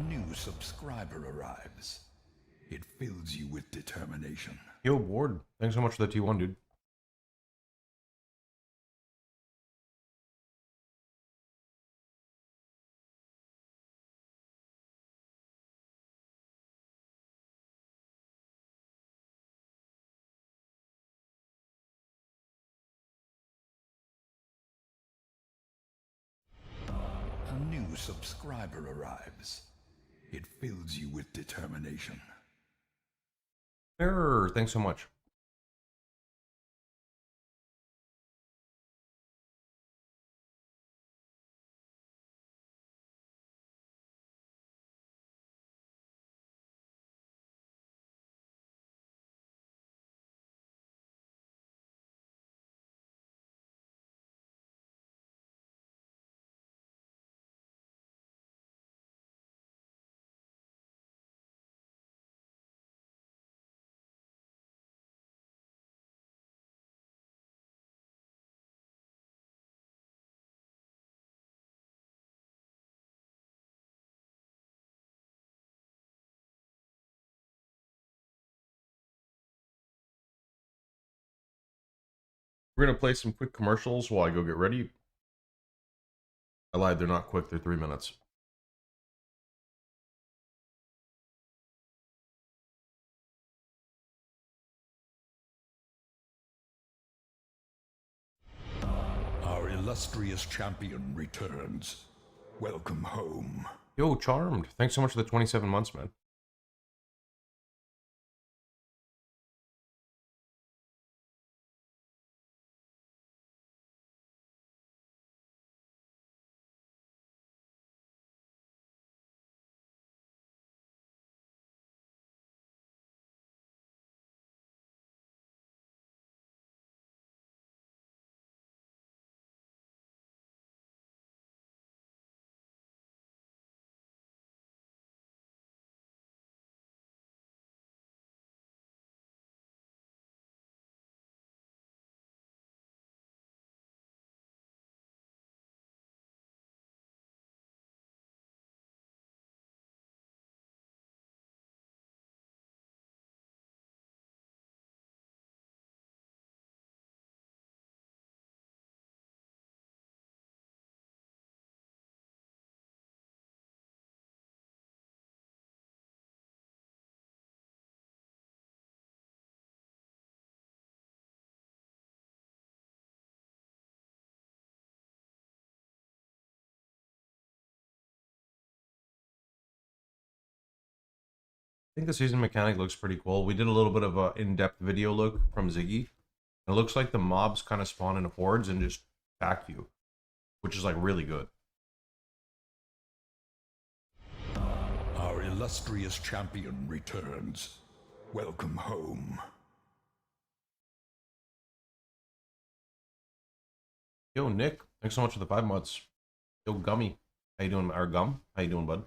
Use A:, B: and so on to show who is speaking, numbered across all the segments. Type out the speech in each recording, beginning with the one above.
A: new subscriber arrives. It fills you with determination.
B: Yo, Ward, thanks so much for the T1, dude.
A: A new subscriber arrives. It fills you with determination.
B: Error, thanks so much. We're gonna play some quick commercials while I go get ready. I lied, they're not quick, they're 3 minutes.
A: Our illustrious champion returns. Welcome home.
B: Yo, Charmed, thanks so much for the 27 months, man. I think the season mechanic looks pretty cool. We did a little bit of a in-depth video look from Ziggy. It looks like the mobs kind of spawn in hordes and just attack you, which is like really good.
A: Our illustrious champion returns. Welcome home.
B: Yo, Nick, thanks so much for the 5 months. Yo, Gummy, how you doing? Or Gum, how you doing, bud?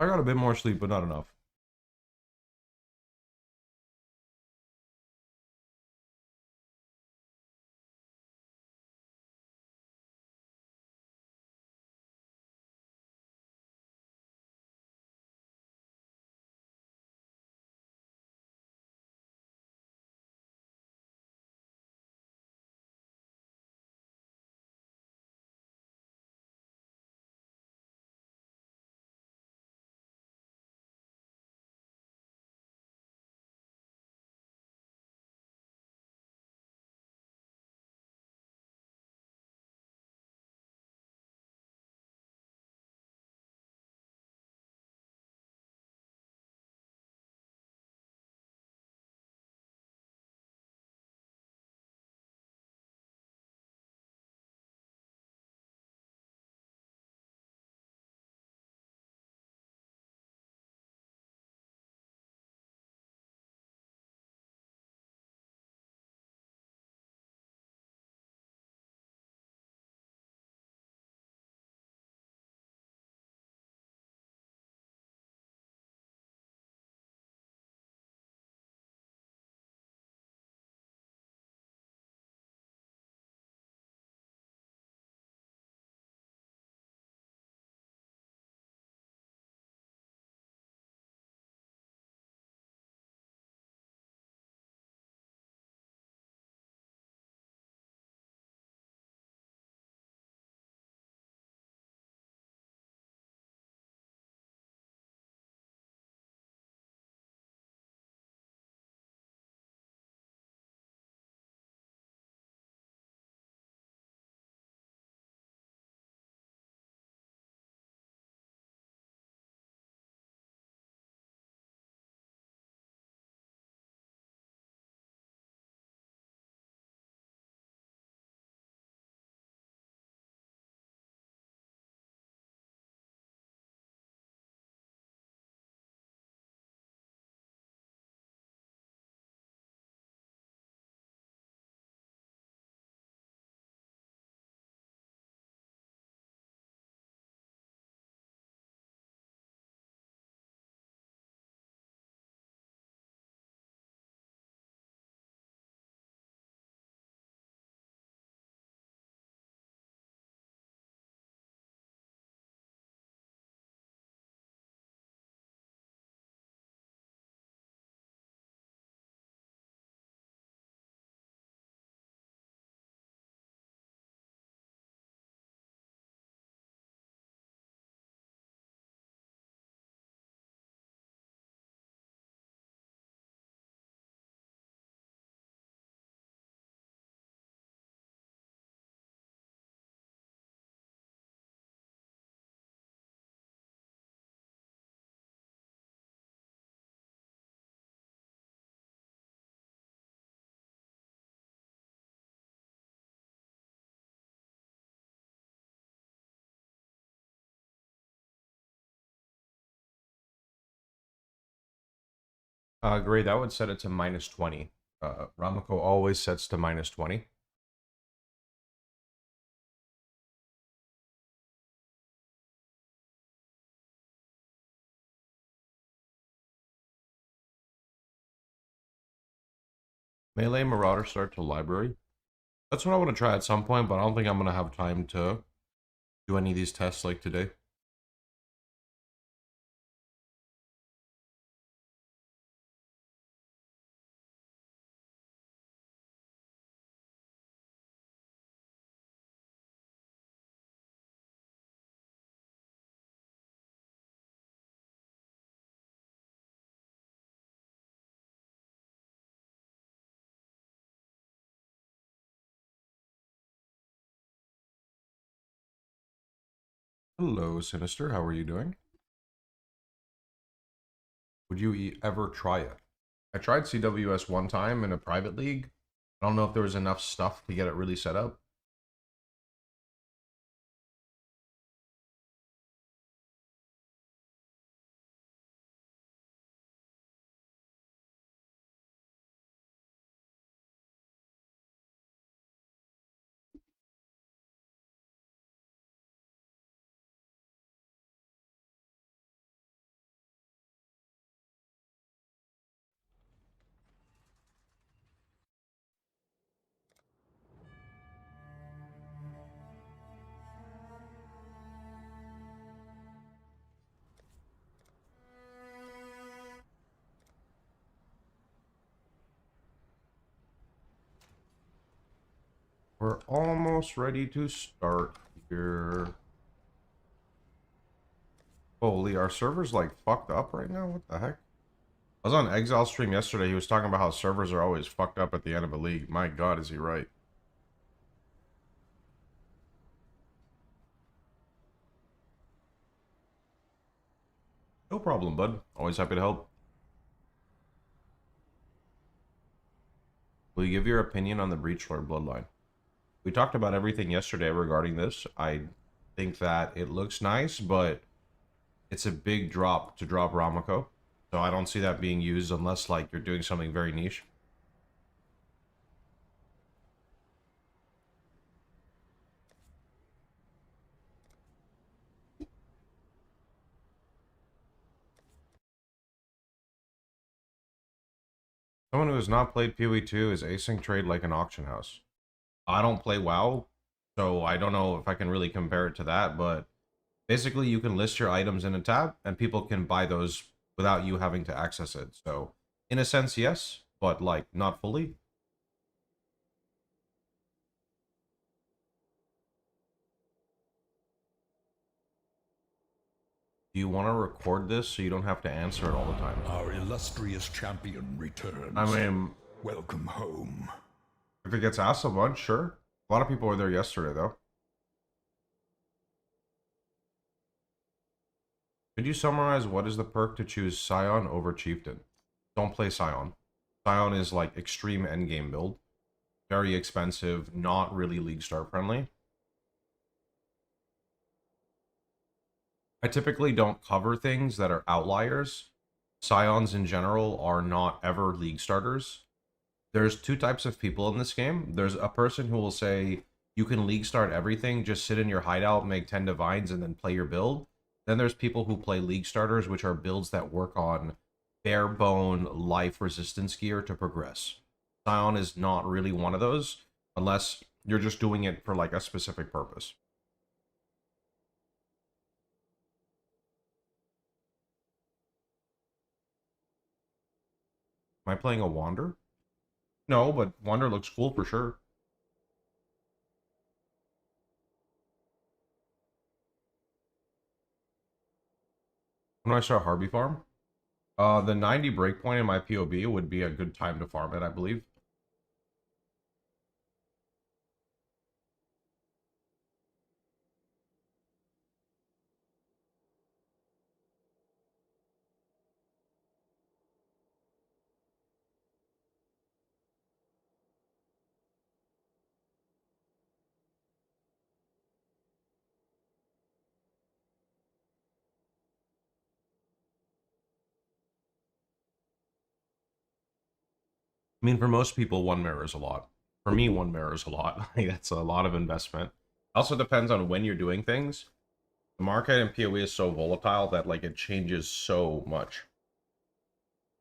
B: I got a bit more sleep, but not enough. Great, that would set it to -20. Ramako always sets to -20. Melee Marauder start to library. That's what I want to try at some point, but I don't think I'm going to have time to do any of these tests like today. Hello, Sinister. How are you doing? Would you ever try it? I tried CWS one time in a private league. I don't know if there was enough stuff to get it really set up. We're almost ready to start here. Holy, our server's like fucked up right now? What the heck? I was on Exile stream yesterday. He was talking about how servers are always fucked up at the end of a league. My god, is he right? No problem, bud. Always happy to help. Will you give your opinion on the Breach Lord bloodline? We talked about everything yesterday regarding this. I think that it looks nice, but it's a big drop to drop Ramako. So I don't see that being used unless like you're doing something very niche. Someone who has not played PoE 2 is async trade like an auction house. I don't play WoW, so I don't know if I can really compare it to that, but basically you can list your items in a tab and people can buy those without you having to access it. So in a sense, yes, but like not fully. Do you want to record this so you don't have to answer it all the time?
A: Our illustrious champion returns.
B: I mean,
A: welcome home.
B: if it gets asked a bunch, sure. A lot of people were there yesterday, though. Could you summarize what is the perk to choose Scion over Chieftain? Don't play Scion. Scion is like extreme endgame build. Very expensive, not really League Star friendly. I typically don't cover things that are outliers. Scions in general are not ever League starters. There's two types of people in this game. There's a person who will say, you can League start everything, just sit in your hideout, make 10 divines, and then play your build. Then there's people who play League starters, which are builds that work on bare bone life resistance gear to progress. Scion is not really one of those, unless you're just doing it for like a specific purpose. Am I playing a Wander? No, but Wander looks cool for sure. When do I start Harvey Farm? The 90 breakpoint in my POB would be a good time to farm it, I believe. I mean, for most people, one mirror is a lot. For me, one mirror is a lot. Like, that's a lot of investment. Also depends on when you're doing things. The market in PoE is so volatile that like it changes so much.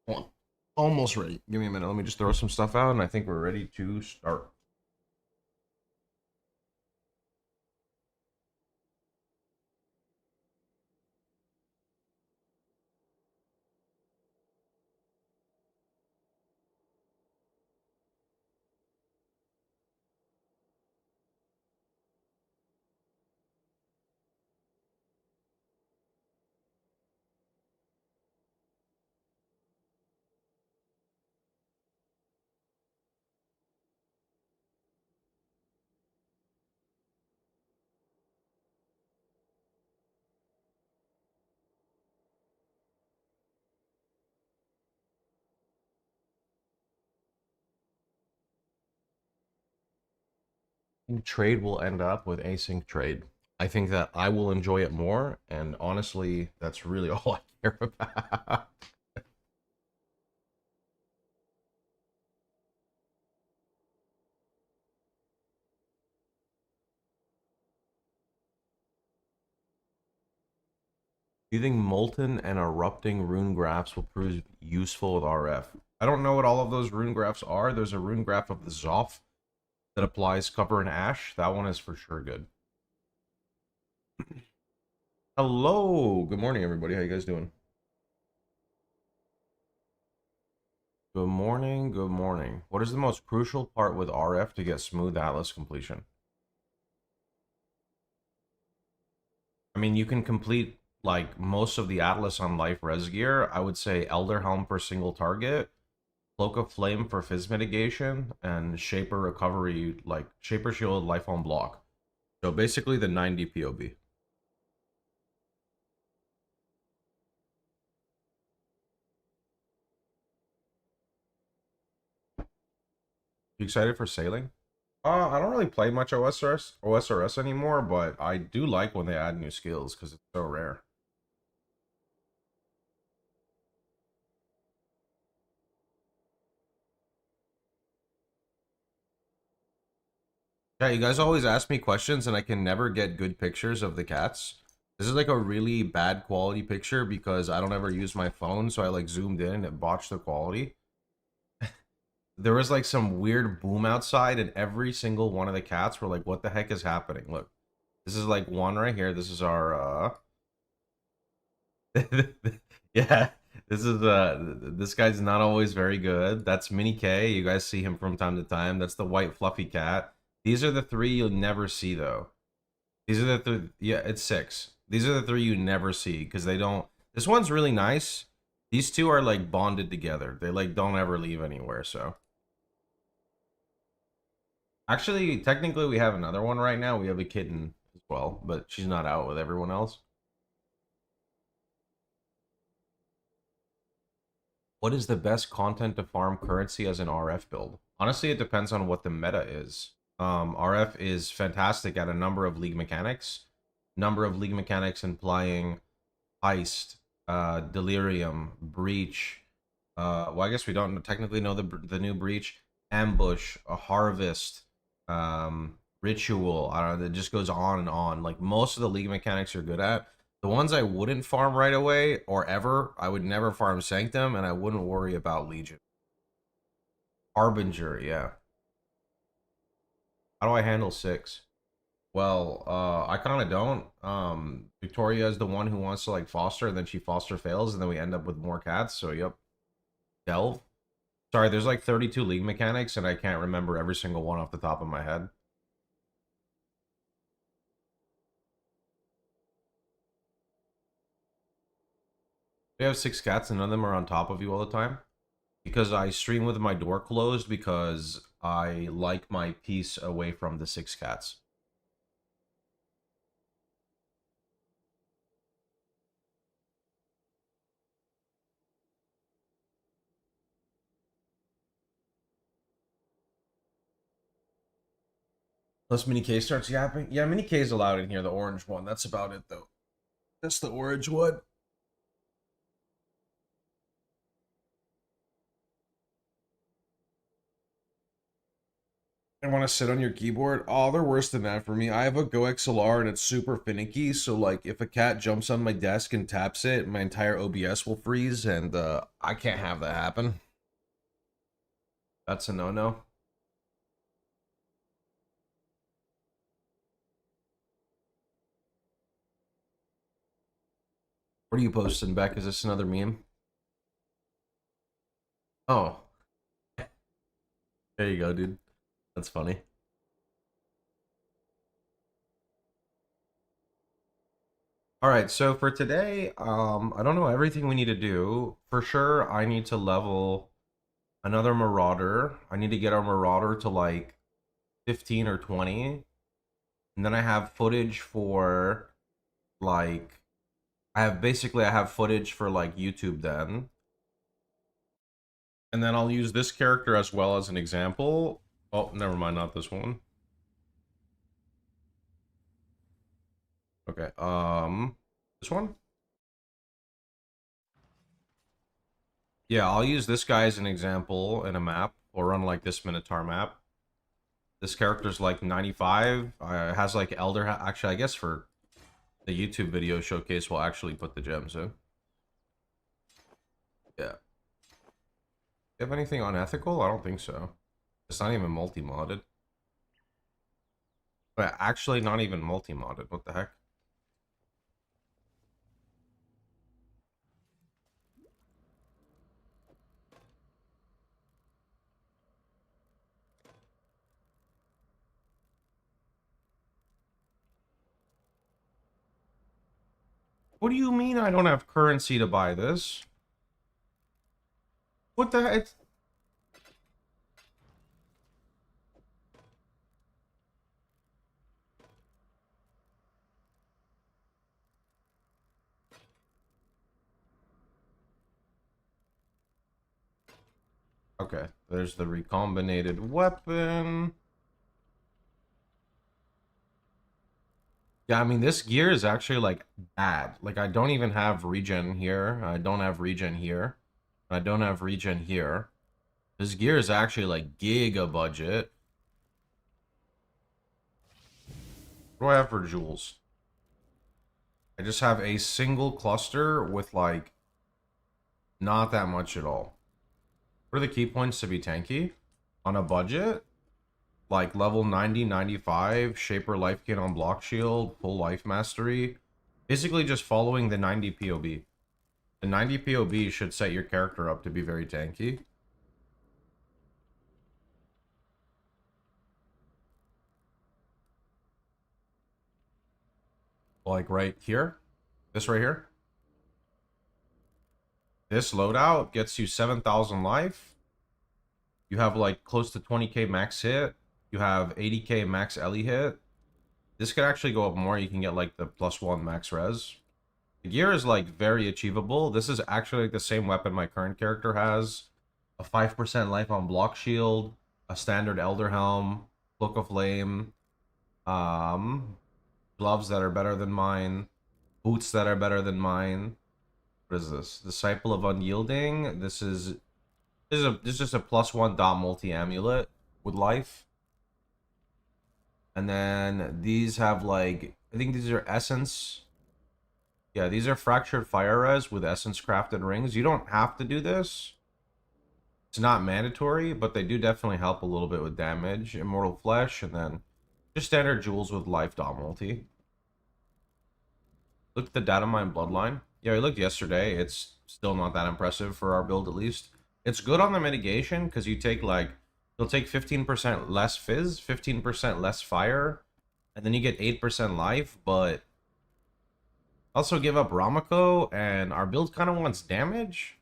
B: Hold on. Almost ready. Give me a minute. Let me just throw some stuff out, and I think we're ready to start. Trade will end up with async trade. I think that I will enjoy it more, and honestly, that's really all I care about. Do you think molten and erupting rune graphs will prove useful with RF? I don't know what all of those rune graphs are. There's a rune graph of the Zoth that applies cover and ash. That one is for sure good. Hello, good morning, everybody. How you guys doing? Good morning, good morning. What is the most crucial part with RF to get smooth Atlas completion? I mean, you can complete like most of the Atlas on life res gear. I would say Elder Helm for single target, Cloak of Flame for fizz mitigation, and Shaper recovery, like Shaper shield life on block. So basically the 90 POB. You excited for sailing? I don't really play much OSRS anymore, but I do like when they add new skills because it's so rare. Yeah, you guys always ask me questions and I can never get good pictures of the cats. This is like a really bad quality picture because I don't ever use my phone, so I like zoomed in and it botched the quality. There was like some weird boom outside and every single one of the cats were like, what the heck is happening? Look, this is like one right here. This is our yeah, this guy's not always very good. That's Mini K. You guys see him from time to time. That's the white fluffy cat. These are the three you'll never see though. These are the three. Yeah, it's six. These are the three you never see because they don't. This one's really nice. These two are like bonded together. They like don't ever leave anywhere. So actually, technically, we have another one right now. We have a kitten as well, but she's not out with everyone else. What is the best content to farm currency as an RF build? Honestly, it depends on what the meta is. RF is fantastic at a number of league mechanics. Number of league mechanics implying heist, delirium, breach. Well, I guess we don't technically know the new breach, ambush, a harvest, ritual. I don't know. It just goes on and on. Like most of the league mechanics are good at. The ones I wouldn't farm right away or ever, I would never farm Sanctum, and I wouldn't worry about Legion. Harbinger, yeah. How do I handle 6? Well, I kind of don't. Victoria is the one who wants to like foster, and then she foster fails, and then we end up with more cats. So, yep. Delve. Sorry, there's like 32 league mechanics, and I can't remember every single one off the top of my head. We have 6 cats, and none of them are on top of you all the time. Because I stream with my door closed because I like my peace away from the 6 cats. Unless Mini K starts yapping. Yeah, Mini K is allowed in here, the orange one. That's about it, though. That's the orange one. I want to sit on your keyboard. Oh, they're worse than that for me. I have a Go XLR and it's super finicky. So like if a cat jumps on my desk and taps it, my entire OBS will freeze and I can't have that happen. That's a no-no. What are you posting, Beck? Is this another meme? Oh, there you go, dude. That's funny. All right, so for today, I don't know everything we need to do. For sure, I need to level another Marauder. I need to get our Marauder to like 15 or 20. And then I have footage for like I have footage for like YouTube then. And then I'll use this character as well as an example. Oh, never mind, not this one. Okay, this one? Yeah, I'll use this guy as an example in a map, or run like this Minotaur map. This character's like 95. Has like Elder. Actually, I guess for the YouTube video showcase, we'll actually put the gems in. Yeah. You have anything unethical? I don't think so. It's not even multi-modded. But actually, not even multi-modded. What the heck? What do you mean I don't have currency to buy this? What the heck? Okay, there's the recombinated weapon. Yeah, I mean, this gear is actually, like, bad. Like, I don't even have regen here. I don't have regen here. I don't have regen here. This gear is actually, like, giga budget. What do I have for jewels? I just have a single cluster with, like, not that much at all. What are the key points to be tanky? On a budget? Like, level 90, 95, Shaper Life Gain on Block Shield, Full Life Mastery. Basically just following the 90 POB. The 90 POB should set your character up to be very tanky. Like right here. This right here. This loadout gets you 7,000 life. You have like close to 20k max hit. You have 80k max Ellie hit. This could actually go up more. You can get like the +1 max res. The gear is like very achievable. This is actually like the same weapon my current character has. A 5% life on block shield, a standard elder helm, cloak of flame, gloves that are better than mine, boots that are better than mine. What is this? Disciple of Unyielding. This is just a +1 dot multi amulet with life. And then these have like, I think these are essence. Yeah, these are fractured fire res with essence crafted rings. You don't have to do this. It's not mandatory, but they do definitely help a little bit with damage. Immortal flesh, and then just standard jewels with life dot multi. Look at the data mine bloodline. Yeah, we looked yesterday. It's still not that impressive for our build, at least. It's good on the mitigation because you take like, you'll take 15% less fizz, 15% less fire, and then you get 8% life, but also give up Ramako, and our build kind of wants damage.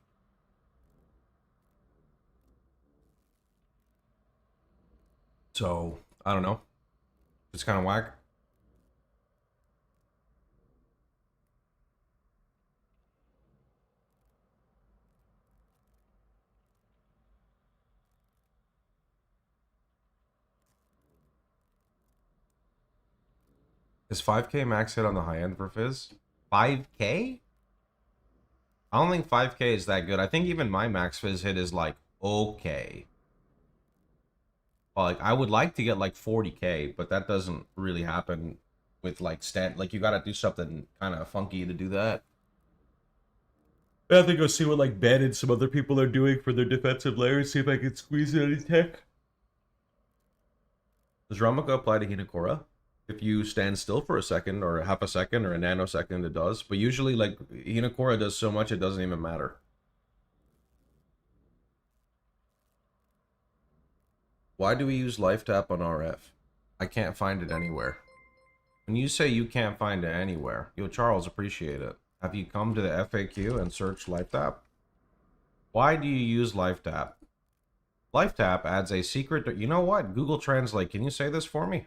B: So, I don't know. It's kind of whack. Is 5k max hit on the high end for Fizz? 5k? I don't think 5k is that good. I think even my max Fizz hit is like okay. Like I would like to get like 40K, but that doesn't really happen with like like you gotta do something kind of funky to do that. I have to go see what like Ben and some other people are doing for their defensive layers, see if I can squeeze in any tech. Does Ramaka apply to Hinakura? If you stand still for a second or a half a second or a nanosecond, it does. But usually like Hinakura does so much it doesn't even matter. Why do we use life tap on RF? I can't find it anywhere. When you say you can't find it anywhere, yo Charles, appreciate it. Have you come to the FAQ and searched life tap? Why do you use life tap? Life tap adds a secret. You know what? Google Translate. Can you say this for me?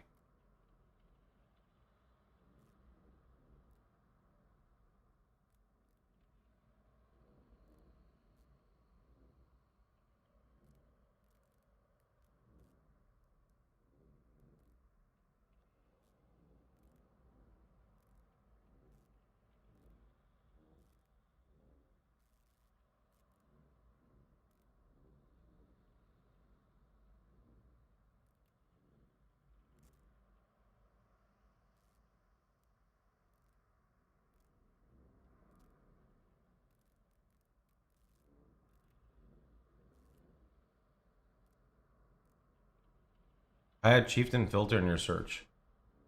B: I had Chieftain filter in your search.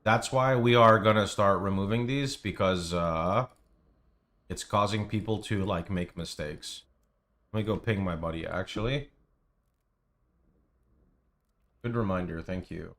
B: That's why we are gonna start removing these because it's causing people to like make mistakes. Let me go ping my buddy actually. Good reminder, thank you.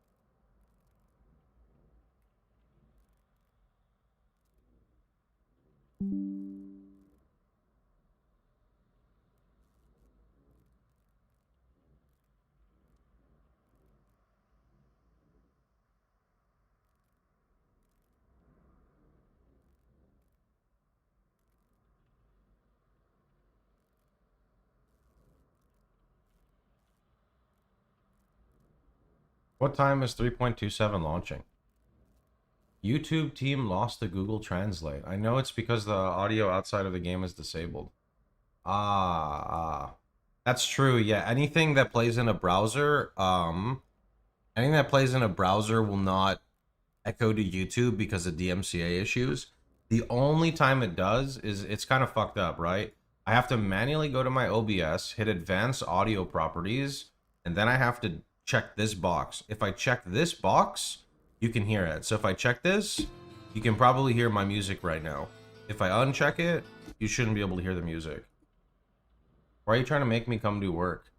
B: What time is 3.27 launching? YouTube team lost to Google Translate. I know it's because the audio outside of the game is disabled. That's true. Yeah, anything that plays in a browser, anything that plays in a browser will not echo to YouTube because of DMCA issues. The only time it does is it's kind of fucked up, right? I have to manually go to my OBS, hit advanced audio properties, and then I have to check this box. If I check this box, you can hear it. So if I check this, you can probably hear my music right now. If I uncheck it, you shouldn't be able to hear the music. Why are you trying to make me come do work?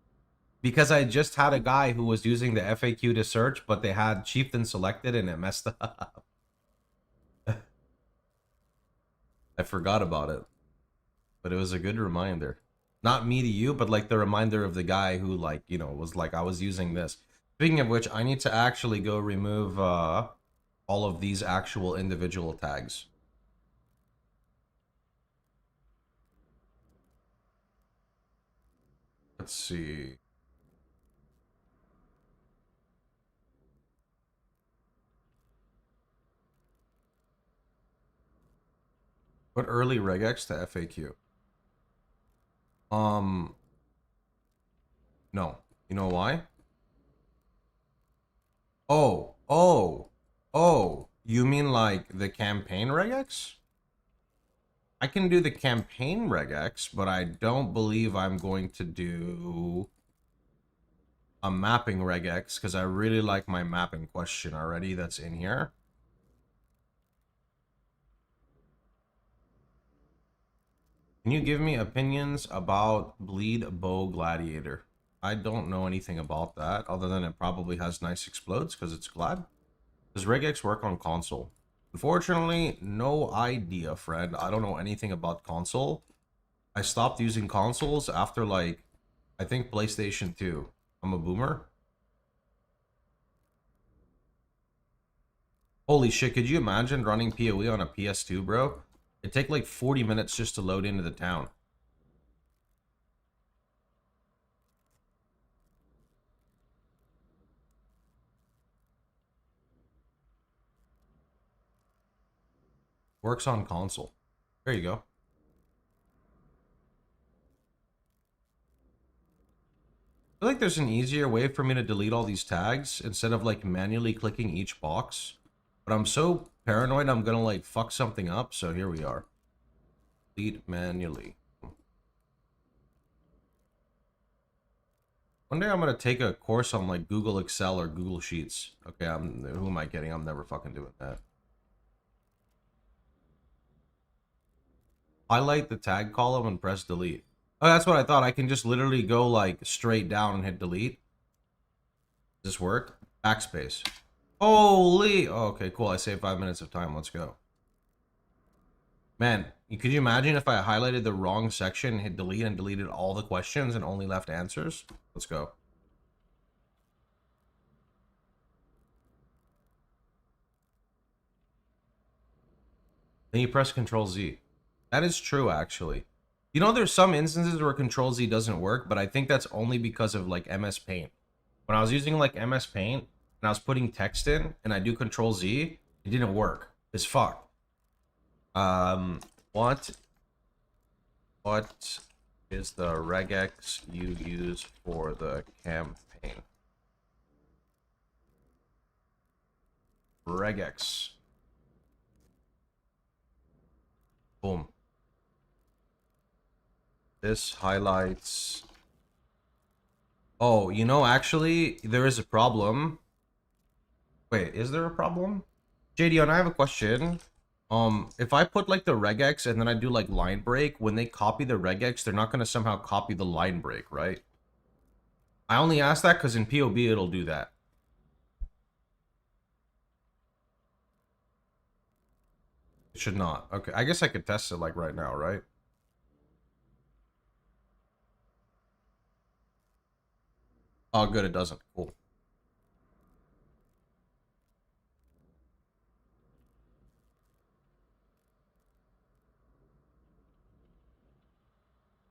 B: Because I just had a guy who was using the FAQ to search, but they had Chieftain selected and it messed up. I forgot about it. But it was a good reminder. Not me to you, but like the reminder of the guy who like, you know, was like, I was using this. Speaking of which, I need to actually go remove all of these actual individual tags. Let's see. Put early regex to FAQ. No. You know why? Oh. You mean like the campaign regex? I can do the campaign regex, but I don't believe I'm going to do a mapping regex because I really like my mapping question already that's in here. Can you give me opinions about Bleed Bow Gladiator? I don't know anything about that other than it probably has nice explodes because it's Glad. Does regex work on console? Unfortunately, no idea, friend. I don't know anything about console. I stopped using consoles after like, I think PlayStation 2. I'm a boomer. Holy shit, could you imagine running POE on a PS2, bro? It'd take like 40 minutes just to load into the town. Works on console. There you go. feel like there's an easier way for me to delete all these tags instead of like manually clicking each box. But I'm so paranoid I'm gonna like fuck something up, so here we are. Delete manually. One day I'm gonna take a course on like Google Excel or Google Sheets. Okay, who am I kidding? I'm never fucking doing that. Highlight the tag column and press delete. Oh, that's what I thought. I can just literally go like straight down and hit delete. Does this work? Backspace. Holy! Oh, okay, cool. I saved 5 minutes of time. Let's go. Man, could you imagine if I highlighted the wrong section, hit delete, and deleted all the questions and only left answers? Let's go. Then you press Control Z. That is true, actually. You know, there's some instances where Control Z doesn't work, but I think that's only because of like MS Paint. When I was using like MS Paint and I was putting text in and I do Control Z, it didn't work. It's fucked. What is the regex you use for the campaign? Regex. Boom. This highlights... Oh, you know, actually, there is a problem. Wait, is there a problem? JD, I have a question. If I put like the regex and then I do like line break, when they copy the regex, they're not going to somehow copy the line break, right? I only ask that because in POB it'll do that. It should not. Okay, I guess I could test it like right now, right? Oh, good, it doesn't. Cool.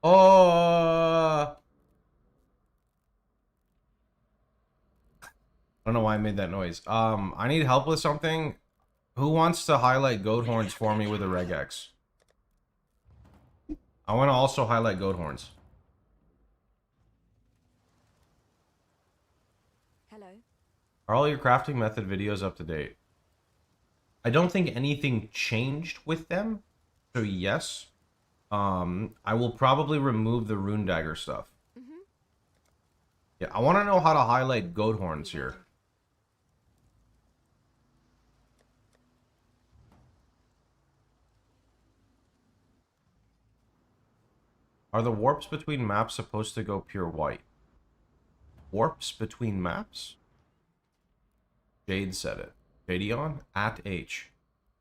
B: Oh, I don't know why I made that noise. I need help with something. Who wants to highlight goat horns for me with a regex? I want to also highlight goat horns.
C: Hello.
B: Are all your crafting method videos up to date? I don't think anything changed with them. So yes. I will probably remove the rune dagger stuff. Yeah, I want to know how to highlight goat horns here. Are the warps between maps supposed to go pure white? Warps between maps? Jade said it. Jadeon at H.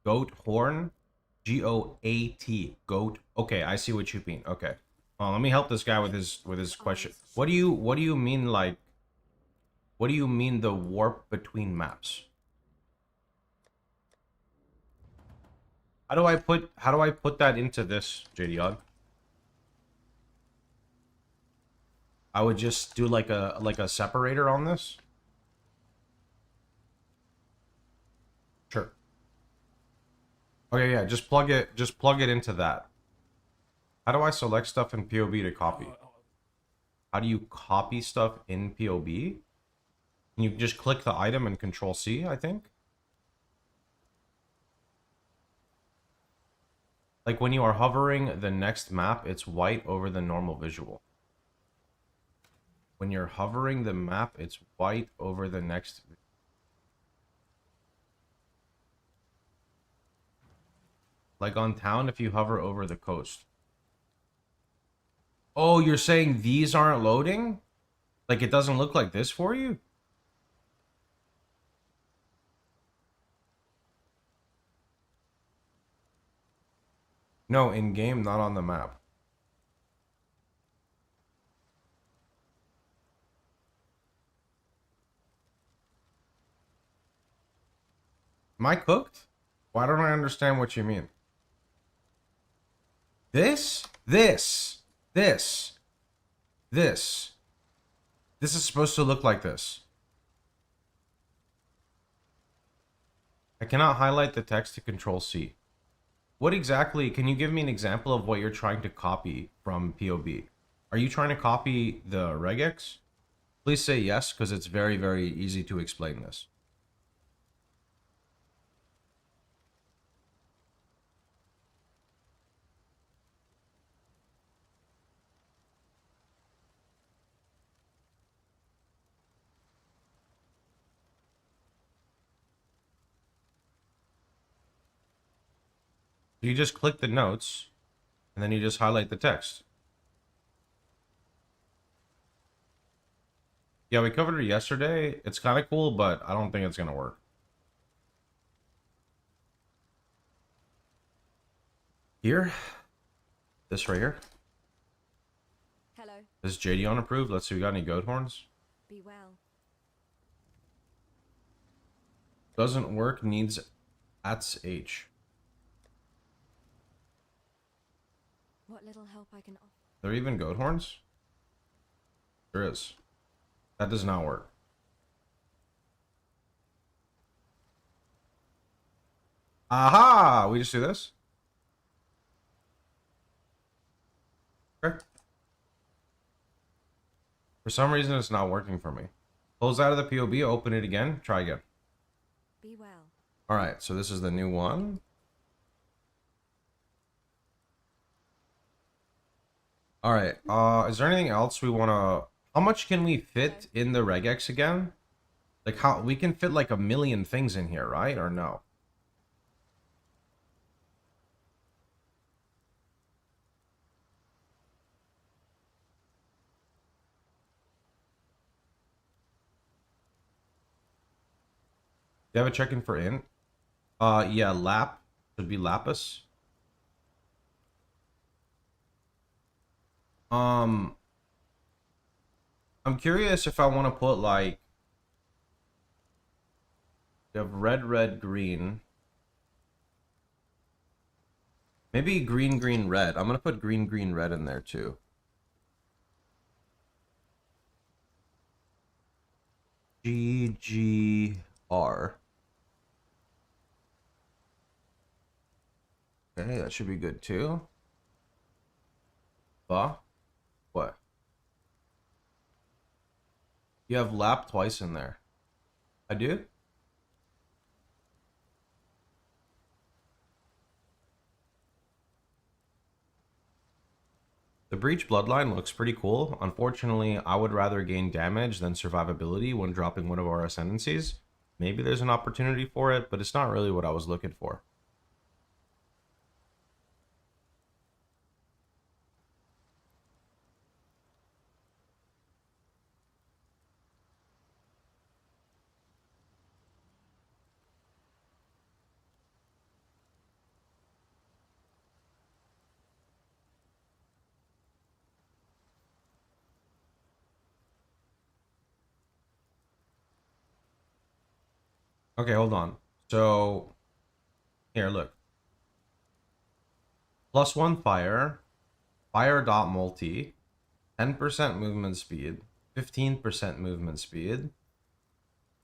B: Goat horn. G-O-A-T. Goat. Okay, I see what you mean. Okay. Let me help this guy with his question. What do you mean, like, what do you mean the warp between maps? How do I put that into this, JD? I would just do like a separator on this. Sure. Okay, yeah, just plug it into that. How do I select stuff in POB to copy? How do you copy stuff in POB? You just click the item and Control C, I think. Like when you are hovering the next map, it's white over the normal visual. When you're hovering the map, it's white over the next. Like on town, if you hover over the coast. Oh, you're saying these aren't loading? Like it doesn't look like this for you? No, in game, not on the map. Am I cooked? Why don't I understand what you mean? This is supposed to look like this. I cannot highlight the text to Control C. What exactly, can you give me an example of what you're trying to copy from POB? Are you trying to copy the regex? Please say yes, because it's very, very easy to explain this. You just click the notes, and then you just highlight the text. Yeah, we covered it yesterday. It's kind of cool, but I don't think it's going to work. Here. This right here.
C: Hello.
B: Is JD on approved? Let's see, we got any goat horns?
C: Be well.
B: Doesn't work, needs @h.
C: What little help I can offer.
B: There are even goat horns? There is. That does not work. Aha! We just do this? Okay. For some reason, it's not working for me. Close out of the POB, open it again, try again.
C: Be well.
B: Alright, so this is the new one. Alright, is there anything else we want to... How much can we fit in the regex again? Like, how... We can fit like 1,000,000 things in here, right? Or no? Do you have a check-in for int? Yeah, lap. Should be lapis. I'm curious if I want to put like... You have red, red, green. Maybe green, green, red. I'm going to put green, green, red in there too. GGR. Okay, that should be good too. What? You have lap twice in there. I do? The Breach Bloodline looks pretty cool. Unfortunately, I would rather gain damage than survivability when dropping one of our ascendancies. Maybe there's an opportunity for it, but it's not really what I was looking for. Okay, hold on. So, here, look. +1 fire, fire dot multi, 10% movement speed, 15% movement speed,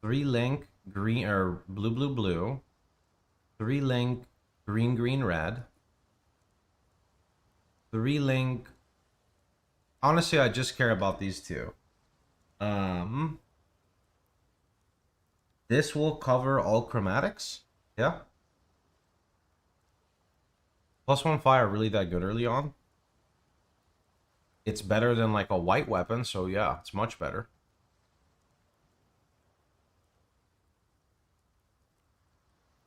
B: 3 link green or blue blue blue, 3 link green green red, 3 link. Honestly, I just care about these two. This will cover all chromatics. Yeah. +1 fire really that good early on? It's better than like a white weapon, so yeah, it's much better.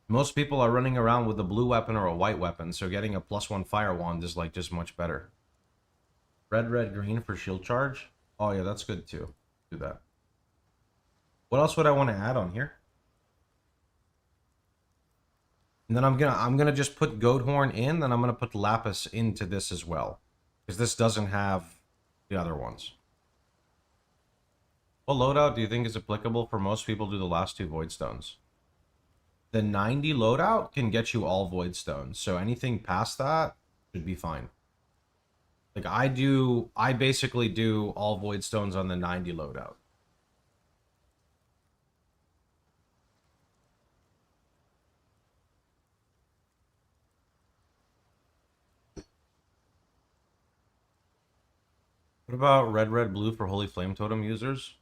B: Most people are running around with a blue weapon or a white weapon, so getting a +1 fire wand is like just much better. Red, red, green for shield charge. Oh yeah, that's good too. Do that. What else would I want to add on here? And then I'm gonna just put goat horn in, then I'm gonna put lapis into this as well, because this doesn't have the other ones. What loadout do you think is applicable for most people to do the last 2 void stones? The 90 loadout can get you all void stones, so anything past that should be fine. Like I basically do all void stones on the 90 loadout. What about red, red, blue for Holy Flame Totem users?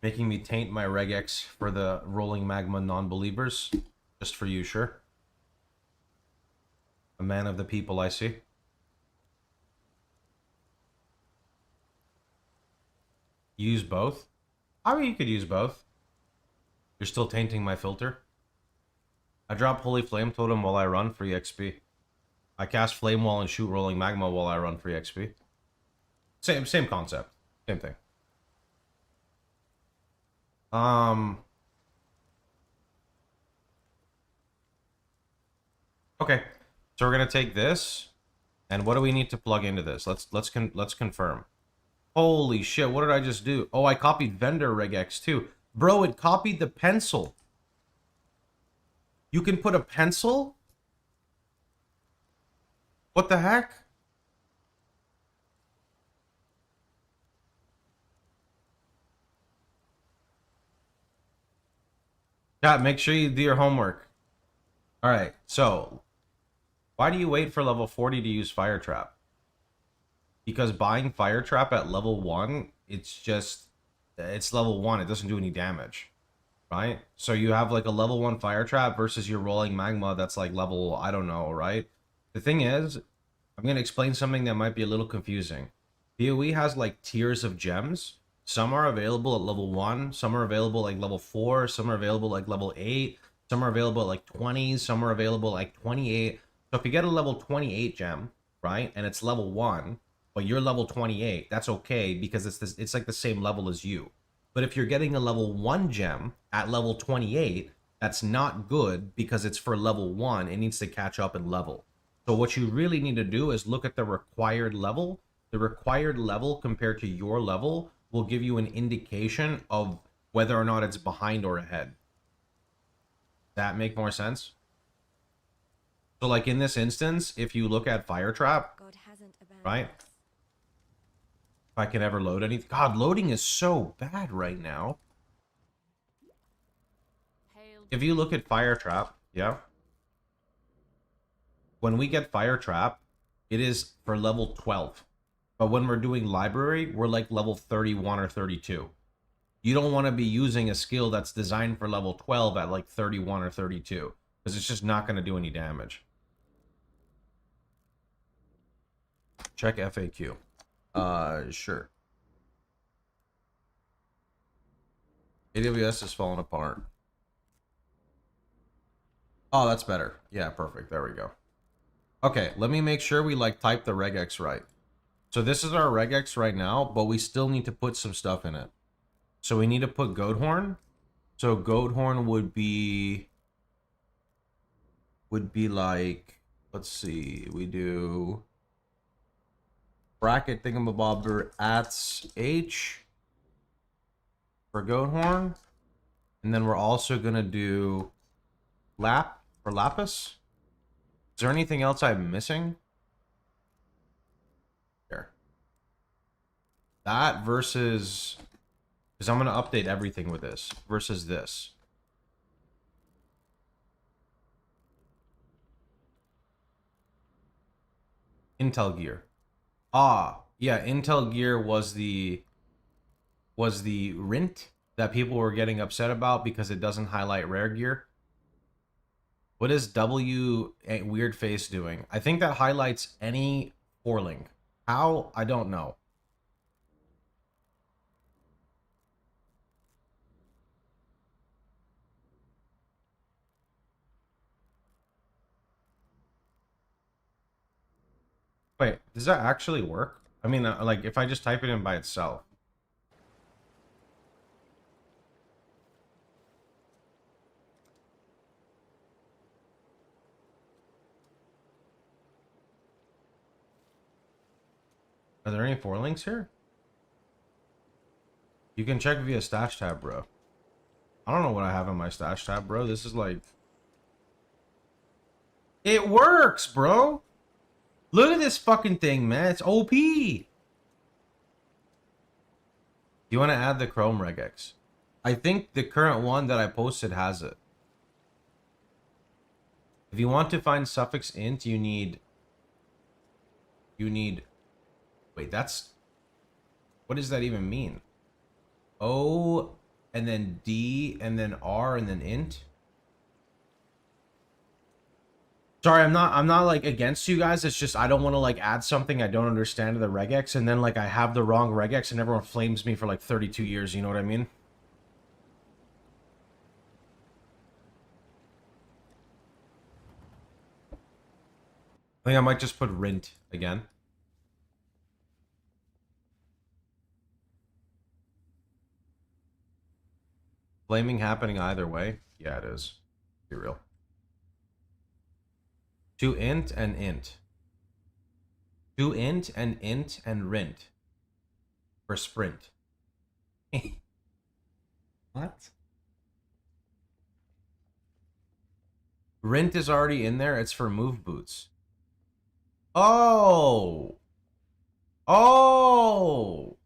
B: Making me taint my regex for the rolling magma non-believers. Just for you, sure. A man of the people, I see. Use both? I mean, you could use both. You're still tainting my filter. I drop Holy Flame Totem while I run, free XP. I cast Flame Wall and shoot Rolling Magma while I run, free XP. Same concept. Same thing. Okay. So we're gonna take this, and what do we need to plug into this? Let's confirm. Holy shit, what did I just do? Oh, I copied vendor regex too. Bro, it copied the pencil. You can put a pencil? What the heck? Yeah, make sure you do your homework. Alright, so why do you wait for level 40 to use Fire Trap? Because buying Fire Trap at level 1, it's level 1, it doesn't do any damage. Right? So you have like a level 1 Fire Trap versus your Rolling Magma that's like level, I don't know, right? The thing is, I'm going to explain something that might be a little confusing. POE has like tiers of gems. Some are available at level 1, some are available like level 4, some are available like level 8, some are available at like 20, some are available like 28. So if you get a level 28 gem, right, and it's level 1, but you're level 28, that's okay because it's like the same level as you. But if you're getting a level 1 gem at level 28, that's not good because it's for level 1. It needs to catch up in level. So what you really need to do is look at the required level. The required level compared to your level will give you an indication of whether or not it's behind or ahead. Does that make more sense? So like in this instance, if you look at Fire Trap,
C: God hasn't abandoned
B: right?
C: us.
B: If I can ever load anything. God, loading is so bad right now. If you look at Fire Trap, yeah. When we get Fire Trap, it is for level 12. But when we're doing library, we're like level 31 or 32. You don't want to be using a skill that's designed for level 12 at like 31 or 32. Because it's just not going to do any damage. Check FAQ. Sure. AWS is falling apart. Oh, that's better. Yeah, perfect. There we go. Okay, let me make sure we like type the regex right. So this is our regex right now, but we still need to put some stuff in it. So we need to put goat horn. So goat horn would be like, let's see, we do bracket thingamabobber ats h for goat horn, and then we're also gonna do lap or lapis. Is there anything else I'm missing? Here. That versus, because I'm gonna update everything with this versus this. Intel gear. Ah, yeah, Intel gear was the rint that people were getting upset about because it doesn't highlight rare gear. What is W weird face doing? I think that highlights any four-link. How? I don't know. Wait, does that actually work? I mean, like, if I just type it in by itself. Are there any four links here? You can check via stash tab, bro. I don't know what I have in my stash tab, bro. This is like... It works, bro! Look at this fucking thing, man. It's OP! You want to add the Chrome regex? I think the current one that I posted has it. If you want to find suffix int, you need... Wait, that's... What does that even mean? Oh, and then D, and then R, and then int. Sorry, I'm not like against you guys. It's just I don't want to like add something I don't understand to the regex, and then like I have the wrong regex, and everyone flames me for like 32 years. You know what I mean? I think I might just put rint again. Flaming happening either way. Yeah, it is. Be real. To int and int. To int and rint. For sprint. What? Rint is already in there. It's for move boots. Oh. Oh.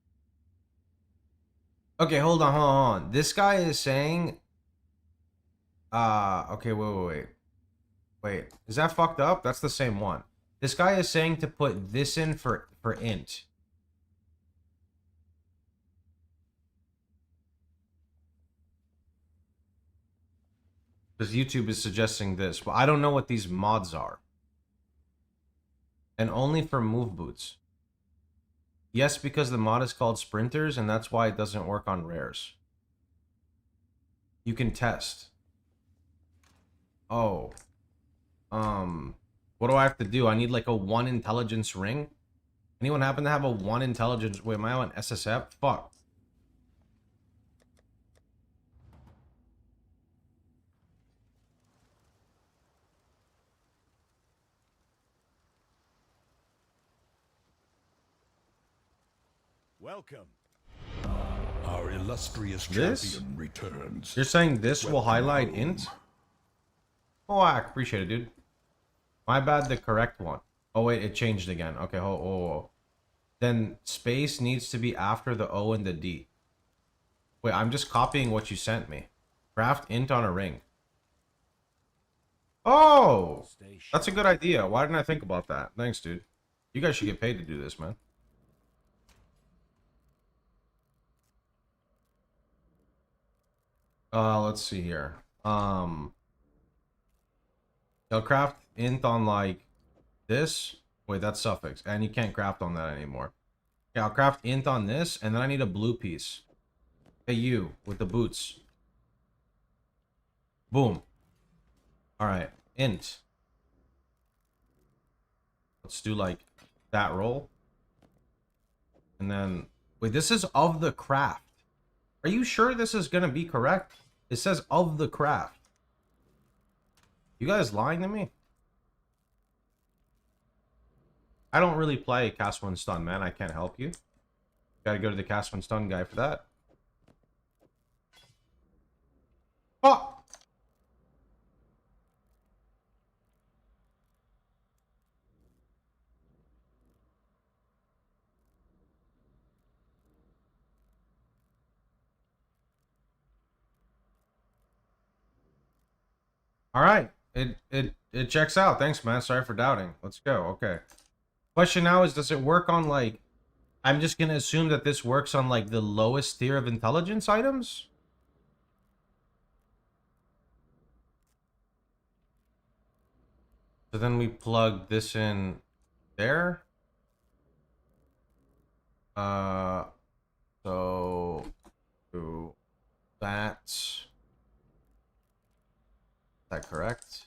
B: Okay, hold on. This guy is saying okay, wait. Is that fucked up? That's the same one. This guy is saying to put this in for int. Because YouTube is suggesting this. Well, I don't know what these mods are. And only for move boots. Yes, because the mod is called sprinters, and that's why it doesn't work on rares. You can test. Oh. What do I have to do? I need like a 1 intelligence ring. Anyone happen to have a 1 intelligence? Wait, am I on SSF? Fuck.
D: Welcome.
A: Our illustrious
B: This?
A: champion returns.
B: You're saying this will
A: Welcome
B: highlight
A: home.
B: int? Oh, I appreciate it, dude. My bad, the correct one. Oh, wait, it changed again. Okay, oh. Then space needs to be after the O and the D. Wait, I'm just copying what you sent me. Craft int on a ring. Oh! That's a good idea. Why didn't I think about that? Thanks, dude. You guys should get paid to do this, man. Let's see here. I'll craft int on like this. Wait, that's suffix, and you can't craft on that anymore. Okay, I'll craft int on this, and then I need a blue piece. Hey, you with the boots. Boom. All right, int. Let's do like that roll, and then wait. This is of the craft. Are you sure this is gonna be correct? It says of the craft. You guys lying to me? I don't really play cast one stun, man. I can't help you. Gotta go to the cast one stun guy for that. Oh! All right. It checks out. Thanks, man. Sorry for doubting. Let's go. Okay. Question now is, does it work on like... I'm just gonna assume that this works on like the lowest tier of intelligence items? So then we plug this in there. So do that. Is that correct?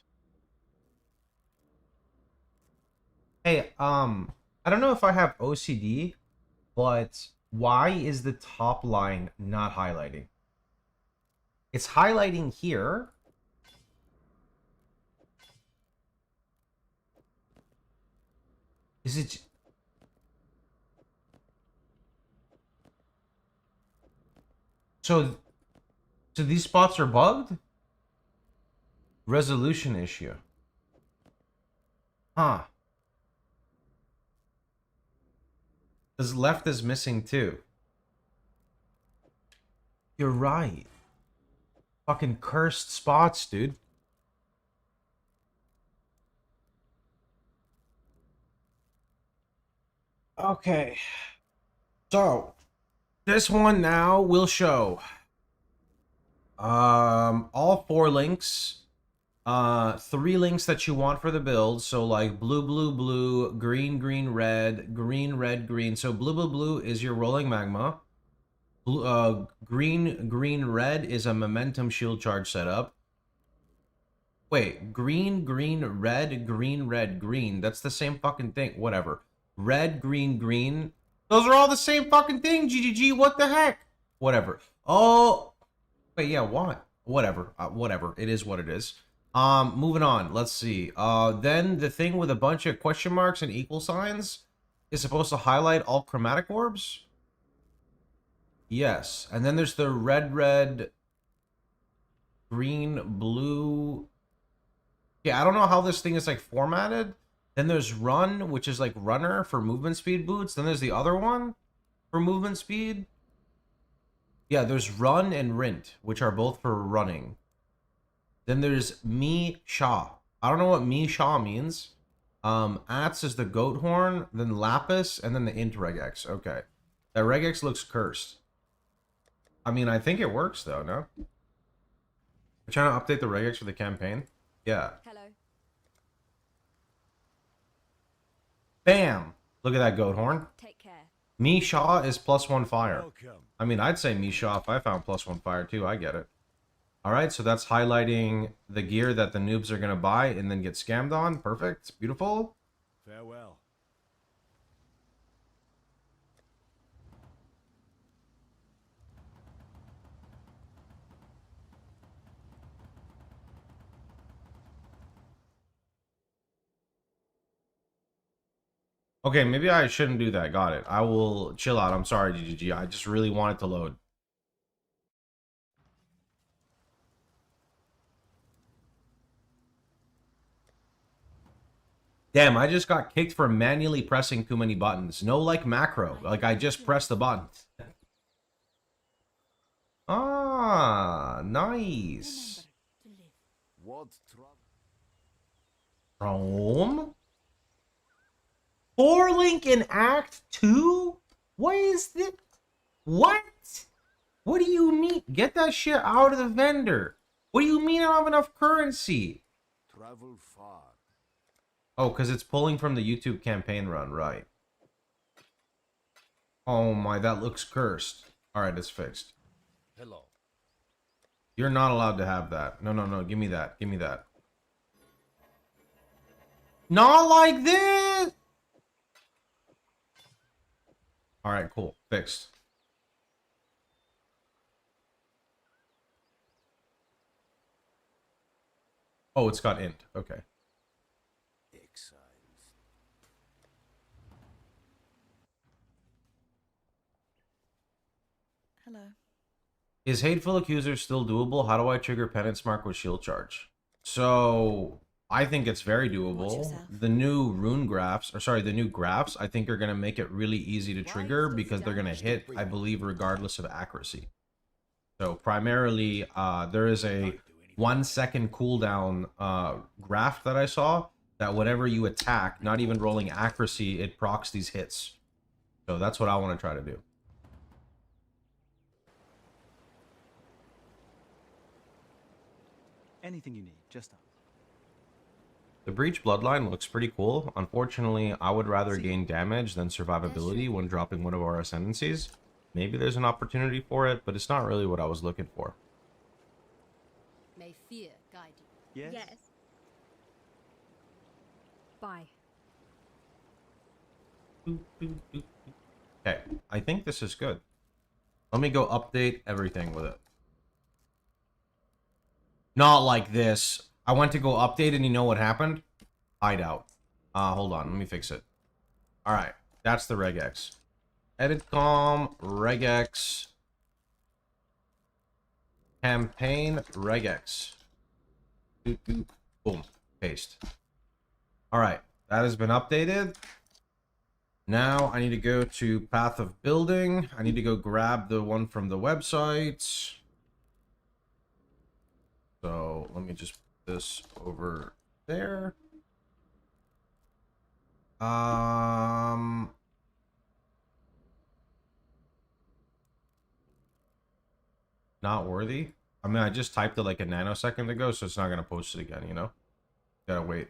B: Hey, I don't know if I have OCD, but why is the top line not highlighting? It's highlighting here. Is it... So these spots are bugged? Resolution issue. Huh. This left is missing too. You're right. Fucking cursed spots, dude. Okay. So, this one now will show All 4 links. 3 links that you want for the build. So like blue, blue, blue, green, green, red, green, red, green. So blue, blue, blue is your rolling magma. Blue, green, green, red is a momentum shield charge setup. Wait, green, green, red, green, red, green. That's the same fucking thing. Whatever. Red, green, green. Those are all the same fucking thing, GGG. What the heck? Whatever. Oh, wait, yeah, what? Whatever. Whatever. It is what it is. Moving on. Let's see. Then the thing with a bunch of question marks and equal signs is supposed to highlight all chromatic orbs? Yes. And then there's the red, red, green, blue. Yeah, I don't know how this thing is like formatted. Then there's run, which is like runner for movement speed boots. Then there's the other one for movement speed. Yeah, there's run and rint, which are both for running. Then there's me Sha. I don't know what me Sha means. Ats is the goat horn, then lapis, and then the int regex. Okay. That regex looks cursed. I mean, I think it works though, no? We're trying to update the regex for the campaign. Yeah.
C: Hello.
B: Bam! Look at that goat horn.
C: Take care.
B: Me Shaw is +1 fire.
D: Welcome.
B: I mean, I'd say Me Shaw if I found +1 fire too. I get it. Alright, so that's highlighting the gear that the noobs are going to buy and then get scammed on. Perfect. Beautiful.
D: Farewell.
B: Okay, maybe I shouldn't do that. Got it. I will chill out. I'm sorry, GGG. I just really want it to load. Damn, I just got kicked for manually pressing too many buttons. No, like macro. Like, I just pressed the button. Ah, nice.
D: What trouble?
B: Rome? 4-link in Act 2? What is this? What? What do you mean? Get that shit out of the vendor. What do you mean I don't have enough currency?
D: Travel far.
B: Oh, because it's pulling from the YouTube campaign run, right. Oh my, that looks cursed. Alright, it's fixed.
D: Hello.
B: You're not allowed to have that. No, no, no, give me that. Give me that. Not like this! Alright, cool. Fixed. Oh, it's got int. Okay.
D: Exiles.
C: Hello.
B: Is Hateful Accuser still doable? How do I trigger Penance Mark with Shield Charge? So, I think it's very
C: Watch
B: doable.
C: yourself.
B: The new rune graphs, or sorry, the new graphs, I think are going to make it really easy to trigger because they're going to hit, I believe, regardless of accuracy. So, primarily, there is a 1 second cooldown graph that I saw that whenever you attack, not even rolling accuracy, it procs these hits. So, that's what I want to try to do.
E: Anything you need, just ask.
B: The Breach Bloodline looks pretty cool. Unfortunately, I would rather gain damage than survivability when dropping one of our ascendancies. Maybe there's an opportunity for it, but it's not really what I was looking for.
F: May fear guide you.
E: Yes?
C: Bye.
B: Okay, I think this is good. Let me go update everything with it. Not like this. I went to go update and you know what happened? Hideout. Hold on, let me fix it. Alright, that's the regex. Edit com, regex. Campaign, regex. Boom, paste. Alright, that has been updated. Now I need to go to Path of Building. I need to go grab the one from the website. So let me just put this over there. Not worthy. I mean, I just typed it like a nanosecond ago, so it's not gonna post it again, you know? Gotta wait.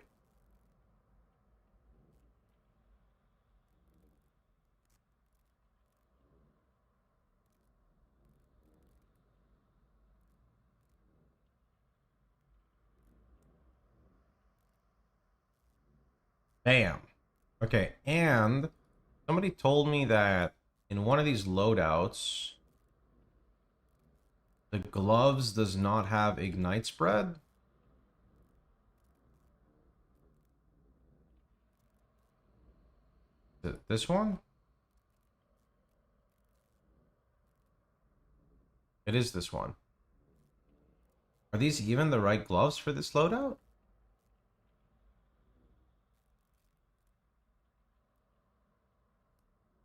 B: Bam. Okay, and somebody told me that in one of these loadouts, the gloves does not have ignite spread. This one? It is this one. Are these even the right gloves for this loadout?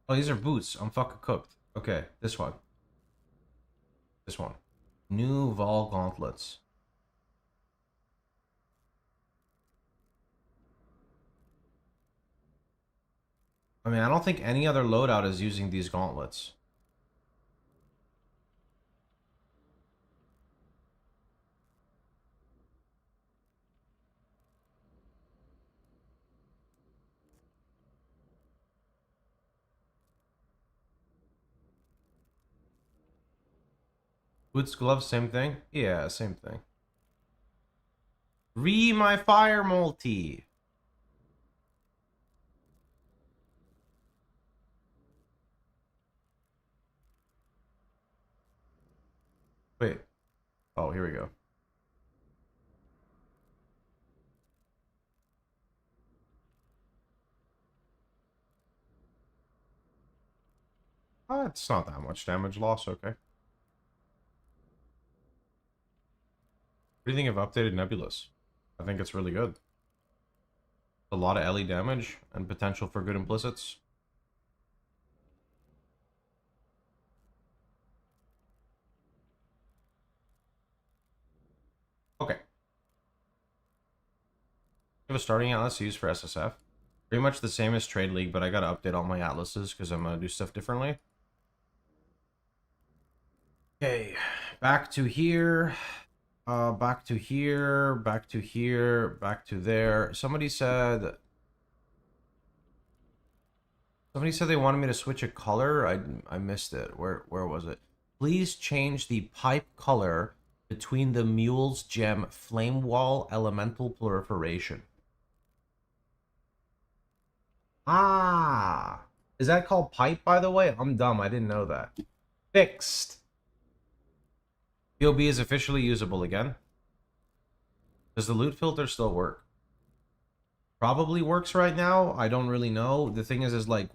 B: Oh, these are boots. I'm fucking cooked. Okay, this one. This one. New Vol gauntlets. I mean, I don't think any other loadout is using these gauntlets. Boots, gloves, same thing? Yeah, same thing. My fire multi. Wait. Oh, here we go. It's not that much damage loss, okay. What do you think of updated Nebulous? I think it's really good. A lot of LE damage and potential for good implicits. Okay. I have a starting atlas to use for SSF. Pretty much the same as Trade League, but I gotta update all my atlases because I'm gonna do stuff differently. Okay, back to here. Back to here, back to here, back to there. Somebody said they wanted me to switch a color. I missed it. Where was it? Please change the pipe color between the Mule's Gem Flame Wall Elemental Proliferation. Ah! Is that called pipe, by the way? I'm dumb. I didn't know that. Fixed. POB is officially usable again. Does the loot filter still work? Probably works right now. I don't really know. The thing is like,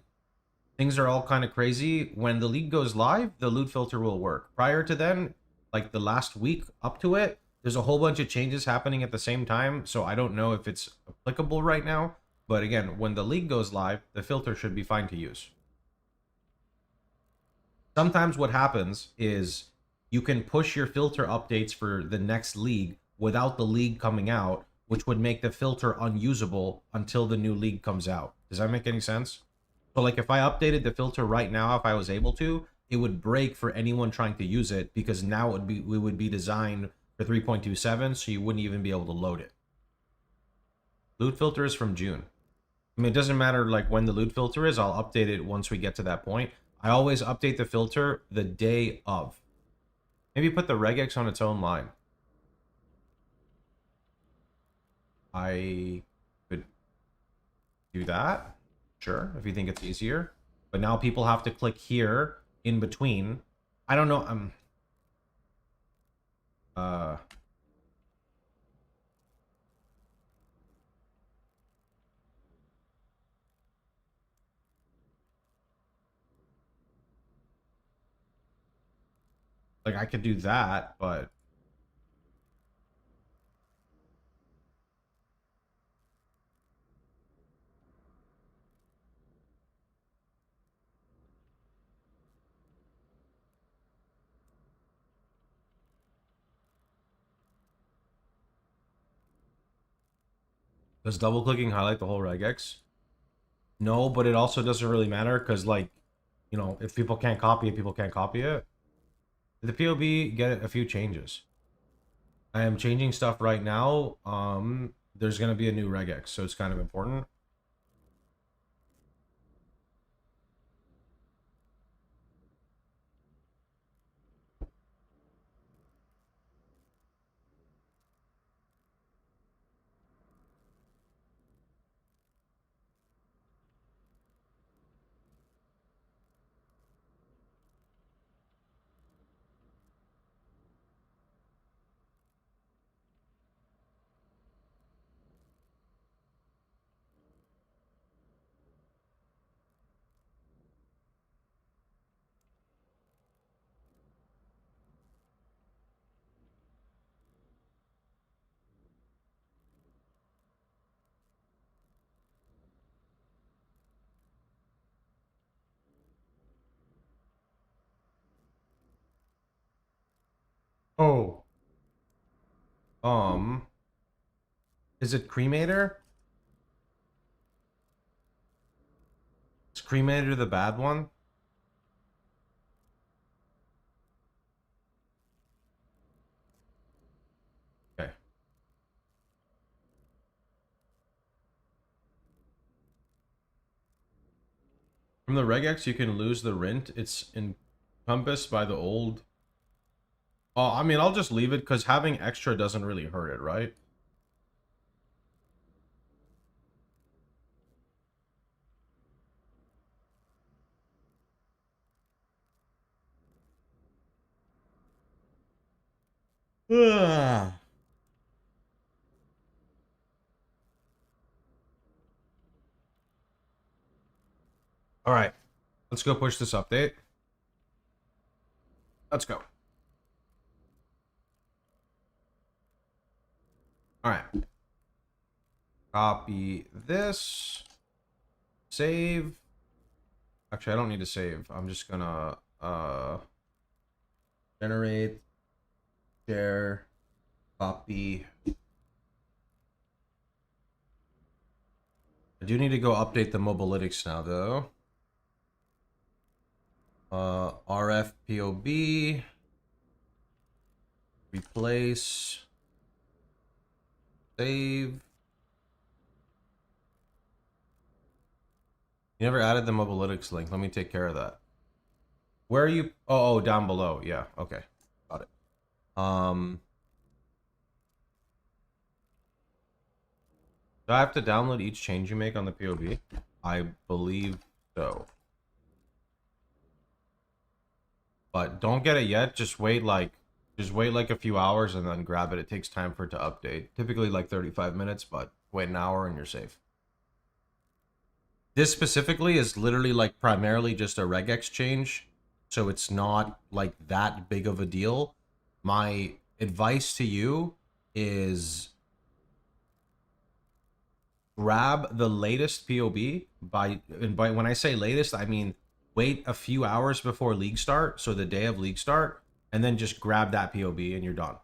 B: things are all kind of crazy. When the league goes live, the loot filter will work. Prior to then, like the last week up to it, there's a whole bunch of changes happening at the same time. So I don't know if it's applicable right now. But again, when the league goes live, the filter should be fine to use. Sometimes what happens is you can push your filter updates for the next league without the league coming out, which would make the filter unusable until the new league comes out. Does that make any sense? So like if I updated the filter right now, if I was able to, it would break for anyone trying to use it because now it would be designed for 3.27, so you wouldn't even be able to load it. Loot filter is from June. I mean, it doesn't matter like when the loot filter is, I'll update it once we get to that point. I always update the filter the day of. Maybe put the regex on its own line. I could do that. Sure, if you think it's easier. But now people have to click here in between. I don't know. Like I could do that, but does double clicking highlight the whole regex? No, but it also doesn't really matter because, like, you know, if people can't copy it, people can't copy it. Did the POB get a few changes? I am changing stuff right now. There's gonna be a new regex, so it's kind of important. Oh. Is it Cremator? Is Cremator the bad one? Okay. From the regex, you can lose the rent. It's encompassed by the old. Oh, I mean, I'll just leave it because having extra doesn't really hurt it, right? Ugh. All right, let's go push this update. Let's go. All right. Copy this. Save. Actually, I don't need to save. I'm just gonna generate, share, copy. I do need to go update the mobilytics now, though. RFPOB. Replace. Save. You never added the mobilytics link. Let me take care of that. Where are you? Oh, down below. Yeah. Okay. Got it. Do I have to download each change you make on the POB? I believe so. But don't get it yet. Just wait like a few hours and then grab it. It takes time for it to update. Typically like 35 minutes, but wait an hour and you're safe. This specifically is literally like primarily just a regex change, so it's not like that big of a deal. My advice to you is grab the latest POB and by when I say latest, I mean wait a few hours before league start, so the day of league start, and then just grab that POB and you're done.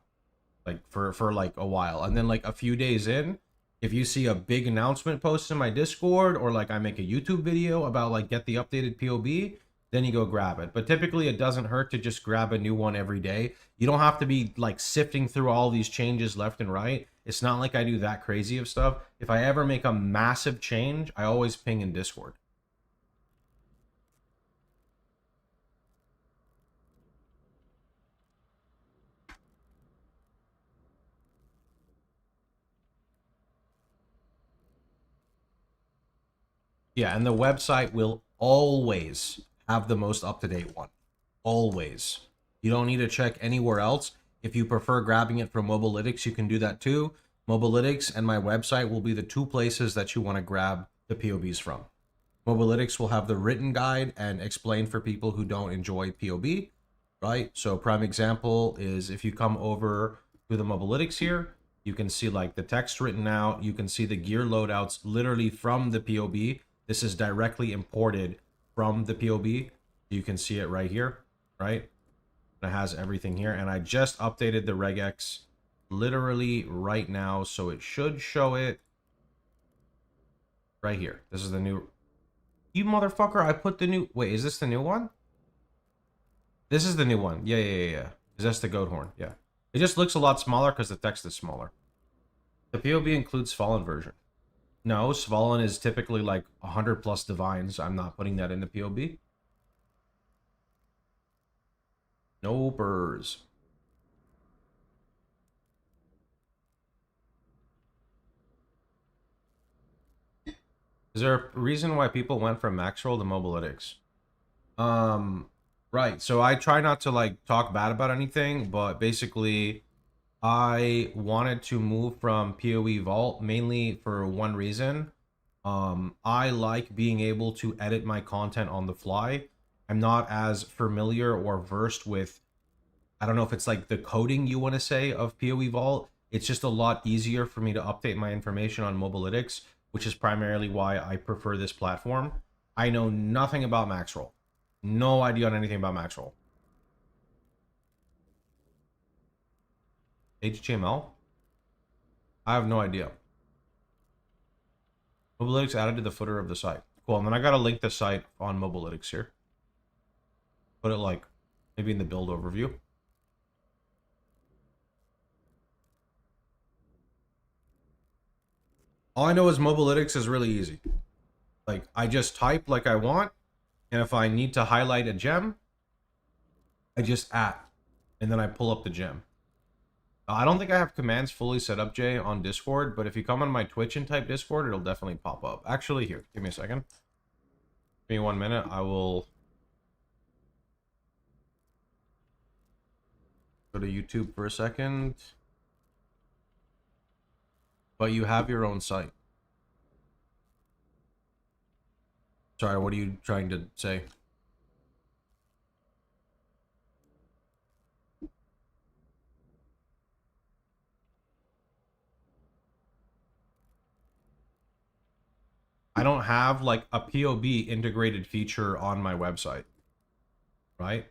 B: Like for like a while. And then like a few days in, if you see a big announcement post in my Discord or like I make a YouTube video about like get the updated POB, then you go grab it. But typically it doesn't hurt to just grab a new one every day. You don't have to be like sifting through all these changes left and right. It's not like I do that crazy of stuff. If I ever make a massive change, I always ping in Discord. Yeah, and the website will always have the most up-to-date one. Always. You don't need to check anywhere else. If you prefer grabbing it from Mobilytics, you can do that too. Mobilytics and my website will be the two places that you want to grab the POBs from. Mobilytics will have the written guide and explain for people who don't enjoy POB, right? So prime example is if you come over to the Mobilytics here, you can see like the text written out. You can see the gear loadouts literally from the POB. This is directly imported from the POB. You can see it right here, right? It has everything here. And I just updated the regex literally right now. So it should show it right here. This is the new... You motherfucker, I put the new... Wait, is this the new one? This is the new one. Yeah. Is this the goat horn? Yeah. It just looks a lot smaller because the text is smaller. The POB includes Fallen version. No, Fallen is typically like 100 plus divines. I'm not putting that in the POB. No burrs. Is there a reason why people went from Maxroll to Mobalytics? Right. So I try not to like talk bad about anything, but basically I wanted to move from POE Vault mainly for one reason. I like being able to edit my content on the fly. I'm not as familiar or versed with, I don't know if it's like the coding you want to say of POE Vault. It's just a lot easier for me to update my information on Mobalytics, which is primarily why I prefer this platform. I know nothing about Maxroll. No idea on anything about Maxroll. HTML? I have no idea. Mobalytics added to the footer of the site. Cool, and then I gotta link the site on Mobalytics here. Put it like, maybe in the build overview. All I know is Mobalytics is really easy. Like, I just type like I want, and if I need to highlight a gem, I just at, and then I pull up the gem. I don't think I have commands fully set up, Jay, on Discord, but if you come on my Twitch and type Discord, it'll definitely pop up. Actually, here, give me a second. Give me 1 minute, I will go to YouTube for a second. But you have your own site. Sorry, what are you trying to say? I don't have like a POB integrated feature on my website, right?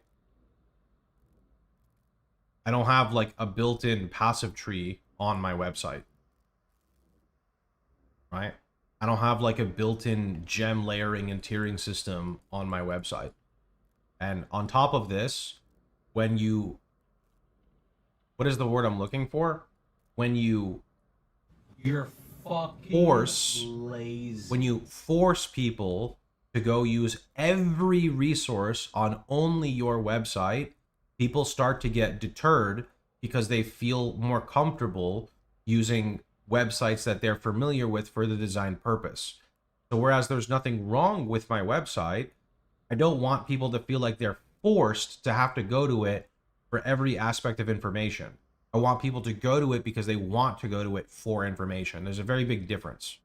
B: I don't have like a built-in passive tree on my website, right? I don't have like a built-in gem layering and tiering system on my website. And on top of this, when you, what is the word I'm looking for? When you
E: You're fucking
B: force,
E: lazy.
B: when you force people to go use every resource on only your website, people start to get deterred because they feel more comfortable using websites that they're familiar with for the design purpose. So whereas there's nothing wrong with my website, I don't want people to feel like they're forced to have to go to it for every aspect of information. I want people to go to it because they want to go to it for information. There's a very big difference.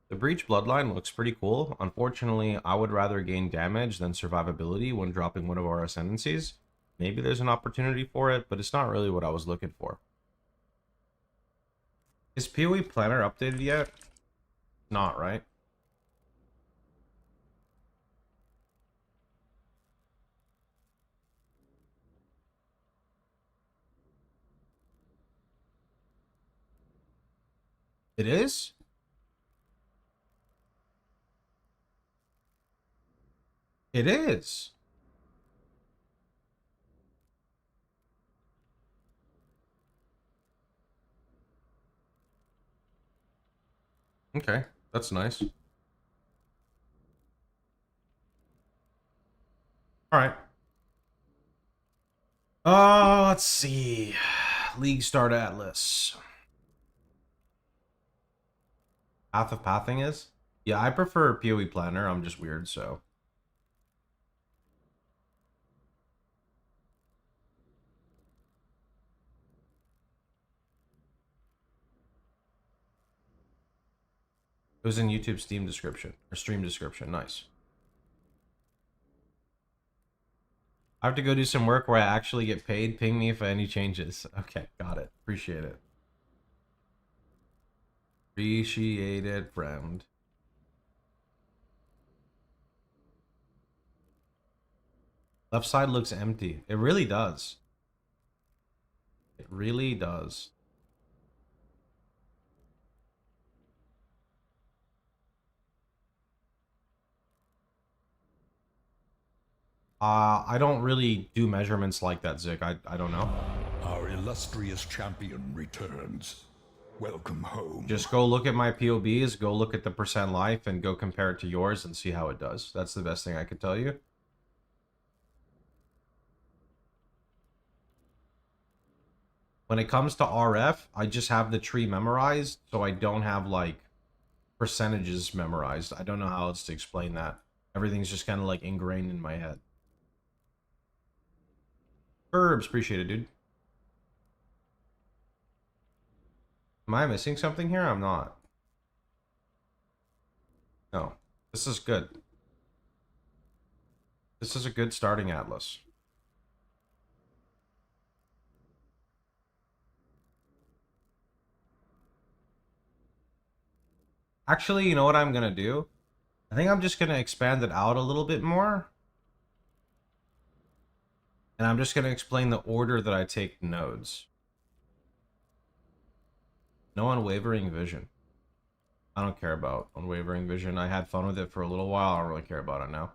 B: The Breach Bloodline looks pretty cool. Unfortunately, I would rather gain damage than survivability when dropping one of our ascendancies. Maybe there's an opportunity for it, but it's not really what I was looking for. Is POE Planner updated yet? Not, right? It is? It is. Okay, that's nice. All right. Let's see. League Start Atlas. Path of Pathing is? Yeah, I prefer POE Planner. I'm just weird, so. It was in YouTube Steam description, or stream description. Nice. I have to go do some work where I actually get paid. Ping me if any changes. Okay, got it. Appreciate it. Appreciate it, friend. Left side looks empty. It really does. It really does. I don't really do measurements like that, Zik. I don't know.
A: Our illustrious champion returns. Welcome home.
B: Just go look at my POBs, go look at the percent life, and go compare it to yours and see how it does. That's the best thing I could tell you. When it comes to RF, I just have the tree memorized, so I don't have, like, percentages memorized. I don't know how else to explain that. Everything's just kind of, like, ingrained in my head. Herbs, appreciate it, dude. Am I missing something here? I'm not. No. This is good. This is a good starting atlas. Actually, you know what I'm gonna do? I think I'm just gonna expand it out a little bit more. And I'm just gonna explain the order that I take nodes. No unwavering vision. I don't care about unwavering vision. I had fun with it for a little while. I don't really care about it now.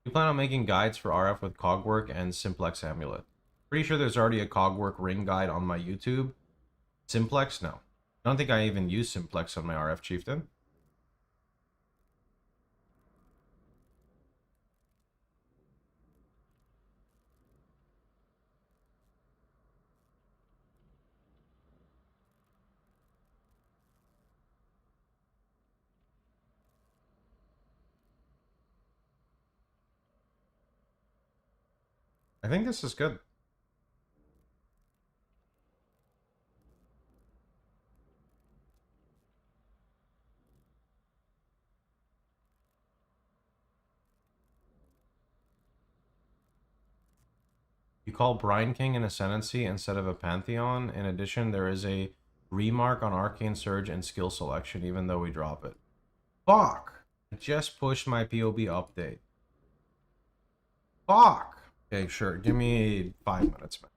B: You plan on making guides for RF with Cogwork and Simplex Amulet. Pretty sure there's already a Cogwork ring guide on my YouTube. Simplex? No. I don't think I even use Simplex on my RF Chieftain. I think this is good. You call Brine King an Ascendancy instead of a Pantheon. In addition, there is a remark on Arcane Surge and skill selection, even though we drop it. Fuck! I just pushed my POB update. Fuck! Okay, sure. Give me 5 minutes, man.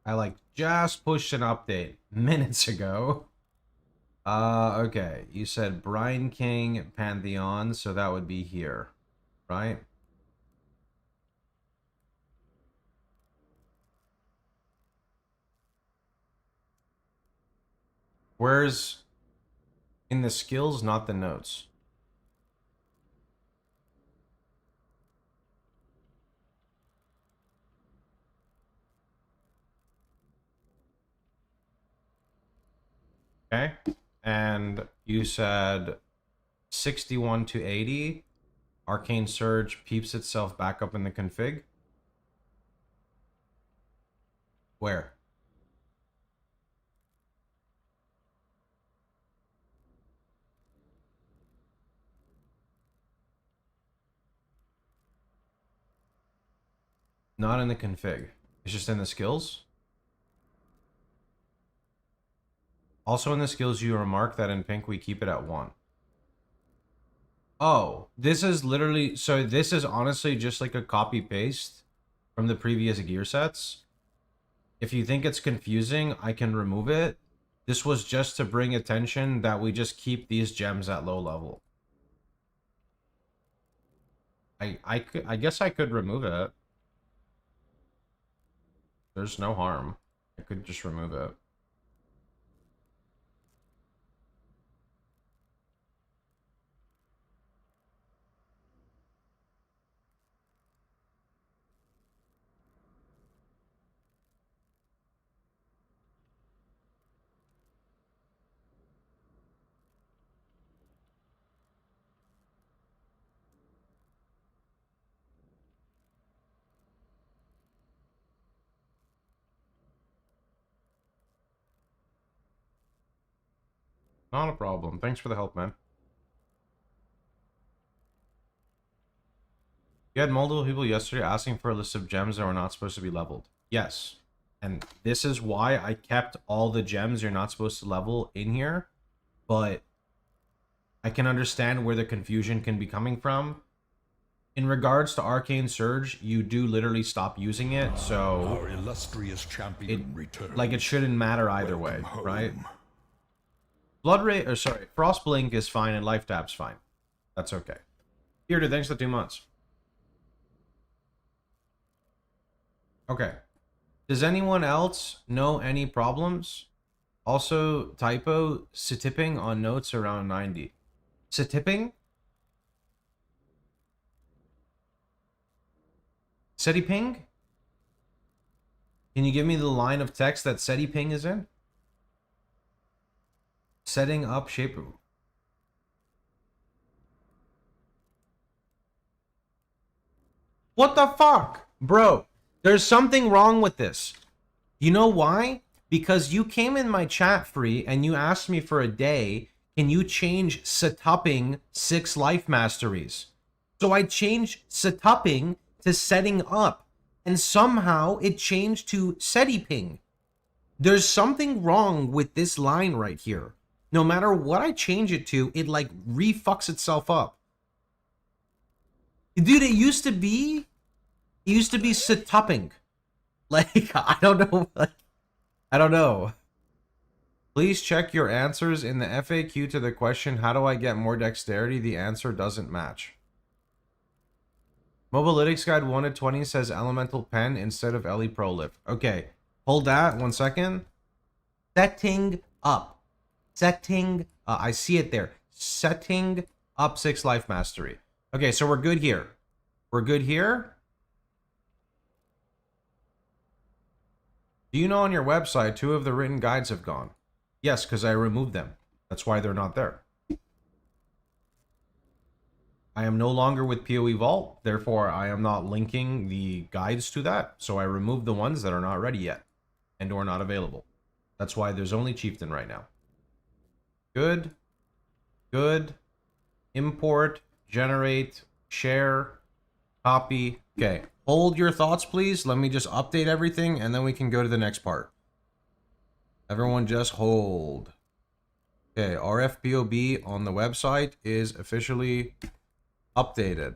B: I like just pushed an update minutes ago. Okay. You said Brine King Pantheon, so that would be here, right? Where's in the skills, not the notes? Okay. And you said 61 to 80. Arcane Surge peeps itself back up in the config. Where? Not in the config. It's just in the skills. Also in the skills, you remark that in pink we keep it at 1. Oh, this is literally... So this is honestly just like a copy-paste from the previous gear sets. If you think it's confusing, I can remove it. This was just to bring attention that we just keep these gems at low level. I guess I could remove it. There's no harm. I could just remove it. Not a problem. Thanks for the help, man. You had multiple people yesterday asking for a list of gems that were not supposed to be leveled. Yes. And this is why I kept all the gems you're not supposed to level in here. but I can understand where the confusion can be coming from. In regards to Arcane Surge, you do literally stop using it, so
A: Our illustrious champion returns.
B: like it shouldn't matter either way,
A: Welcome
B: right?
A: home.
B: Blood Ray, or sorry, Frost Blink is fine and Life Tap's fine. That's okay. Here, dude, thanks for 2 months. Okay. Does anyone else know any problems? Also, typo, sitipping on notes around 90. Sitipping? Setiping? Can you give me the line of text that setiping is in? Setting up shape. What the fuck? Bro, there's something wrong with this. You know why? Because you came in my chat free and you asked me for a day, can you change setuping 6 life masteries? So I changed setuping to setting up, and somehow it changed to setiping. There's something wrong with this line right here. No matter what I change it to, it like refucks itself up. Dude, it used to be setuping. Like, I don't know. I don't know. Please check your answers in the FAQ to the question, how do I get more dexterity? The answer doesn't match. Mobilytics Guide 1 to 20 says Elemental Pen instead of Ellie Prolift. Okay, hold that 1 second. Setting up. Setting, I see it there. Setting up 6 life mastery. Okay, so we're good here. We're good here. Do you know on your website 2 of the written guides have gone? Yes, because I removed them. That's why they're not there. I am no longer with POE Vault, therefore I am not linking the guides to that, so I removed the ones that are not ready yet and or not available. That's why there's only Chieftain right now. Good. Good. Import, generate, share, copy. Okay, hold your thoughts, please. Let me just update everything, and then we can go to the next part. Everyone just hold. Okay, RFPOB on the website is officially updated.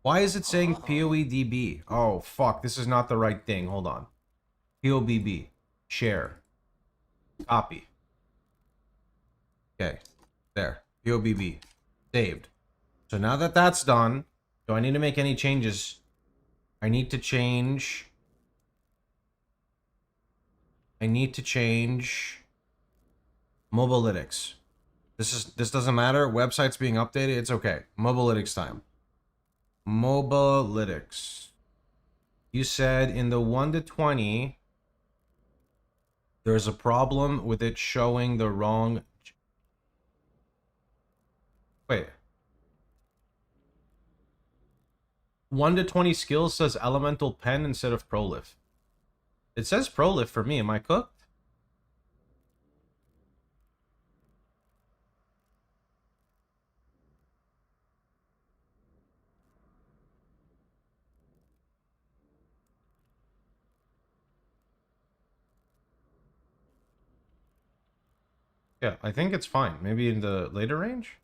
B: Why is it saying POEDB? Oh, fuck. This is not the right thing. Hold on. POBB. Share. Copy. Okay. There. POBB. Saved. So now that that's done, do I need to make any changes? I need to change Mobilytics. This doesn't matter. Website's being updated. It's okay. Mobilytics time. Mobilytics. You said in the 1 to 20, there's a problem with it showing the wrong. Wait. 1 to 20 skills says Elemental Pen instead of Prolift. It says Prolift for me. Am I cooked? Yeah, I think it's fine. Maybe in the later range?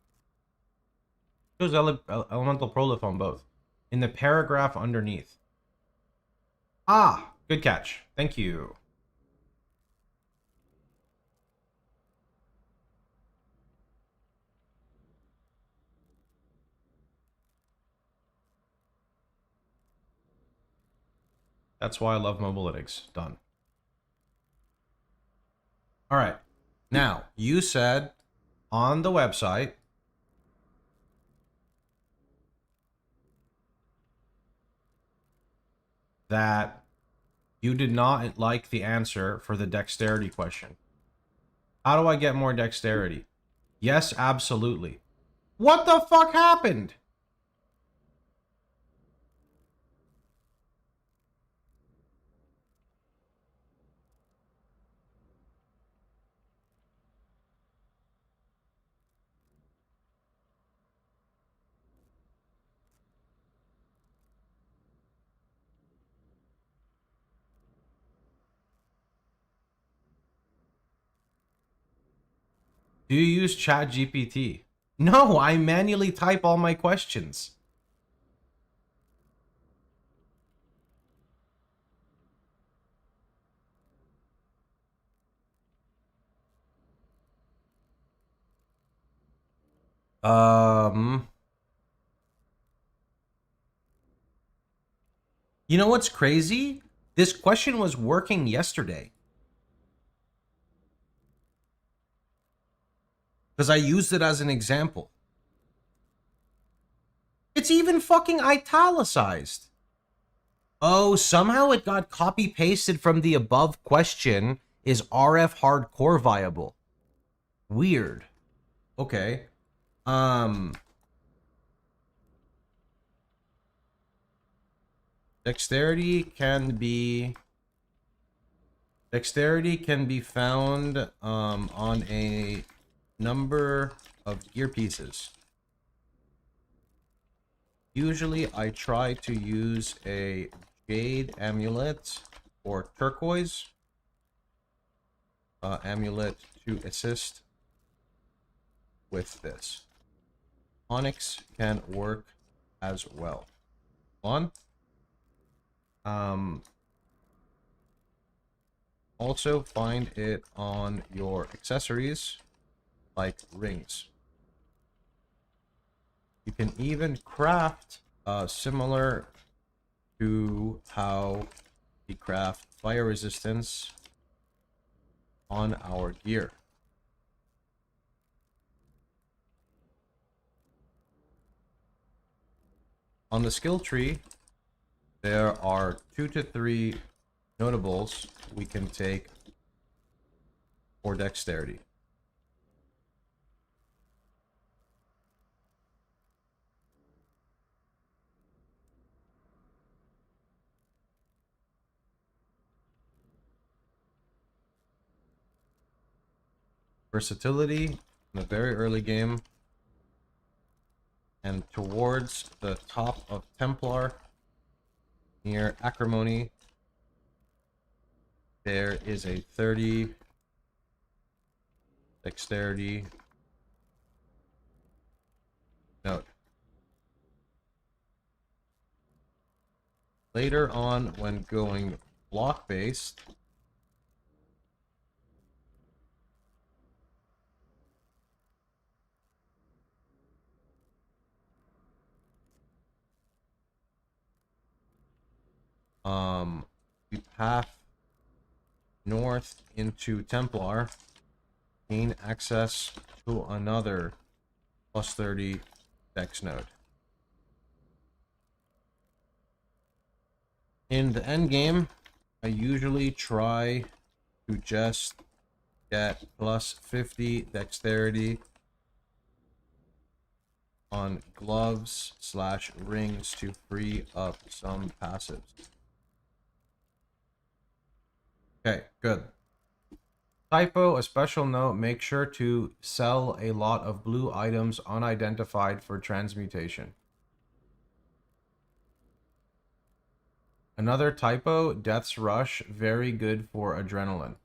B: It shows Elemental Prolift on both. In the paragraph underneath. Ah, good catch. Thank you. That's why I love Mobilytics. Done. All right. Now, you said on the website that you did not like the answer for the dexterity question. How do I get more dexterity? Yes, absolutely. What the fuck happened? Do you use ChatGPT? No, I manually type all my questions. You know what's crazy? This question was working yesterday. Because I used it as an example. It's even fucking italicized. Oh, somehow it got copy pasted from the above question. Is RF hardcore viable? Weird. Okay. Dexterity can be found on a number of gear pieces. Usually I try to use a jade amulet or turquoise amulet to assist with this. Onyx can work as well. Also find it on your accessories like rings. You can even craft similar to how we craft fire resistance on our gear. On the skill tree, there are 2 to 3 notables we can take for dexterity. Versatility in the very early game, and towards the top of Templar near Acrimony there is a 30 dexterity note. Later on, when going block based, we path north into Templar, gain access to another plus 30 dex node. In the end game, I usually try to just get plus 50 dexterity on gloves / rings to free up some passives. Okay, good. Typo, a special note, make sure to sell a lot of blue items unidentified for transmutation. Another typo, Death's Rush, very good for adrenaline.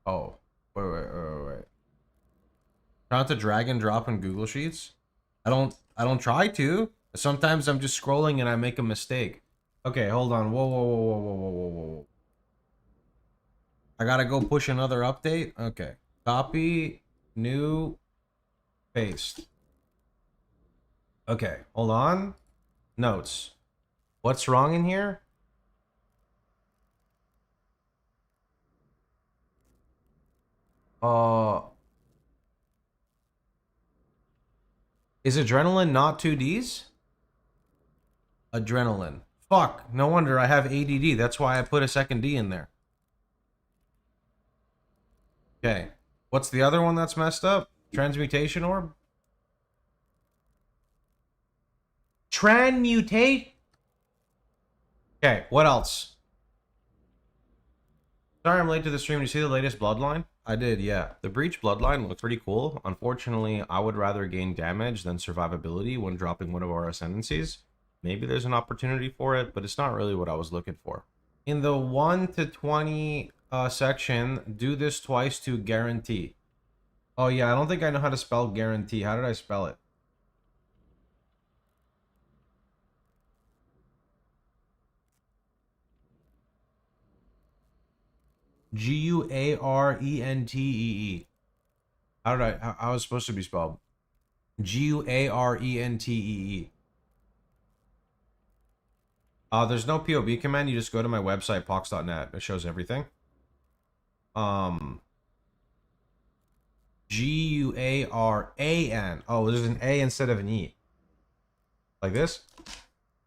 B: Oh, wait. Try not to drag and drop in Google Sheets? I don't try to. Sometimes I'm just scrolling and I make a mistake. Okay, hold on. Whoa. I gotta go push another update? Okay. Copy, new, paste. Okay, hold on. Notes. What's wrong in here? Is adrenaline not 2Ds? Adrenaline. Fuck, no wonder I have ADD. That's why I put a second D in there. Okay. What's the other one that's messed up? Transmutation orb? Transmutate? Okay, what else? Sorry I'm late to the stream. Did you see the latest bloodline? I did, yeah. The Breach bloodline looks pretty cool. Unfortunately, I would rather gain damage than survivability when dropping one of our ascendancies. Maybe there's an opportunity for it, but it's not really what I was looking for. In the 1 to 20 section, do this twice to guarantee. Oh yeah, I don't think I know how to spell guarantee. How did I spell it? Guarentee. How was it supposed to be spelled? Guarentee. There's no POB command. You just go to my website, pox.net. It shows everything. Guaran. Oh, there's an A instead of an E. Like this?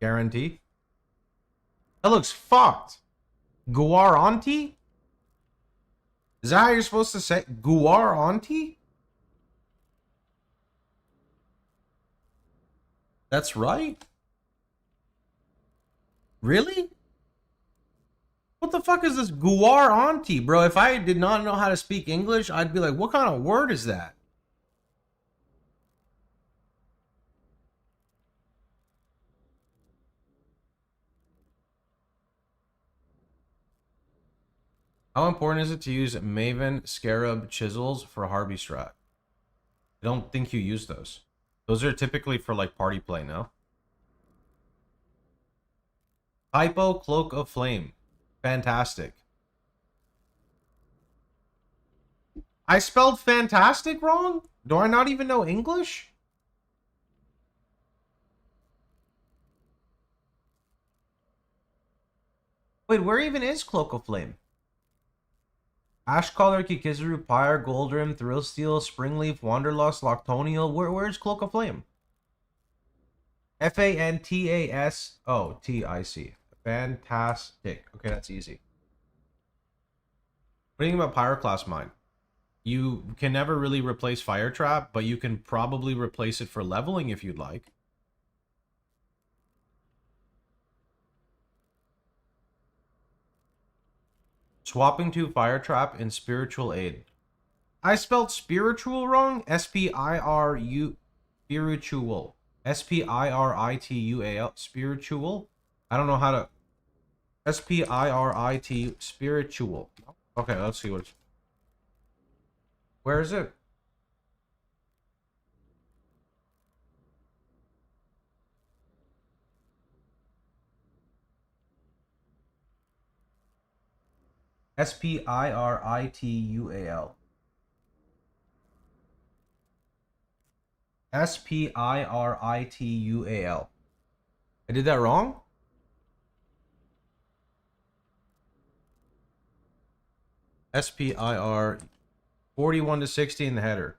B: Guarantee. That looks fucked. Guaranti? Is that how you're supposed to say Guaranti? That's right? Really? What the fuck is this Guaranti, bro? If I did not know how to speak English, I'd be like, what kind of word is that? How important is it to use Maven Scarab chisels for Harvey Strat? I don't think you use those. Those are typically for like party play, no? Hypo Cloak of Flame. Fantastic. I spelled fantastic wrong? Do I not even know English? Wait, where even is Cloak of Flame? Ashcolor, Kikizuru, Pyre, Goldrim, Thrillsteel, Springleaf, Wanderlust, Loctonial. Where's Cloak of Flame? Fantas. Oh, Tic. Fantastic. Okay, that's easy. What do you think about Pyroclast Mine? You can never really replace Fire Trap, but you can probably replace it for leveling if you'd like. Swapping to Fire Trap and Spiritual Aid. I spelled spiritual wrong. S-P-I-R-U. Spiritual. S-P-I-R-I-T-U-A-L. Spiritual. I don't know how to. S-P-I-R-I-T. Spiritual. Okay, let's see what. Where is it? S-P-I-R-I-T-U-A-L. S-P-I-R-I-T-U-A-L. I did that wrong? S-P-I-R 41 to 60 in the header.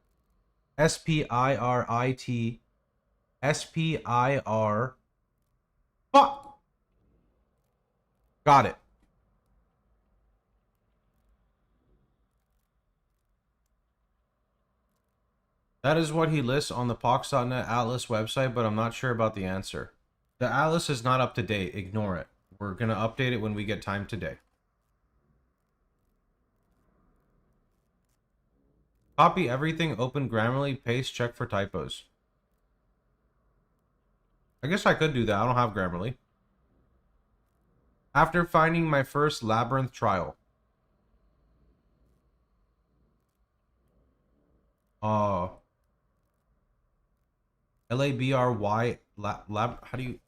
B: S-P-I-R-I-T S-P-I-R. Fuck! Got it. That is what he lists on the Pox.net Atlas website, but I'm not sure about the answer. The Atlas is not up to date. Ignore it. We're going to update it when we get time today. Copy everything, open Grammarly, paste, check for typos. I guess I could do that. I don't have Grammarly. After finding my first labyrinth trial. L-A-B-R-Y lab, how do you?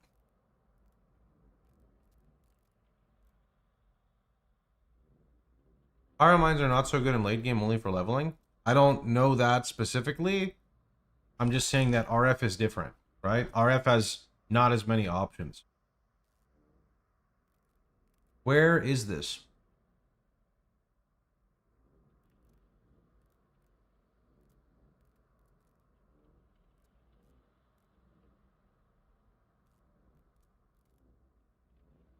B: Power mines are not so good in late game, only for leveling. I don't know that specifically. I'm just saying that RF is different, right? RF has not as many options. Where is this?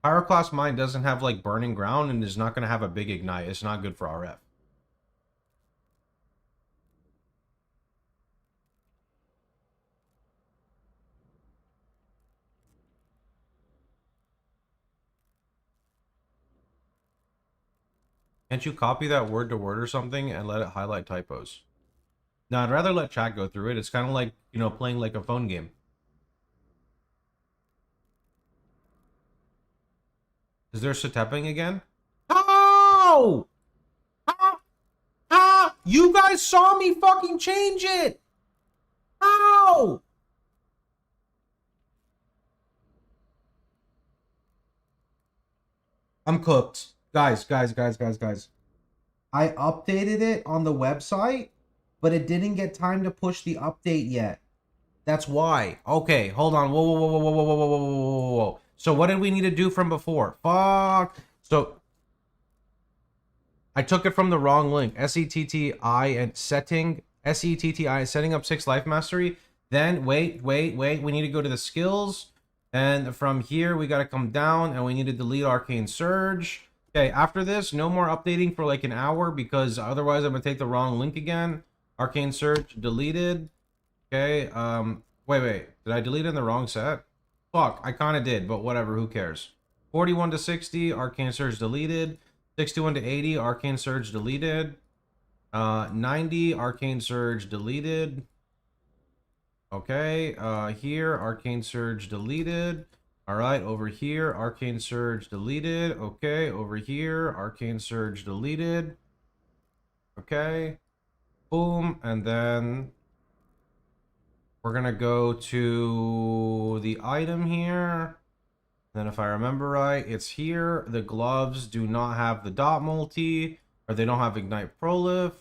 B: Pyroclast mine doesn't have like burning ground and is not going to have a big ignite. It's not good for RF. Can't you copy that word to word or something and let it highlight typos? No, I'd rather let chat go through it. It's kind of like, you know, playing like a phone game. Is there Seteping again? Oh! Ah! Ah! You guys saw me fucking change it! How? I'm cooked. Guys. I updated it on the website, but it didn't get time to push the update yet. That's why. Okay, hold on. Whoa. So what did we need to do from before? Fuck. So I took it from the wrong link. SETTI and setting up 6 life mastery. Then wait. We need to go to the skills. And from here we gotta come down and we need to delete Arcane Surge. Okay, after this, no more updating for like an hour because otherwise I'm gonna take the wrong link again. Arcane Surge deleted. Okay, wait. Did I delete it in the wrong set? Fuck, I kinda did, but whatever, who cares? 41 to 60, Arcane Surge deleted. 61 to 80, Arcane Surge deleted. 90, Arcane Surge deleted. Okay, here, Arcane Surge deleted. Alright, over here, Arcane Surge deleted. Okay, over here, Arcane Surge deleted. Okay, boom, and then we're gonna go to the item here. Then if I remember right, it's here. The gloves do not have the dot multi, or they don't have Ignite Prolif.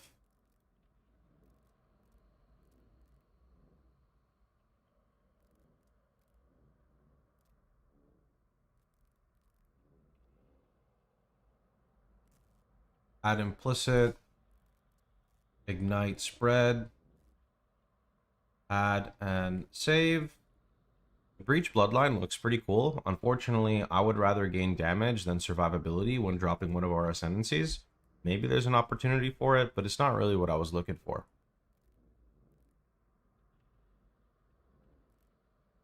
B: Add implicit, ignite spread, add and save. The Breach Bloodline looks pretty cool. Unfortunately, I would rather gain damage than survivability when dropping one of our ascendancies. Maybe there's an opportunity for it, but it's not really what I was looking for.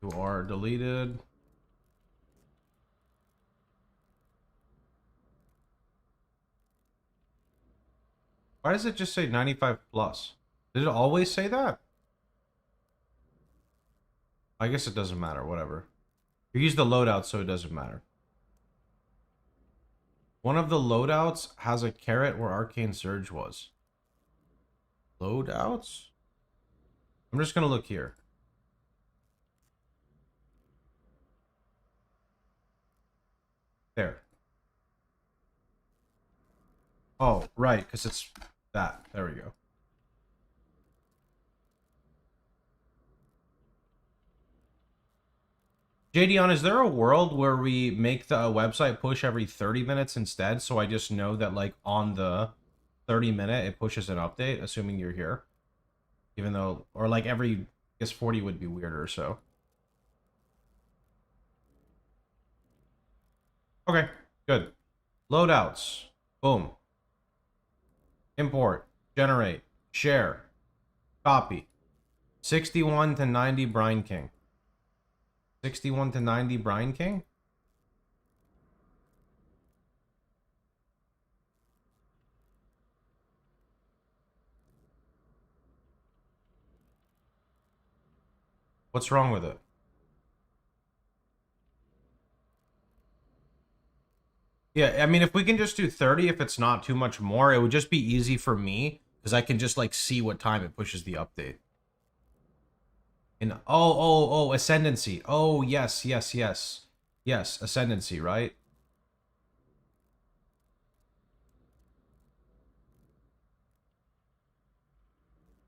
B: You are deleted. Why does it just say 95 plus? Did it always say that? I guess it doesn't matter, whatever. You use the loadout, so it doesn't matter. One of the loadouts has a carrot where Arcane Surge was. Loadouts? I'm just gonna look here. There. Oh, right, because it's that. There we go. JDon, is there a world where we make the website push every 30 minutes instead? So I just know that like on the 30-minute, it pushes an update, assuming you're here. Even though, or like every, I guess 40 would be weirder, so. Okay, good. Loadouts. Boom. Import. Generate. Share. Copy. 61 to 90 Brine King. 61 to 90 Brine King? What's wrong with it? Yeah, I mean, if we can just do 30, if it's not too much more, it would just be easy for me, because I can just, like, see what time it pushes the update. And, oh, Ascendancy. Oh, yes. Yes, Ascendancy, right?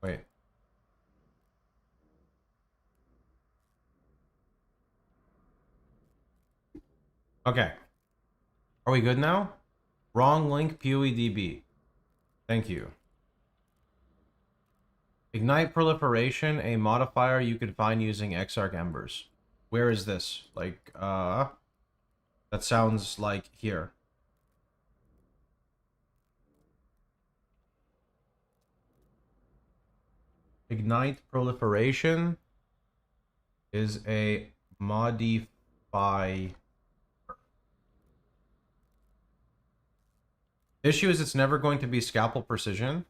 B: Wait. Okay. Are we good now? Wrong link, POEDB. Thank you. Ignite Proliferation, a modifier you can find using Exarch Embers. Where is this? Like, that sounds like here. Ignite Proliferation is a modify. Issue is it's never going to be scalpel precision.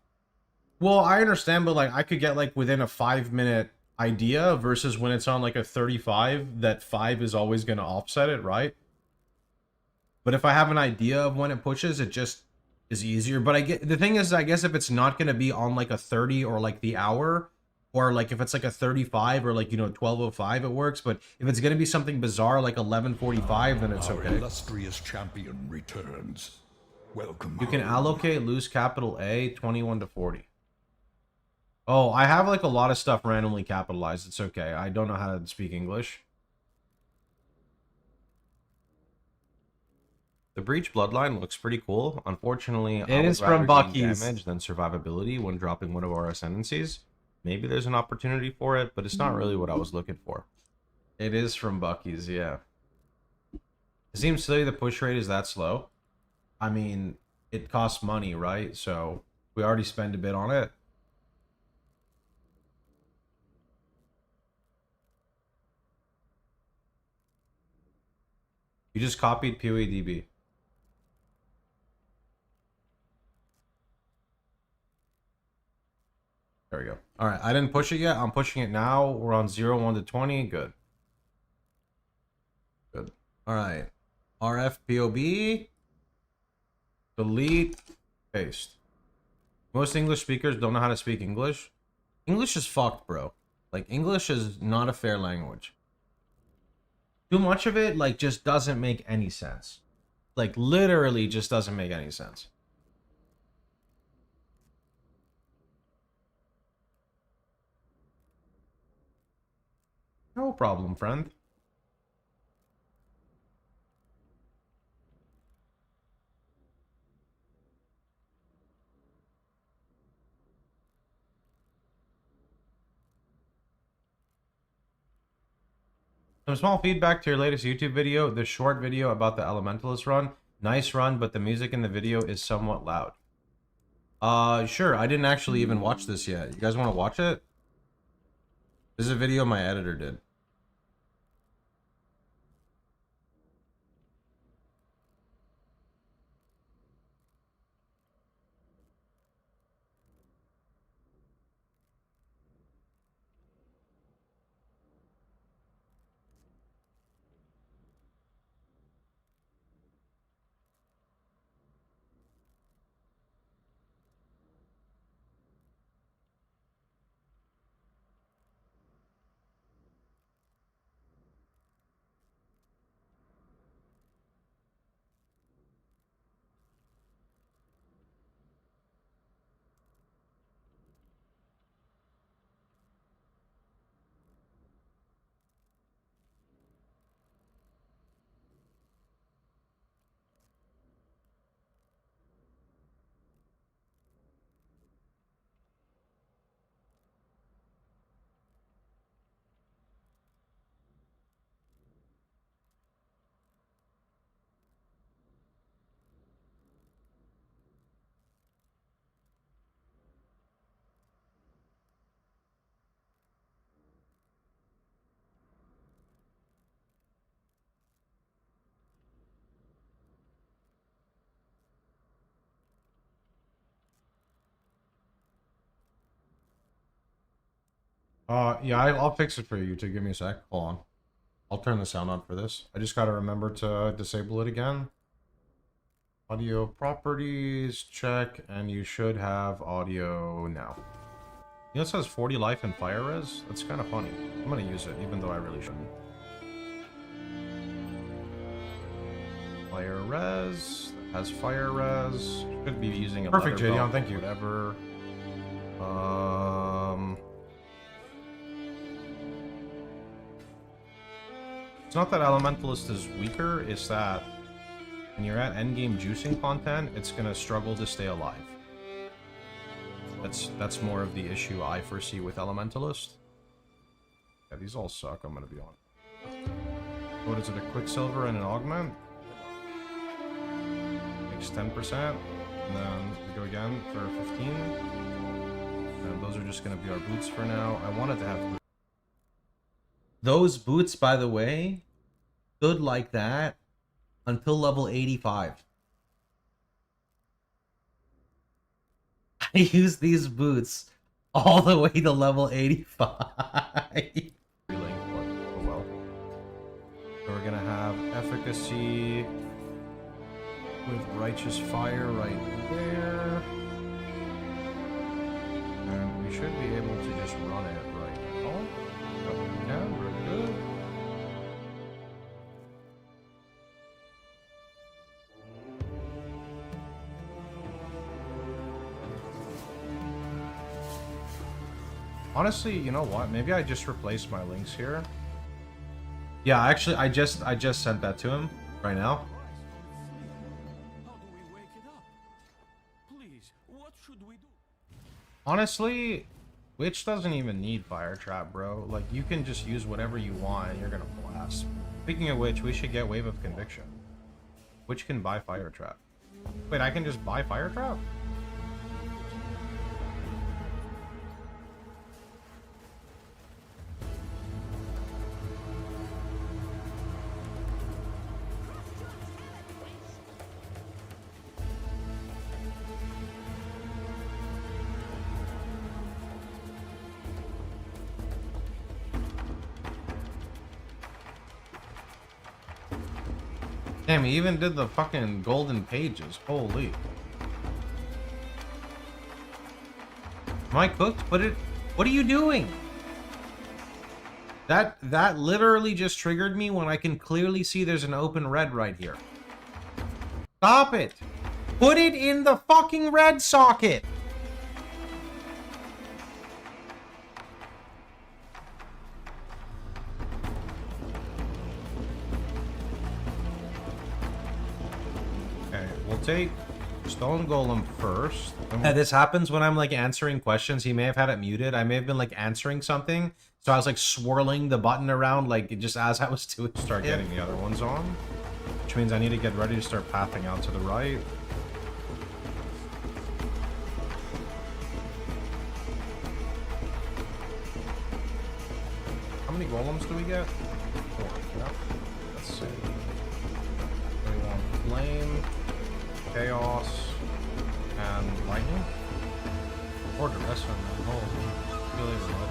B: Well, I understand, but like I could get like within a 5-minute idea versus when it's on like a 35, that 5 is always going to offset it, right? But if I have an idea of when it pushes, it is easier. But I get the thing is, I guess if it's not gonna be on like a 30 or like the hour, or like if it's like a 35 or like 12:05, it works. But if it's gonna be something bizarre like 11:45, then it's
A: Our
B: okay.
A: illustrious champion returns. Welcome.
B: You can
A: home.
B: allocate loose capital A 21 to 40. Oh, I have like a lot of stuff randomly capitalized. It's okay. I don't know how to speak English. The Breach Bloodline looks pretty cool. Unfortunately,
E: It is from Bucky's.
B: damage than survivability when dropping one of our ascendancies. Maybe there's an opportunity for it, but it's not really what I was looking for.
E: It is from Bucky's, yeah.
B: It seems silly the push rate is that slow. I mean, it costs money, right? So we already spend a bit on it. You just copied POE. There we go. All right, I didn't push it yet. I'm pushing it now. We're on 0, 1 to 20. Good. Good. All right. RFPOB. Delete. Paste. Most English speakers don't know how to speak English. English is fucked, bro. Like, English is not a fair language. Too much of it, like, just doesn't make any sense. Like, literally just doesn't make any sense. No problem, friend. Some small feedback to your latest YouTube video. The short video about the Elementalist run. Nice run, but the music in the video is somewhat loud. Sure. I didn't actually even watch this yet. You guys want to watch it? This is a video my editor did. Yeah, I'll fix it for you to give me a sec. Hold on. I'll turn the sound on for this. I just gotta remember to disable it again. Audio properties, check, and you should have audio now. You know, it says 40 life and fire res? That's kind of funny. I'm gonna use it, even though I really shouldn't. Fire res, that has fire res. Should be using a
E: Perfect,
B: leather
E: Jadion,
B: belt,
E: thank you.
B: Whatever. It's not that Elementalist is weaker, it's that when you're at endgame juicing content, it's gonna struggle to stay alive. That's more of the issue I foresee with Elementalist. Yeah, these all suck, I'm gonna be honest. What is it, a Quicksilver and an Augment? Makes 10%, and then we go again for 15. And those are just gonna be our boots for now. I wanted to have... Those boots, by the way, stood like that until level 85. I used these boots all the way to level 85. Oh well. So we're gonna have efficacy. with righteous fire right there. And we should be able to just run it right now. Yeah, we're good. Honestly, you know what? Maybe I just replace my links here. Yeah, actually, I just sent that to him right now.
D: How do we wake it up? Please, what should we do?
B: Honestly, Witch doesn't even need Fire Trap, bro. Like, you can just use whatever you want and you're gonna blast. Speaking of which, we should get Wave of Conviction. Witch can buy Fire Trap. Wait, I can just buy Fire Trap? Damn, he even did the fucking golden pages. Holy. Am I cooked? What are you doing? That literally just triggered me when I can clearly see there's an open red right here. Stop it. Put it in the fucking red socket. Take Stone Golem first. Yeah, this happens when I'm like answering questions. He may have had it muted. I may have been like answering something, so I was like swirling the button around like just as I was doing. Start getting the other ones on, which means I need to get ready to start pathing out to the right. How many golems do we get? 4. Yep. Let's see. We want flame, chaos, and lightning. Or the rest of them. Oh, really good.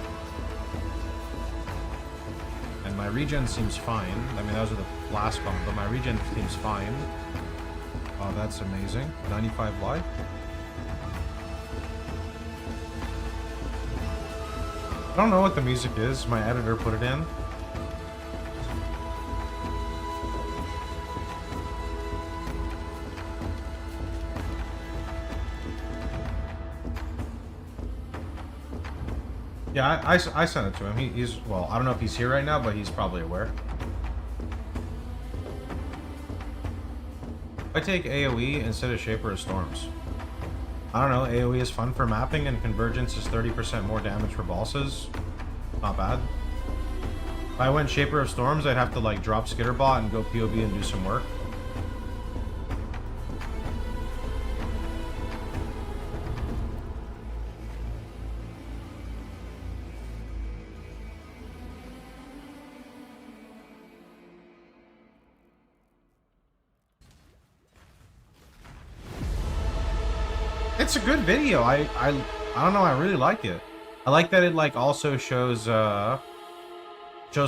B: And my regen seems fine. I mean, those are the last bump, but my regen seems fine. Oh, that's amazing. 95 life. I don't know what the music is. My editor put it in. Yeah, I sent it to him. He's, well, I don't know if he's here right now, but he's probably aware. I take AoE instead of Shaper of Storms. I don't know, AoE is fun for mapping, and Convergence is 30% more damage for bosses. Not bad. If I went Shaper of Storms, I'd have to like drop Skitterbot and go POB and do some work. It's a good video. I don't know, I really like it. I like that it like also shows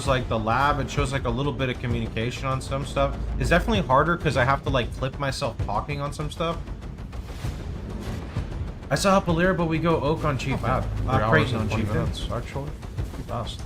B: like the lab. It shows like a little bit of communication on some stuff. It's definitely harder because I have to like clip myself talking on some stuff. I saw Pelir, but we go Oak on Chief. Creighton on Chief minutes, actually. Fast.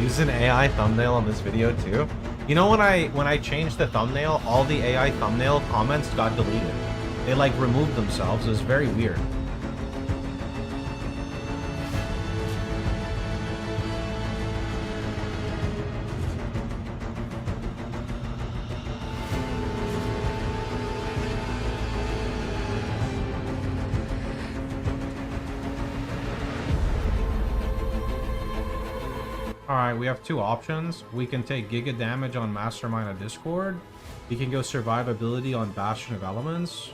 B: Use an AI thumbnail on this video too. You know, when I changed the thumbnail, all the AI thumbnail comments got deleted. They like removed themselves. It was very weird. Alright, we have two options. We can take Giga damage on Mastermind of Discord. We can go survivability on Bastion of Elements.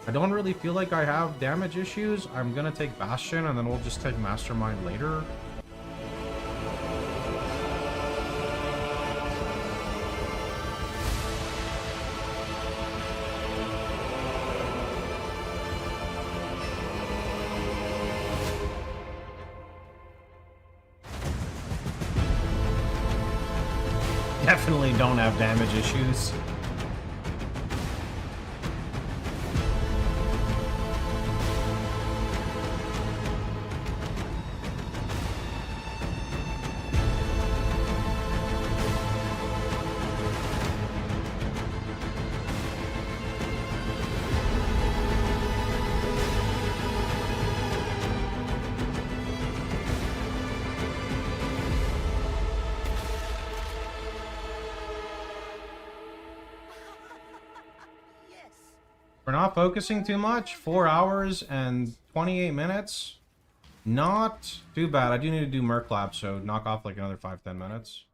B: I don't really feel like I have damage issues. I'm gonna take Bastion and then we'll just take Mastermind later.
G: definitely don't have damage issues. We're not focusing too much. 4 hours and 28 minutes. Not too bad. I do need to do Merc Lab, so knock off like another 5-10 minutes.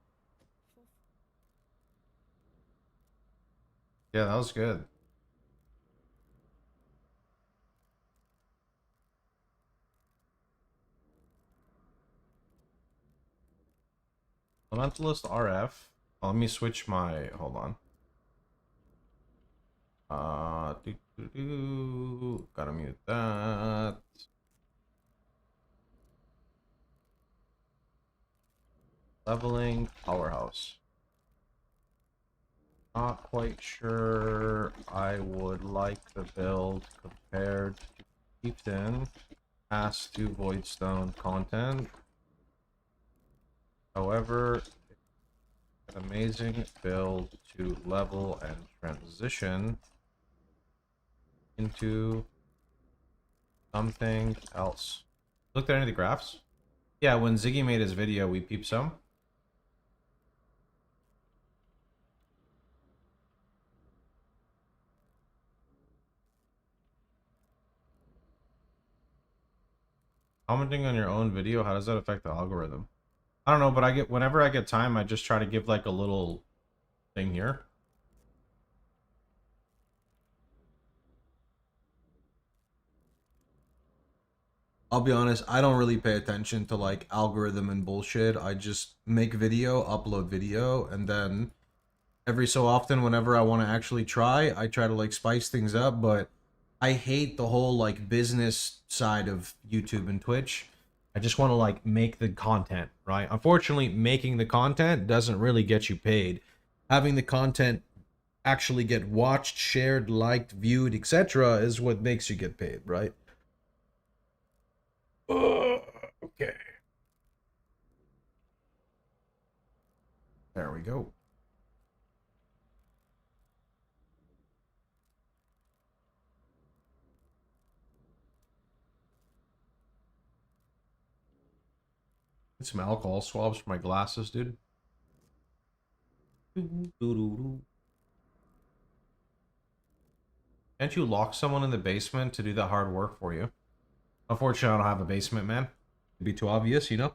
G: Yeah, that was good. Elementalist RF. Oh, let me switch my... Hold on. Gotta mute that. Leveling powerhouse. Not quite sure I would like the build compared to Chieftain as to Voidstone content. However, an amazing build to level and transition into something else. Looked at any of the graphs? Yeah, when Ziggy made his video, we peeped some. Commenting on your own video, how does that affect the algorithm? I don't know, but whenever I get time, I just try to give like a little thing here. I'll be honest, I don't really pay attention to like algorithm and bullshit. I just make video, upload video, and then every so often whenever I want to actually try, I try to like spice things up, but I hate the whole like business side of YouTube and Twitch. I just want to like make the content, right? Unfortunately, making the content doesn't really get you paid. Having the content actually get watched, shared, liked, viewed, etc. is what makes you get paid, right? Okay. There we go. Get some alcohol swabs for my glasses, dude. Can't you lock someone in the basement to do the hard work for you? Unfortunately, I don't have a basement, man. It'd be too obvious, you know?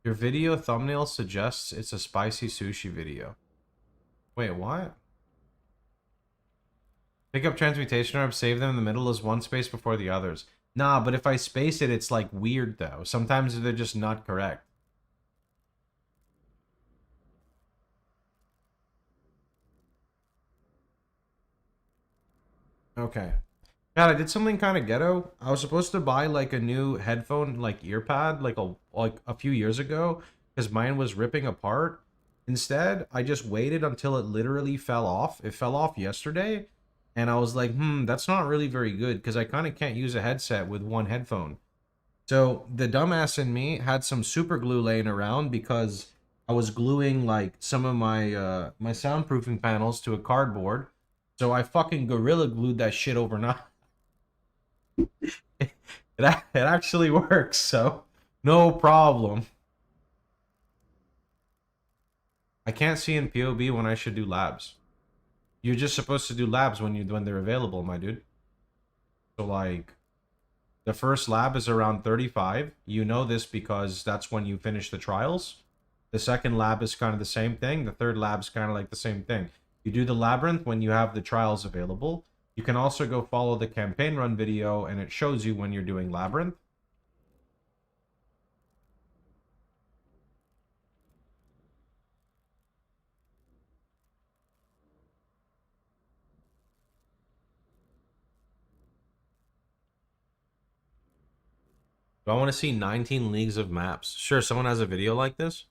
G: Your video thumbnail suggests it's a spicy sushi video. Wait, what? Pick up transmutation orbs, save them in the middle as one space before the others. Nah, but if I space it, it's like weird though. Sometimes they're just not correct. Okay. God, I did something kind of ghetto. I was supposed to buy like a new headphone, like ear pad, like a few years ago, because mine was ripping apart. Instead, I just waited until it literally fell off. It fell off yesterday, and I was like, that's not really very good, because I kind of can't use a headset with one headphone. So the dumbass in me had some super glue laying around because I was gluing like some of my my soundproofing panels to a cardboard. So I fucking gorilla glued that shit overnight. it actually works, so no problem. I can't see in POB when I should do labs. You're just supposed to do labs when they're available, my dude. So like the first lab is around 35. You know this because that's when you finish the trials. The second lab is kind of the same thing. The third lab's kind of like the same thing. You do the labyrinth when you have the trials available. You can also go follow the campaign run video and it shows you when you're doing labyrinth. Do I want to see 19 leagues of maps? Sure, someone has a video like this?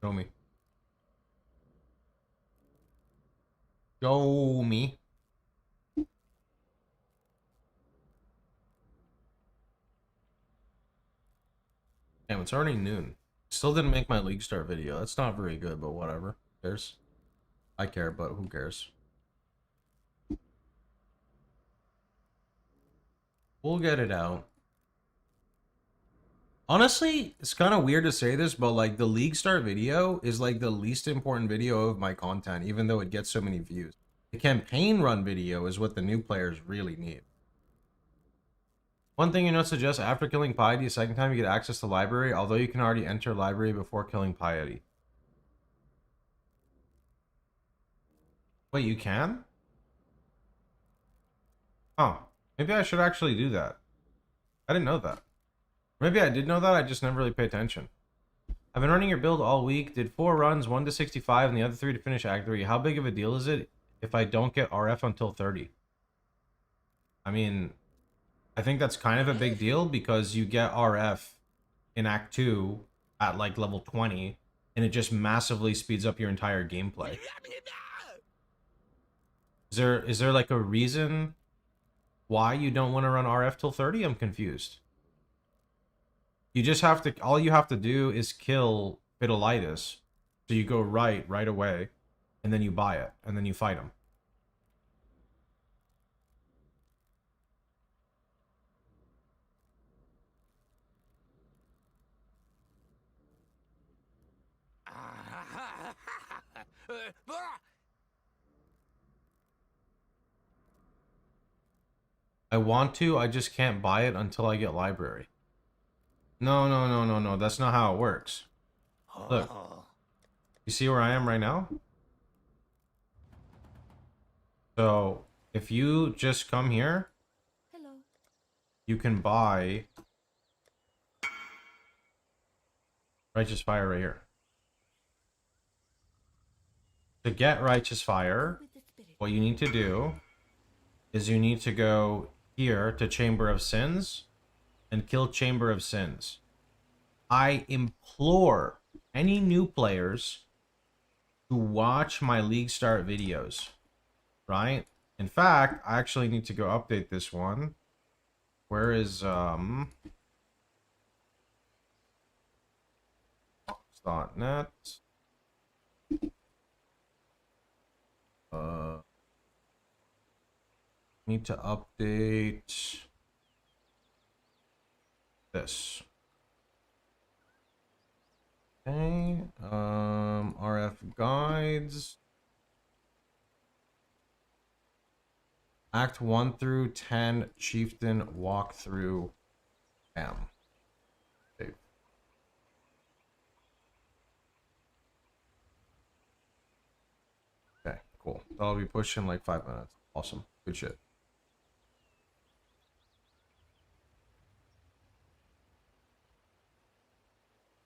G: Show me. Show me. Damn, it's already noon. Still didn't make my League Start video. That's not very good, but whatever. Who cares? I care, but who cares? We'll get it out. Honestly, it's kind of weird to say this, but like the League Start video is like the least important video of my content, even though it gets so many views. The campaign run video is what the new players really need. One thing you know suggests after killing Piety, a second time you get access to library, although you can already enter library before killing Piety. Wait, you can? Oh, maybe I should actually do that. I didn't know that. Maybe I did know that, I just never really pay attention. I've been running your build all week, did 4 runs, 1 to 65 and the other 3 to finish Act 3. How big of a deal is it if I don't get RF until 30? I mean, I think that's kind of a big deal because you get RF in Act 2 at like level 20 and it just massively speeds up your entire gameplay. Is there like a reason why you don't want to run RF till 30? I'm confused. You just have to, all you have to do is kill Vitalitis. So you go right away, and then you buy it, and then you fight him. I want to, I just can't buy it until I get library. No, that's not how it works. Look. You see where I am right now? So, if you just come here,
C: Hello.
G: you can buy Righteous Fire right here. To get Righteous Fire, what you need to do is you need to go here to Chamber of Sins and kill Chamber of Sins. I implore any new players to watch my League Start videos, right? In fact, I actually need to go update this one. Where is .net? Need to update this. Okay, RF guides. Act 1 through 10 Chieftain walkthrough M. Save. Okay, cool. That'll be pushed in like 5 minutes. Awesome. Good shit.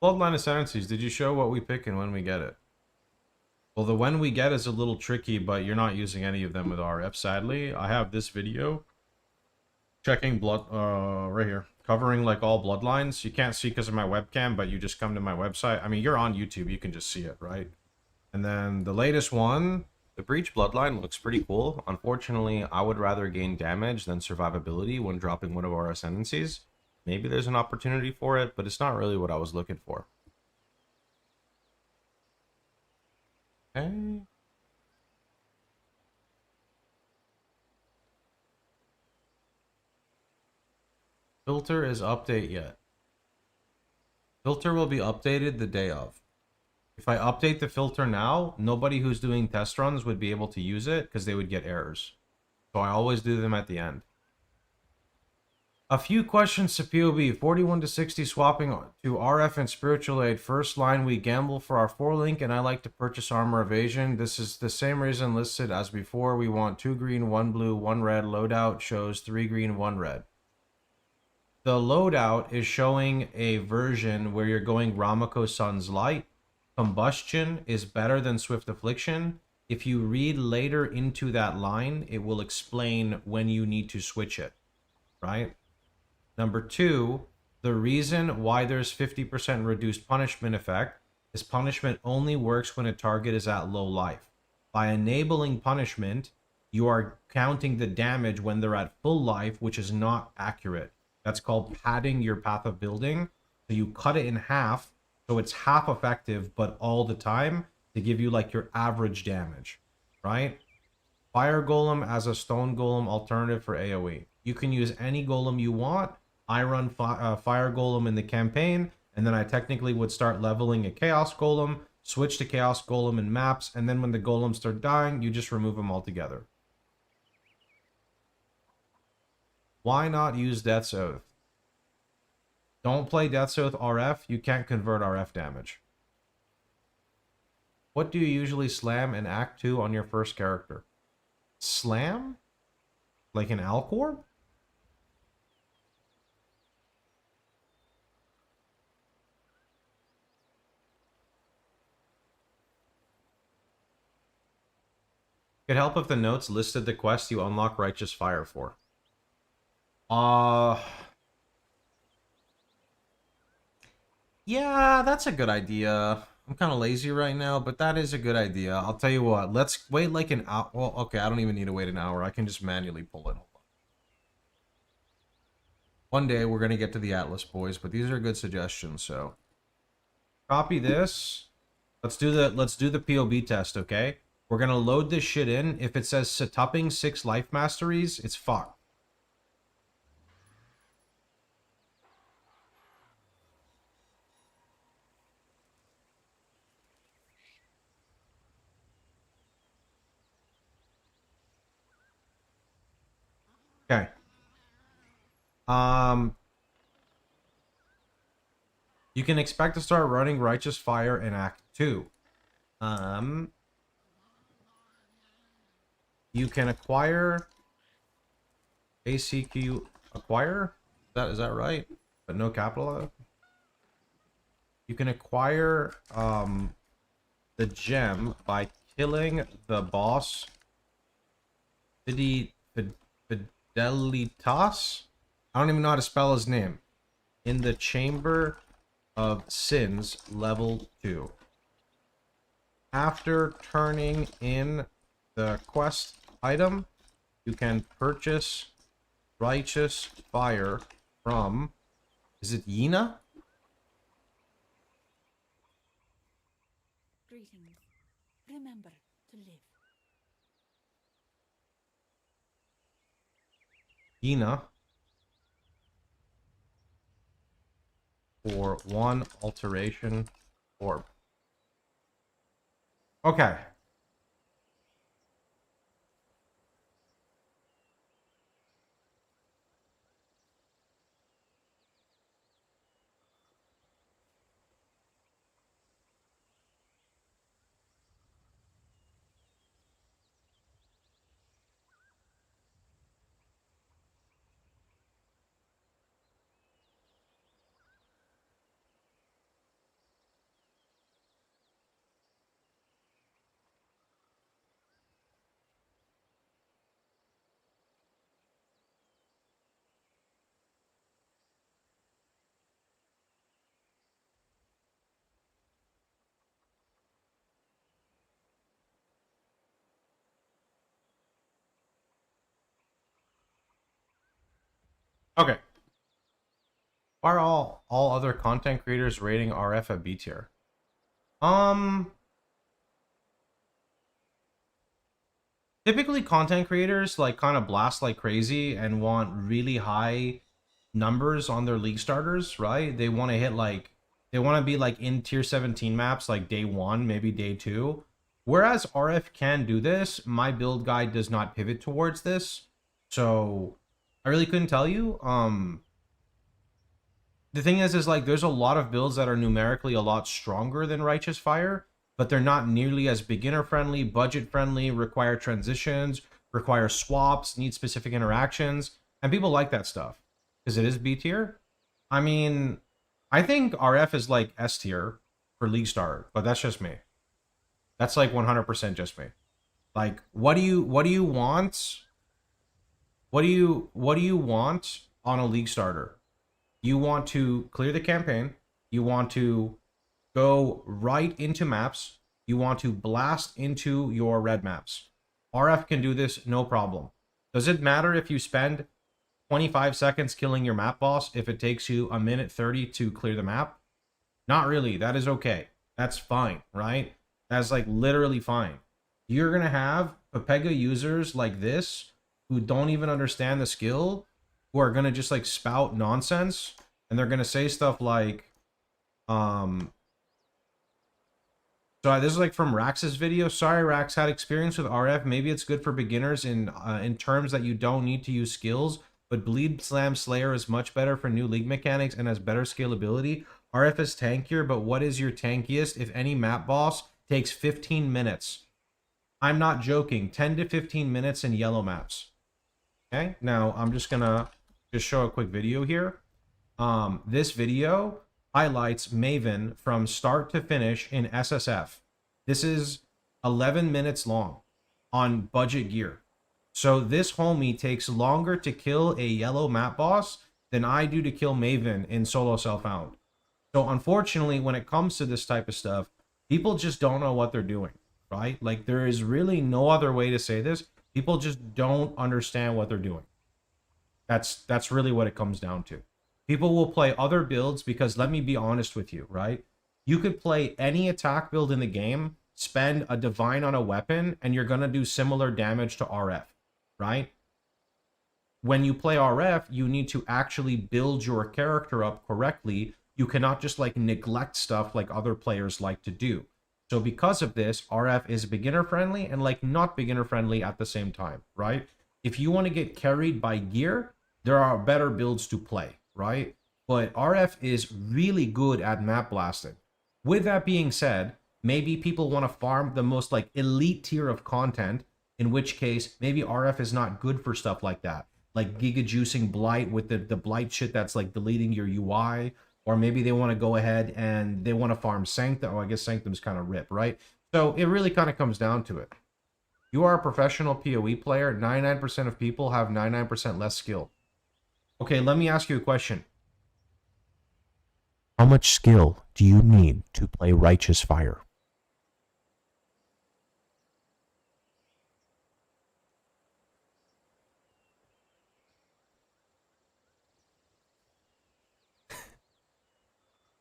G: Bloodline Ascendancies, did you show what we pick and when we get it? Well, the when we get is a little tricky, but you're not using any of them with RF, sadly. I have this video checking blood, right here, covering like all bloodlines. You can't see because of my webcam, but you just come to my website. I mean, you're on YouTube, you can just see it, right? And then the latest one, the Breach bloodline looks pretty cool. Unfortunately, I would rather gain damage than survivability when dropping one of our ascendancies. Maybe there's an opportunity for it, but it's not really what I was looking for. Okay. Filter is update yet. Filter will be updated the day of. If I update the filter now, nobody who's doing test runs would be able to use it because they would get errors. So I always do them at the end. A few questions to POB. 41 to 60 swapping to RF and Spiritual Aid. First line, we gamble for our 4-link and I like to purchase Armor Evasion. This is the same reason listed as before. We want 2 green, 1 blue, 1 red. Loadout shows 3 green, 1 red. the loadout is showing a version where you're going Ramako Sun's Light. Combustion is better than Swift Affliction. If you read later into that line, it will explain when you need to switch it, right? Number 2, the reason why there's 50% reduced punishment effect is punishment only works when a target is at low life. By enabling punishment, you are counting the damage when they're at full life, which is not accurate. That's called padding your path of building. So you cut it in half, so it's half effective, but all the time to give you like your average damage, right? Fire Golem as a Stone Golem alternative for AoE. You can use any golem you want. I run Fire Golem in the campaign, and then I technically would start leveling a Chaos Golem, switch to Chaos Golem in maps, and then when the golems start dying, you just remove them altogether. Why not use Death's Oath? Don't play Death's Oath RF, you can't convert RF damage. What do you usually slam in Act 2 on your first character? Slam? Like an Alcor? Could help if the notes listed the quest you unlock Righteous Fire for. Yeah, that's a good idea. I'm kind of lazy right now, but that is a good idea. I'll tell you what, let's wait like an hour. Well, okay, I don't even need to wait an hour. I can just manually pull it. Hold on. One day we're going to get to the Atlas boys, but these are good suggestions, so. Copy this. Let's do the POB test, okay? We're going to load this shit in. If it says setuping 6 life masteries, it's fucked. Okay. You can expect to start running Righteous Fire in Act 2. You can acquire ACQ acquire? Is that right? But no capital. You can acquire the gem by killing the boss Fidelitas? I don't even know how to spell his name. In the Chamber of Sins, level 2. After turning in the quest item, you can purchase Righteous Fire from... Is it Yina?
F: Greetings. Remember to live.
G: Yina. For 1 alteration orb. Okay. Okay. Why are all other content creators rating RF a B tier? Typically content creators like kind of blast like crazy and want really high numbers on their league starters, right? They want to hit like, they want to be like in tier 17 maps like day 1, maybe day 2. Whereas RF can do this, my build guide does not pivot towards this. So I really couldn't tell you. The thing is like there's a lot of builds that are numerically a lot stronger than Righteous Fire, but they're not nearly as beginner friendly, budget friendly, require transitions, require swaps, need specific interactions, and people like that stuff. because it is B tier. I mean, I think RF is like S tier for League Starter, but that's just me. That's like 100% just me. Like, what do you want? What do you want on a League Starter? You want to clear the campaign. You want to go right into maps. You want to blast into your red maps. RF can do this, no problem. Does it matter if you spend 25 seconds killing your map boss if it takes you a minute 30 to clear the map? Not really. That is okay. That's fine, right? That's like literally fine. You're going to have Pepega users like this who don't even understand the skill, who are going to just like spout nonsense, and they're going to say stuff like, so this is like from Rax's video. Sorry, Rax had experience with RF. Maybe it's good for beginners in terms that you don't need to use skills, but Bleed Slam Slayer is much better for new league mechanics and has better scalability. RF is tankier, but what is your tankiest if any map boss takes 15 minutes? I'm not joking. 10 to 15 minutes in yellow maps. Okay, now I'm just gonna show a quick video here. This video highlights Maven from start to finish in SSF. This is 11 minutes long on budget gear. So this homie takes longer to kill a yellow map boss than I do to kill Maven in solo self-found. So unfortunately, when it comes to this type of stuff, people just don't know what they're doing, right? Like, there is really no other way to say this. People just don't understand what they're doing. That's really what it comes down to. People will play other builds because, let me be honest with you, right? You could play any attack build in the game, spend a divine on a weapon, and you're going to do similar damage to RF, right? When you play RF, you need to actually build your character up correctly. You cannot just like neglect stuff like other players like to do. So because of this, RF is beginner friendly and like not beginner friendly at the same time, right? If you want to get carried by gear, there are better builds to play, right? But RF is really good at map blasting. With that being said, maybe people want to farm the most like elite tier of content, in which case maybe RF is not good for stuff like that. Like giga juicing blight with the blight shit that's like deleting your UI. Or maybe they want to go ahead and they want to farm Sanctum. Oh, I guess Sanctum's kind of rip, right? So it really kind of comes down to it. You are a professional PoE player. 99% of people have 99% less skill. Okay, let me ask you a question. How much skill do you need to play Righteous Fire?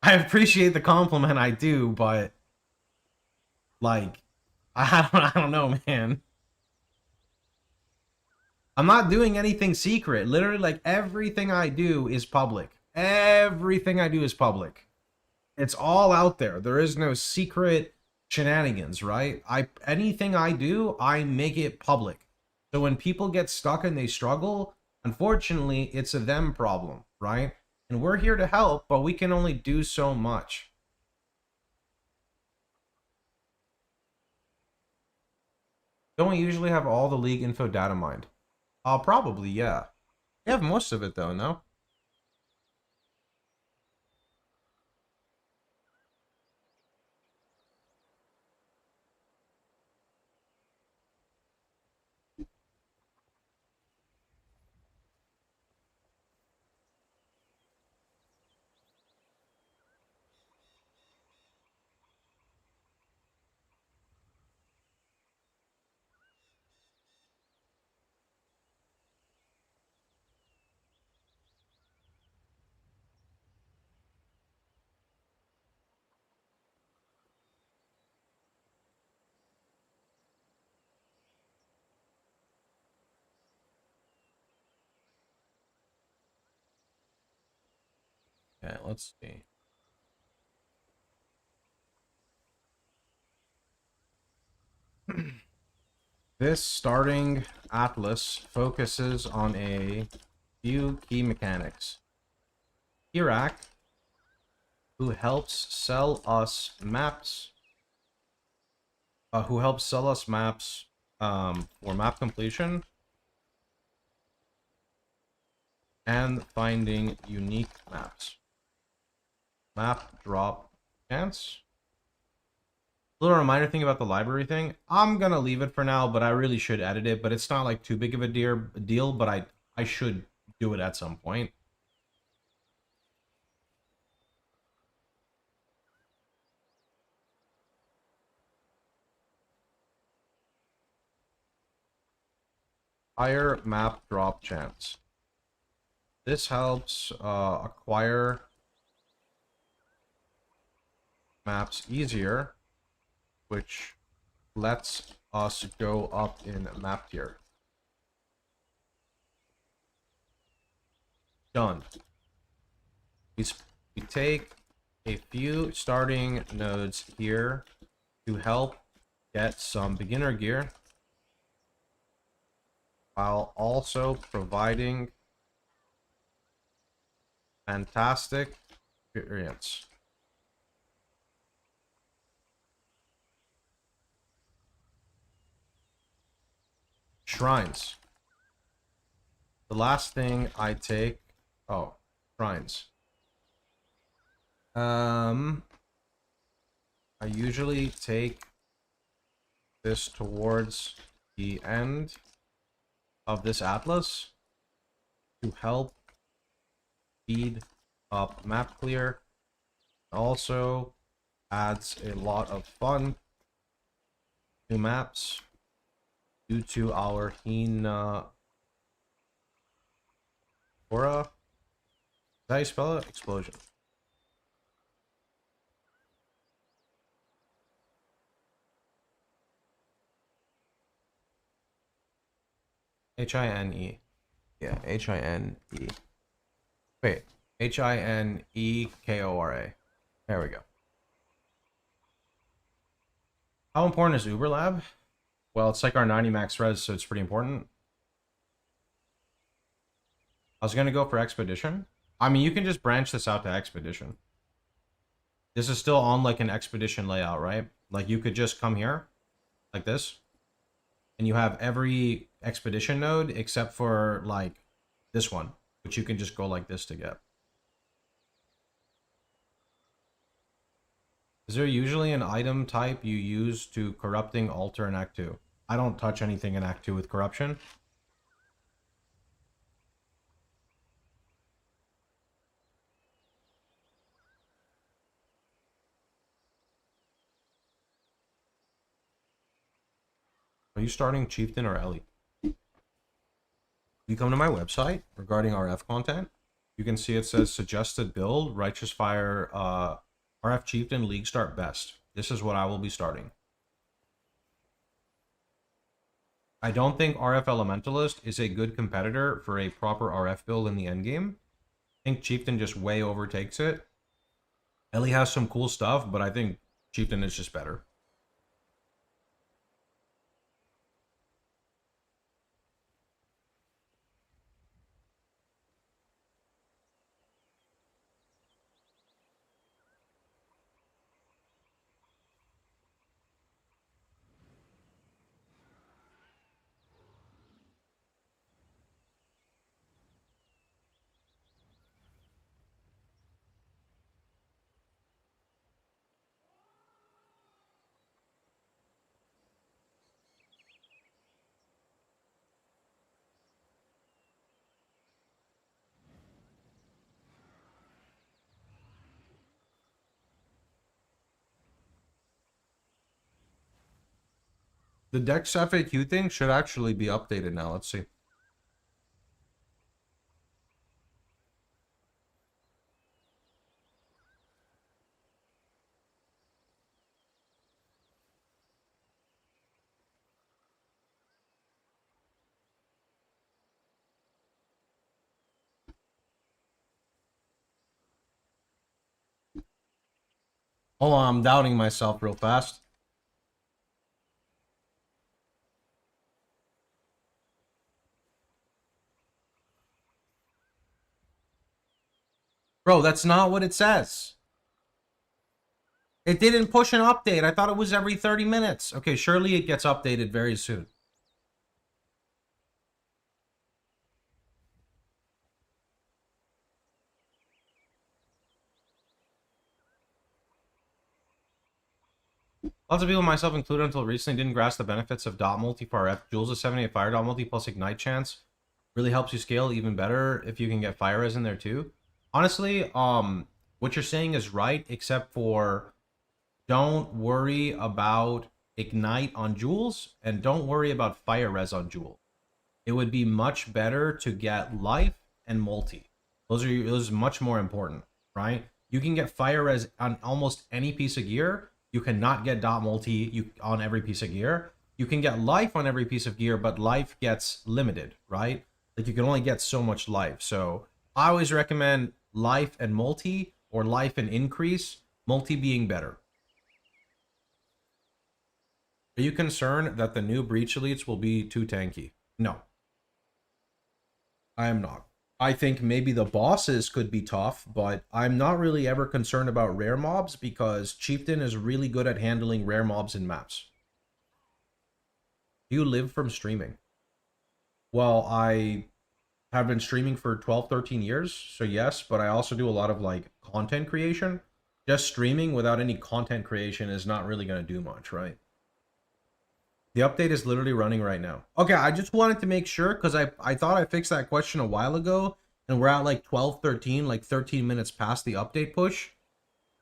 G: I appreciate the compliment, I do, but like, I don't know, man. I'm not doing anything secret. Literally, like, everything I do is public. Everything I do is public. It's all out there. There is no secret shenanigans, right? Anything I do, I make it public. So when people get stuck and they struggle, unfortunately, it's a them problem, right? And we're here to help, but we can only do so much. Don't we usually have all the league info data mined? Probably, yeah. We have most of it, though, no? Okay, let's see. This starting atlas focuses on a few key mechanics. Iraq, who helps sell us maps, for map completion. and finding unique maps. Map drop chance. Little reminder thing about the library thing. I'm gonna leave it for now, but I really should edit it. But it's not like too big of a deal. But I should do it at some point. Higher map drop chance. This helps acquire maps easier, which lets us go up in map tier. Done. We take a few starting nodes here to help get some beginner gear, while also providing fantastic experience. Shrines. The last thing I take, oh, shrines. I usually take this towards the end of this atlas to help speed up map clear. Also adds a lot of fun to maps due to our Hina aura. Is that how you spell it? Explosion. H-I-N-E. Yeah, H-I-N-E. Wait, H-I-N-E-K-O-R-A. There we go. How important is Uber Lab? Well, it's like our 90 max res, so it's pretty important. I was going to go for Expedition. I mean, you can just branch this out to Expedition. This is still on like an Expedition layout, right? Like you could just come here, like this. And you have every Expedition node except for like this one, which you can just go like this to get. Is there usually an item type you use to corrupting alter in Act 2? I don't touch anything in Act 2 with corruption. Are you starting Chieftain or Ellie? You come to my website regarding RF content. You can see it says suggested build, Righteous Fire, RF Chieftain, League Start Best. This is what I will be starting. I don't think RF Elementalist is a good competitor for a proper RF build in the endgame. I think Chieftain just way overtakes it. Ellie has some cool stuff, but I think Chieftain is just better. The Dex FAQ thing should actually be updated now. Let's see. Hold on, I'm doubting myself real fast. Bro, that's not what it says. It didn't push an update. I thought it was every 30 minutes. Okay, surely it gets updated very soon. Lots of people, myself included, until recently didn't grasp the benefits of dot multi for RF. Jules' 78 fire dot multi plus ignite chance really helps you scale even better if you can get fire res in there too. Honestly, what you're saying is right, except for don't worry about ignite on Jules and don't worry about fire res on Jules. It would be much better to get life and multi. Those are much more important, right? You can get fire res on almost any piece of gear. You cannot get dot multi on every piece of gear. You can get life on every piece of gear, but life gets limited, right? Like you can only get so much life. So I always recommend life and multi, or life and increase, multi being better. Are you concerned that the new breach elites will be too tanky? No. I am not. I think maybe the bosses could be tough, but I'm not really ever concerned about rare mobs because Chieftain is really good at handling rare mobs in maps. Do you live from streaming? Well, I have been streaming for 12, 13 years, so yes, but I also do a lot of like content creation. Just streaming without any content creation is not really going to do much, right? The update is literally running right now. Okay, I just wanted to make sure because I thought I fixed that question a while ago and we're at like 12, 13, like 13 minutes past the update push.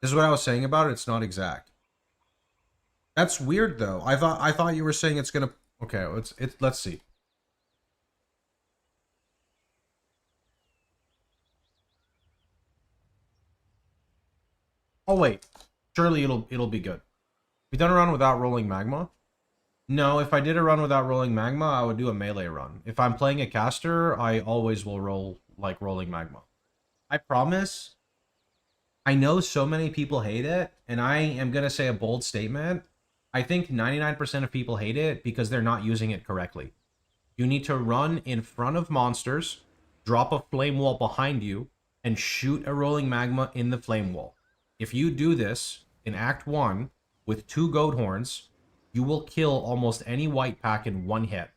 G: This is what I was saying about it. It's not exact. That's weird though. I thought you were saying it's gonna. Okay, let's see. Oh wait, surely it'll be good. We done a run without rolling magma. No, if I did a run without rolling magma, I would do a melee run. If I'm playing a caster, I always will roll like rolling magma. I promise. I know so many people hate it, and I am going to say a bold statement. I think 99% of people hate it because they're not using it correctly. You need to run in front of monsters, drop a flame wall behind you, and shoot a rolling magma in the flame wall. If you do this in Act 1 with 2 goat horns, you will kill almost any white pack in 1 hit.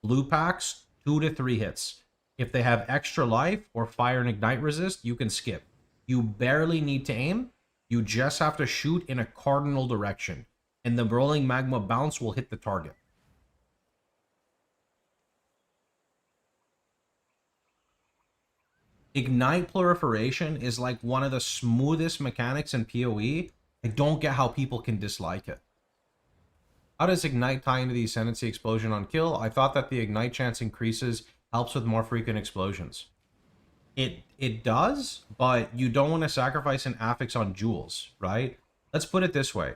G: Blue packs, 2 to 3 hits. If they have extra life or fire and ignite resist, you can skip. You barely need to aim. You just have to shoot in a cardinal direction, and the rolling magma bounce will hit the target. Ignite proliferation is like one of the smoothest mechanics in PoE. I don't get how people can dislike it. How does Ignite tie into the Ascendancy explosion on kill? I thought that the Ignite chance increases helps with more frequent explosions. It does, but you don't want to sacrifice an affix on Jules, right? Let's put it this way,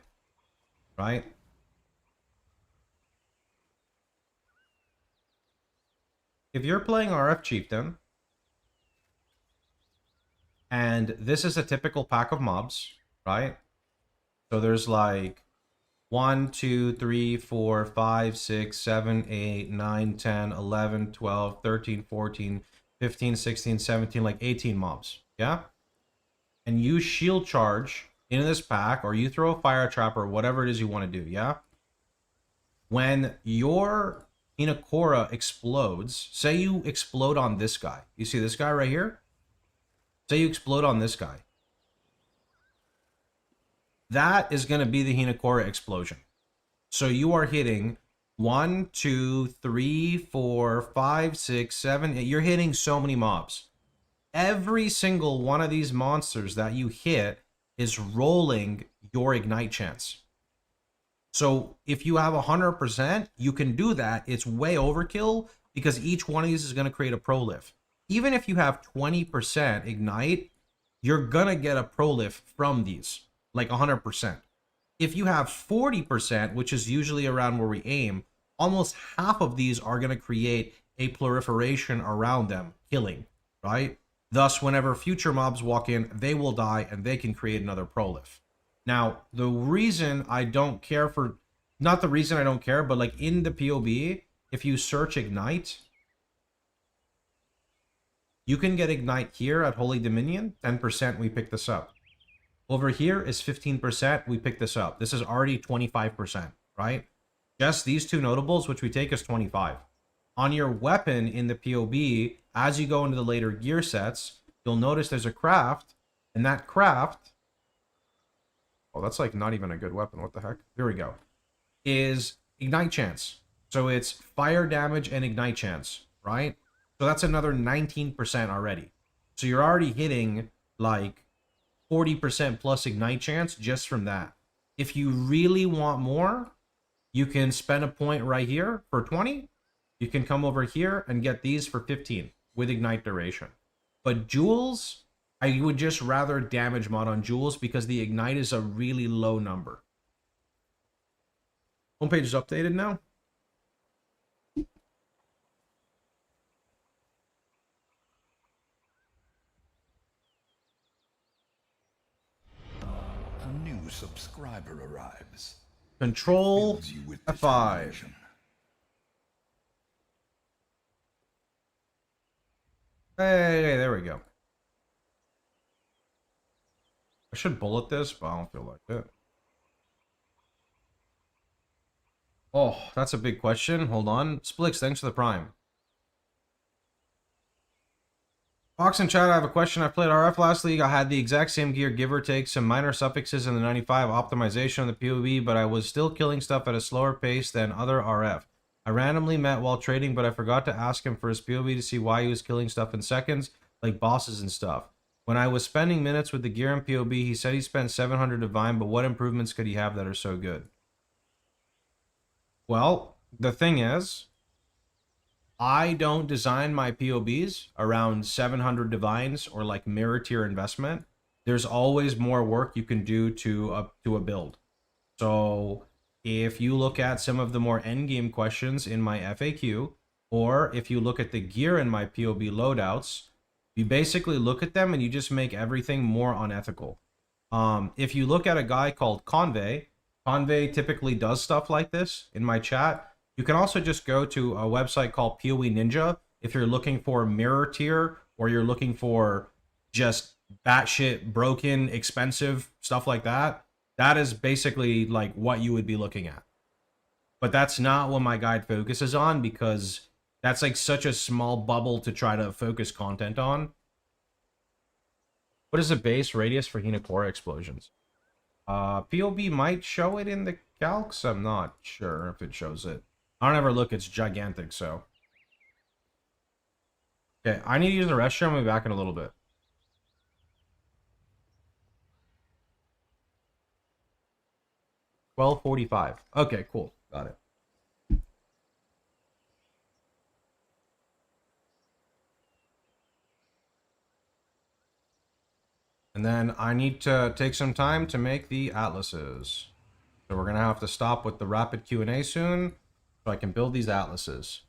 G: right? If you're playing RF Chieftain, and this is a typical pack of mobs, right? So there's like 1, 2, 3, 4, 5, 6, 7, 8, 9, 10, 11, 12, 13, 14, 15, 16, 17, like 18 mobs, yeah? And you shield charge into this pack, or you throw a fire trap, or whatever it is you want to do, yeah? When your Inakora explodes, say you explode on this guy. You see this guy right here? Say you explode on this guy. That is going to be the Hinakora explosion. So you are hitting 1, 2, 3, 4, 5, 6, 7, 8. You're hitting so many mobs. Every single one of these monsters that you hit is rolling your ignite chance. So if you have 100%, you can do that. It's way overkill because each one of these is going to create a prolif. Even if you have 20% ignite, you're going to get a prolif from these. Like 100%. If you have 40%, which is usually around where we aim, almost half of these are going to create a proliferation around them, killing, right? Thus, whenever future mobs walk in, they will die and they can create another prolif. Now, the reason I don't care for, not the reason I don't care, but like in the POB, if you search Ignite, you can get Ignite here at Holy Dominion, 10%, we pick this up. Over here is 15%. We pick this up. This is already 25%, right? Just these two notables, which we take as 25. On your weapon in the POB, as you go into the later gear sets, you'll notice there's a craft, and that craft, Oh, that's like not even a good weapon. What the heck? Here we go. Is ignite chance. So it's fire damage and ignite chance, right? So that's another 19% already. So you're already hitting like 40% plus ignite chance just from that. If you really want more, you can spend a point right here for 20. You can come over here and get these for 15 with ignite duration. But jewels, I would just rather damage mod on jewels because the ignite is a really low number. Homepage is updated now.
A: A new subscriber arrives.
G: Control
A: Fills you with
G: F5.
A: determination.
G: Hey, there we go. I should bullet this, but I don't feel like it. Oh, that's a big question. Hold on. Splix, thanks for the prime. Fox and chat, I have a question. I played RF last league. I had the exact same gear, give or take some minor suffixes in the 95 optimization on the POE, but I was still killing stuff at a slower pace than other RF. I randomly met while trading, but I forgot to ask him for his POV to see why he was killing stuff in seconds, like bosses and stuff. When I was spending minutes with the gear in POB, he said he spent 700 divine, but what improvements could he have that are so good? Well, the thing is, I don't design my POBs around 700 divines or like mirror tier investment. There's always more work you can do to a build. So if you look at some of the more endgame questions in my FAQ, or if you look at the gear in my POB loadouts, you basically look at them and you just make everything more unethical. If you look at a guy called Convey typically does stuff like this in my chat. You can also just go to a website called POE Ninja if you're looking for mirror tier or you're looking for just batshit broken, expensive stuff like that. That is basically like what you would be looking at. But that's not what my guide focuses on because that's like such a small bubble to try to focus content on. What is the base radius for Hinokora explosions? POB might show it in the calcs. I'm not sure if it shows it. I don't ever look. It's gigantic, so. Okay, I need to use the restroom. I'll be back in a little bit. $12.45. Okay, cool. Got it. And then I need to take some time to make the atlases. So we're going to have to stop with the rapid Q&A soon so I can build these atlases.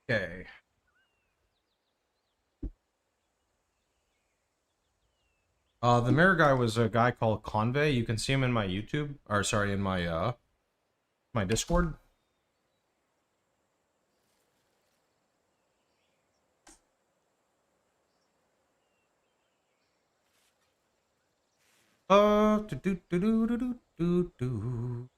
G: Okay. The mirror guy was a guy called Convey. You can see him in my YouTube, or sorry, in my Discord. Do do do do do do do do.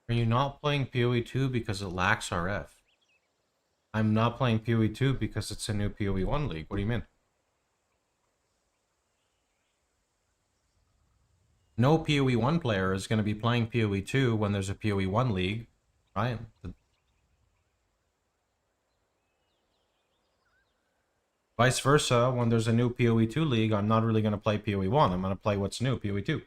G: Are you not playing PoE 2 because it lacks RF? I'm not playing PoE 2 because it's a new PoE 1 league. What do you mean? No PoE 1 player is going to be playing PoE 2 when there's a PoE 1 league, right? Vice versa, when there's a new PoE 2 league, I'm not really going to play PoE 1. I'm going to play what's new, PoE 2.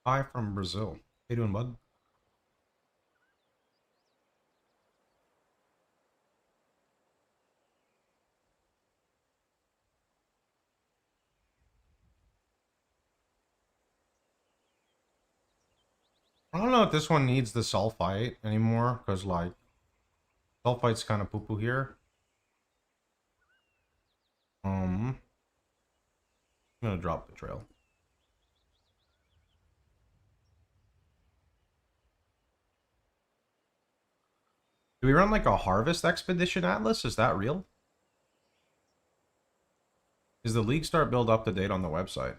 G: Hi from Brazil. How you doing, bud? I don't know if this one needs the sulfite anymore, because, like, sulfite's kind of poo-poo here. I'm gonna drop the trail. Do we run, like, a harvest expedition atlas? Is that real? Is the league start build up to date on the website?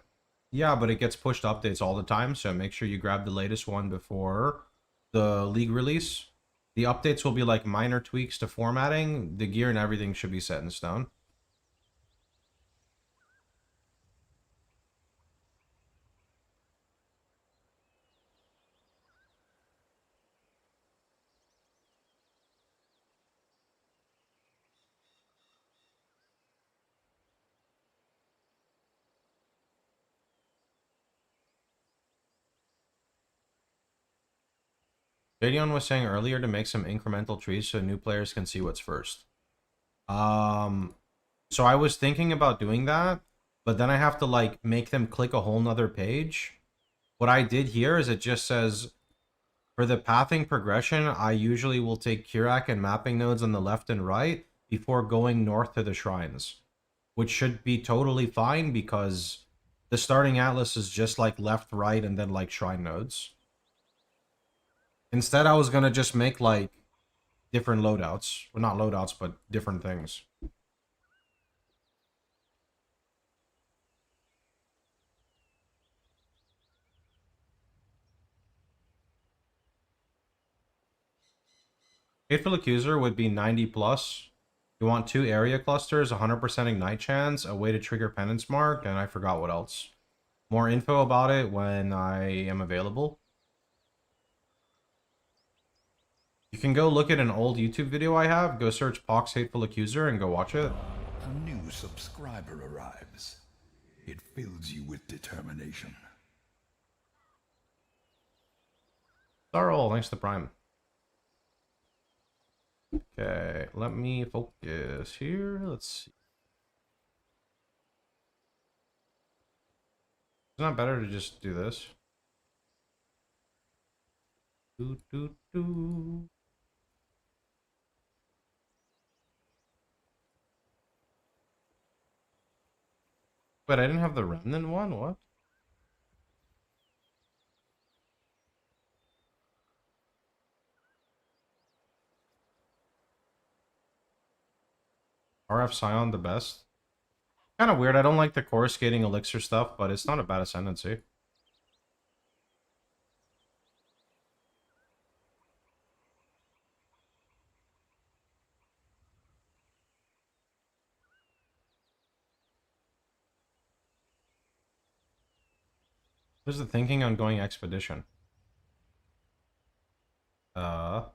G: Yeah, but it gets pushed updates all the time, so make sure you grab the latest one before the league release. The updates will be like minor tweaks to formatting. The gear and everything should be set in stone. Jadion was saying earlier to make some incremental trees so new players can see what's first. So I was thinking about doing that, but then I have to like make them click a whole nother page. What I did here is it just says, for the pathing progression, I usually will take Kirak and mapping nodes on the left and right before going north to the shrines, which should be totally fine because the starting atlas is just like left, right, and then like shrine nodes. Instead, I was gonna just make like different loadouts. Well, not loadouts, but different things. Hateful Accuser would be 90 plus. You want 2 area clusters, 100% ignite chance, a way to trigger penance mark, and I forgot what else. More info about it when I am available. You can go look at an old YouTube video I have. Go search Pox Hateful Accuser and go watch it.
A: A new subscriber arrives. It fills you with determination.
G: Starroll, thanks to Prime. Okay, let me focus here. Let's see. It's not better to just do this. Do. But I didn't have the remnant one? What? RF Scion the best. Kind of weird. I don't like the coruscating elixir stuff, but it's not a bad ascendancy. What's the thinking on going expedition? Guyan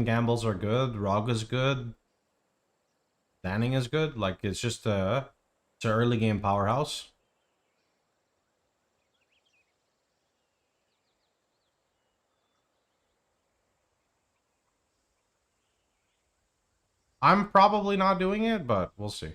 G: gambles are good. Rog is good. Lanning is good. Like, it's just it's an early game powerhouse. I'm probably not doing it, but we'll see.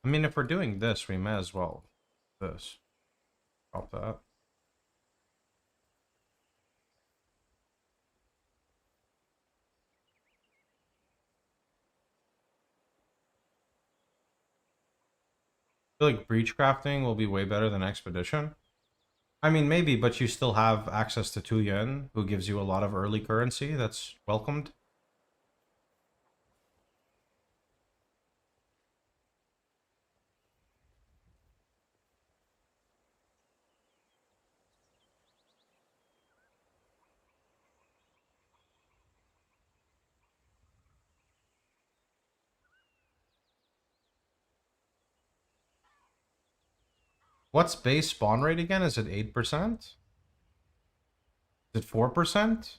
G: I mean, if we're doing this, we may as well this. Drop that. I feel like breach crafting will be way better than expedition. I mean, maybe, but you still have access to 2 yen, who gives you a lot of early currency that's welcomed. What's base spawn rate again? Is it 8%? Is it 4%?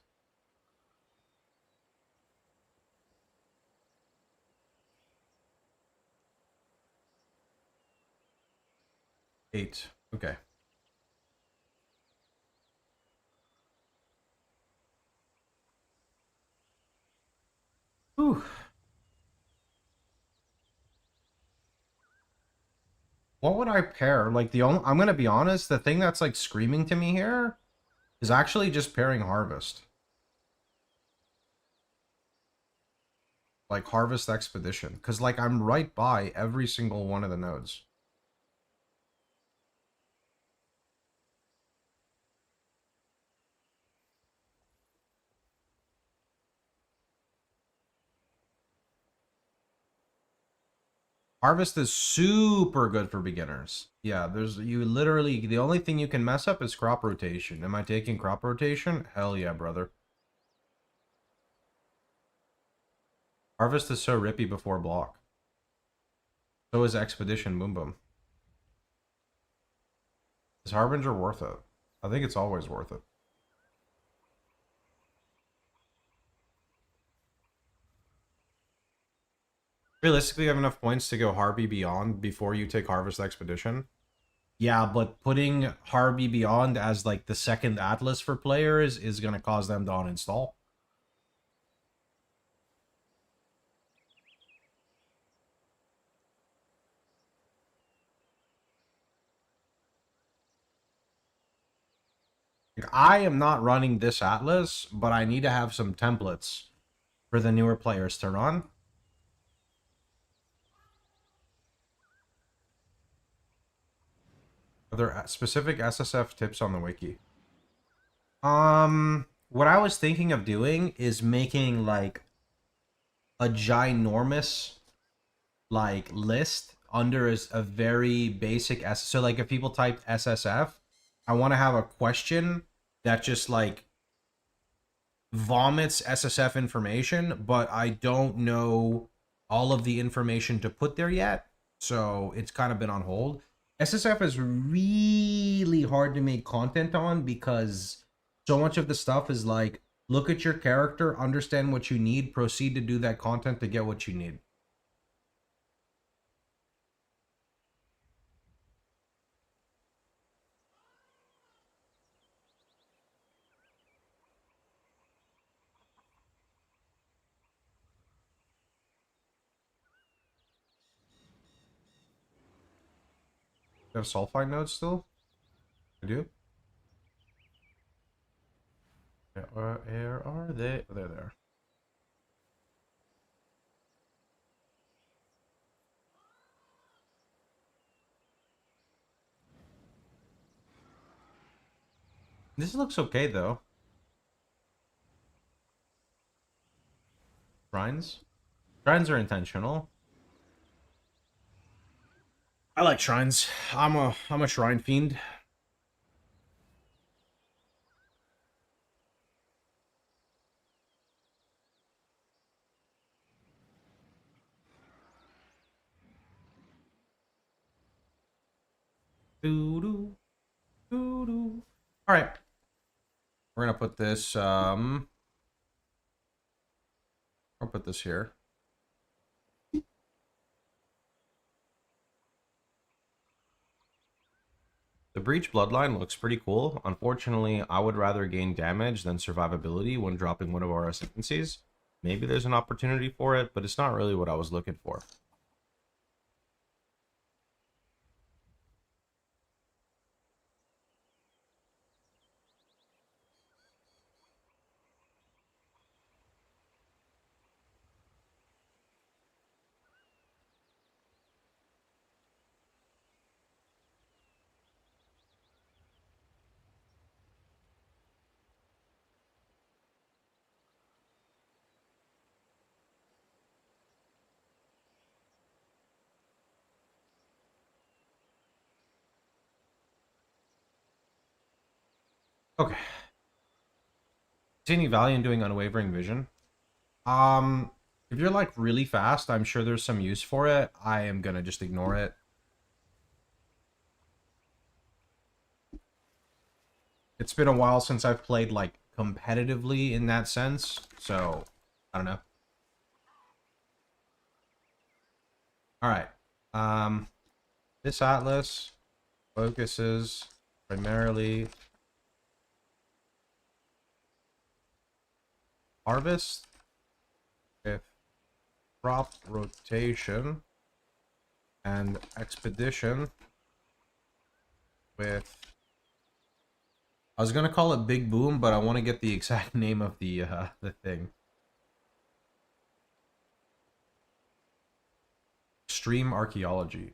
G: Eight. Okay. Whew. What would I pair? Like I'm gonna be honest, the thing that's like screaming to me here is actually just pairing Harvest. Like Harvest Expedition. Because like I'm right by every single one of the nodes. Harvest is super good for beginners. Yeah, there's you literally the only thing you can mess up is crop rotation. Am I taking crop rotation? Hell yeah, brother. Harvest is so rippy before block. So is Expedition Boom Boom. Is Harbinger worth it? I think it's always worth it. Realistically, you have enough points to go Harby Beyond before you take Harvest Expedition. Yeah, but putting Harby Beyond as like the second Atlas for players is going to cause them to uninstall. Like, I am not running this Atlas, but I need to have some templates for the newer players to run. Are there specific SSF tips on the wiki? What I was thinking of doing is making like a ginormous like list under a very basic S. So like if people type SSF, I want to have a question that just like vomits SSF information, but I don't know all of the information to put there yet. So it's kind of been on hold. SSF is really hard to make content on because so much of the stuff is like, look at your character, understand what you need, proceed to do that content to get what you need. You have sulfide nodes still? I do. Where are they? Oh, they're there. This looks okay though. Shrines? Shrines are intentional. I like shrines. I'm a shrine fiend. Doo doo doo doo. All right, we're gonna put this. I'll put this here. The Breach Bloodline looks pretty cool. Unfortunately, I would rather gain damage than survivability when dropping one of our ascendancies. Maybe there's an opportunity for it, but it's not really what I was looking for. Okay. See any value in doing Unwavering Vision? If you're like really fast, I'm sure there's some use for it. I am gonna just ignore it. It's been a while since I've played like competitively in that sense, so I don't know. All right. This atlas focuses primarily harvest with crop rotation and expedition with, I was gonna call it Big Boom, but I want to get the exact name of the thing. Extreme archaeology.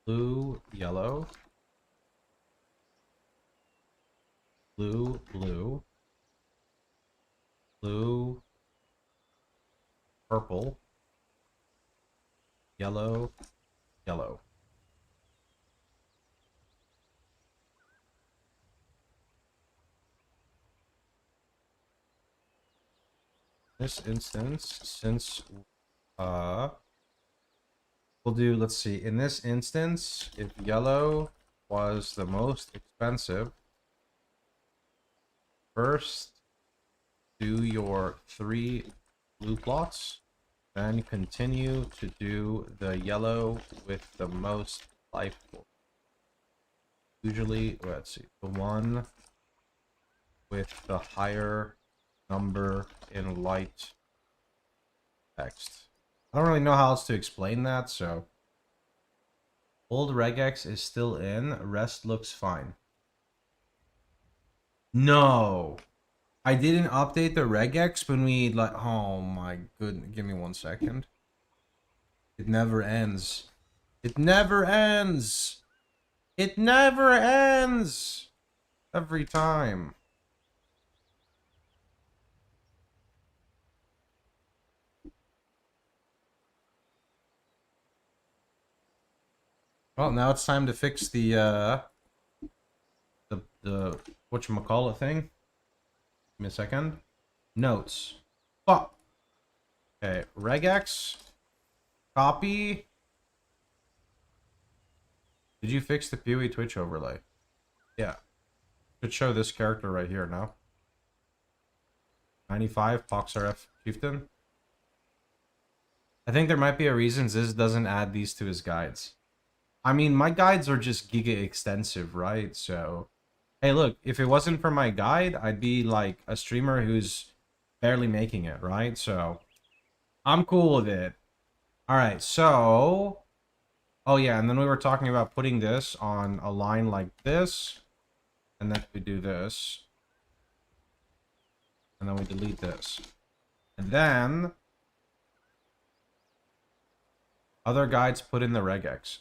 G: blue, yellow, blue, blue, blue, purple, yellow, yellow. This instance, since we'll do, let's see, in this instance, if yellow was the most expensive, first do your 3 blue plots, then continue to do the yellow with the most life pool. Usually, let's see, the one with the higher number in light text. I don't really know how else to explain that, so. Old regex is still in, rest looks fine. No! I didn't update the regex when we, like, oh my goodness, give me 1 second. It never ends. It never ends! It never ends! Every time. Well, now it's time to fix the whatchamacallit thing. Give me a second. Notes. Fuck. Okay, regex. Copy. Did you fix the POE Twitch overlay? Yeah. Should show this character right here now. 95, PoxRF Chieftain. I think there might be a reason Ziz doesn't add these to his guides. I mean, my guides are just giga extensive, right? So, hey, look, if it wasn't for my guide, I'd be like a streamer who's barely making it, right? So, I'm cool with it. All right, so, oh yeah, and then we were talking about putting this on a line like this, and then we do this, and then we delete this, and then other guides put in the regex.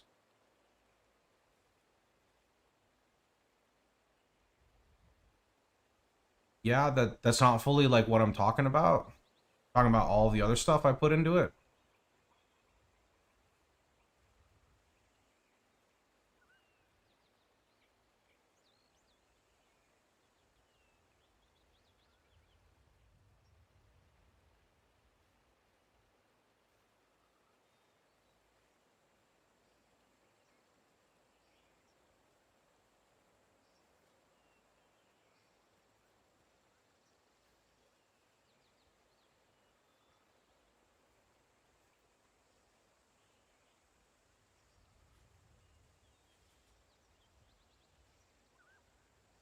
G: Yeah, that's not fully like what I'm talking about. Talking about all the other stuff I put into it.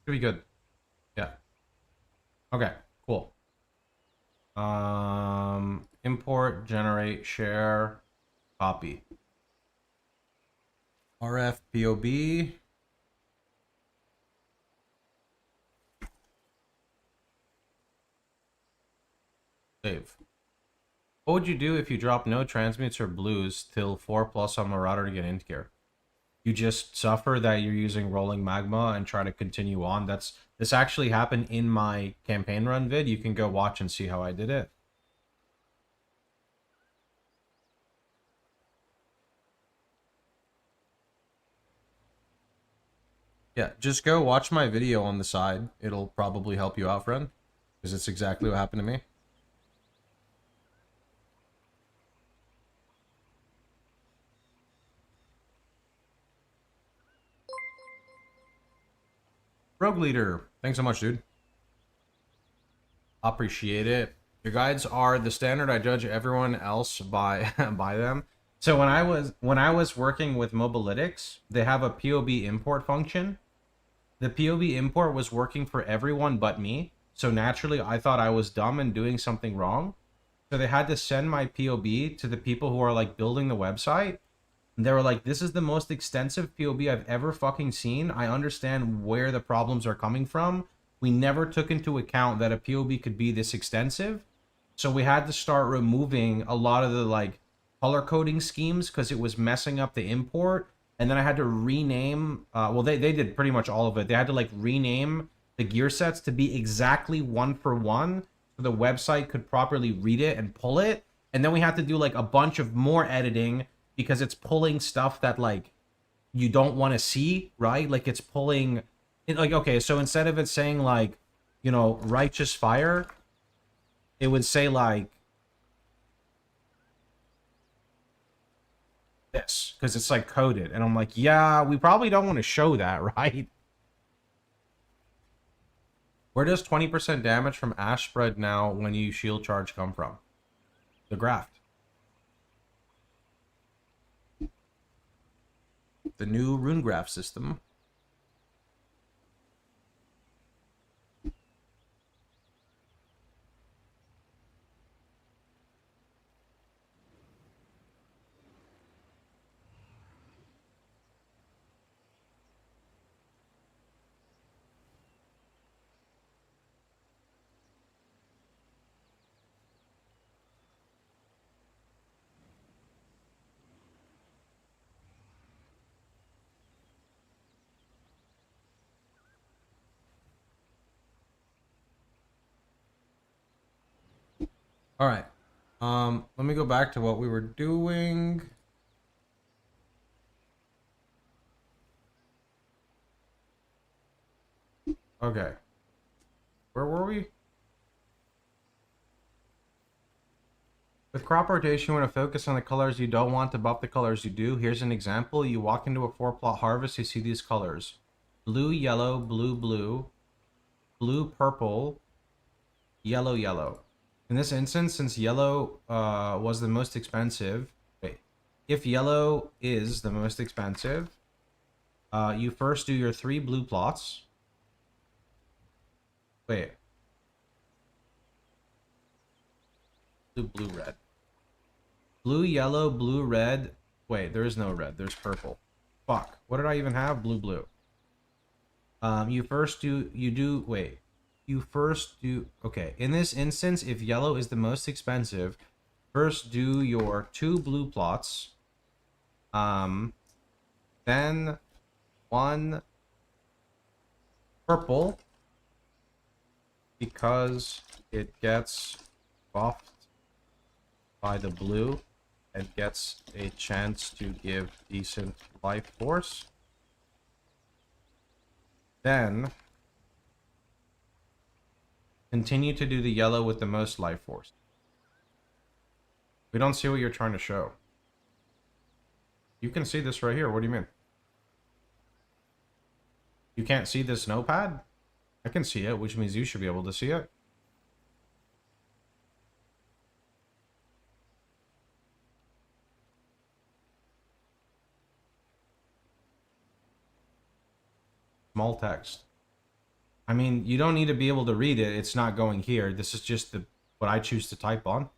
G: Should be good. Yeah. Okay, cool. Import, generate, share, copy. RF POB. Save. What would you do if you drop no transmutes or blues till 4+ on Marauder to get into gear? You just suffer that you're using rolling magma and try to continue on. This actually happened in my campaign run vid. You can go watch and see how I did it. Yeah, just go watch my video on the side. It'll probably help you out, friend, because it's exactly what happened to me. Rogue Leader, thanks so much, dude. Appreciate it. Your guides are the standard. I judge everyone else by by them. So when I was working with Mobalytics, they have a POB import function. The POB import was working for everyone but me. So naturally, I thought I was dumb and doing something wrong. So they had to send my POB to the people who are like building the website. And they were like, this is the most extensive POB I've ever fucking seen. I understand where the problems are coming from. We never took into account that a POB could be this extensive. So we had to start removing a lot of the like color coding schemes because it was messing up the import. and then I had to rename. Well, they did pretty much all of it. They had to like rename the gear sets to be exactly 1-for-1, so the website could properly read it and pull it. And then we had to do like a bunch of more editing because it's pulling stuff that like you don't want to see, right? Like it's pulling, like, okay, so instead of it saying like, you know, righteous fire, it would say like this, because it's like coded. And I'm like, yeah, we probably don't want to show that, right? Where does 20% damage from ash spread now when you shield charge come from? The graft. The new rune graph system. All right. Let me go back to what we were doing. Okay. Where were we? With crop rotation, you want to focus on the colors you don't want to buff the colors you do. Here's an example. You walk into a 4-plot harvest, you see these colors. Blue, yellow, blue, blue, blue, purple, yellow, yellow. In this instance, since yellow was the most expensive, wait, if yellow is the most expensive, you first do your 3 blue plots. Wait. Blue, blue, red. Blue, yellow, blue, red. Wait, there is no red. There's purple. Fuck. What did I even have? Blue, blue. You first do, wait. You first do, okay. In this instance, if yellow is the most expensive, first do your 2 blue plots. Then 1 purple, because it gets buffed by the blue and gets a chance to give decent life force. Then continue to do the yellow with the most life force. We don't see what you're trying to show. You can see this right here. What do you mean? You can't see this notepad? I can see it, which means you should be able to see it. Small text. I mean, you don't need to be able to read it. It's not going here. This is just the what I choose to type on.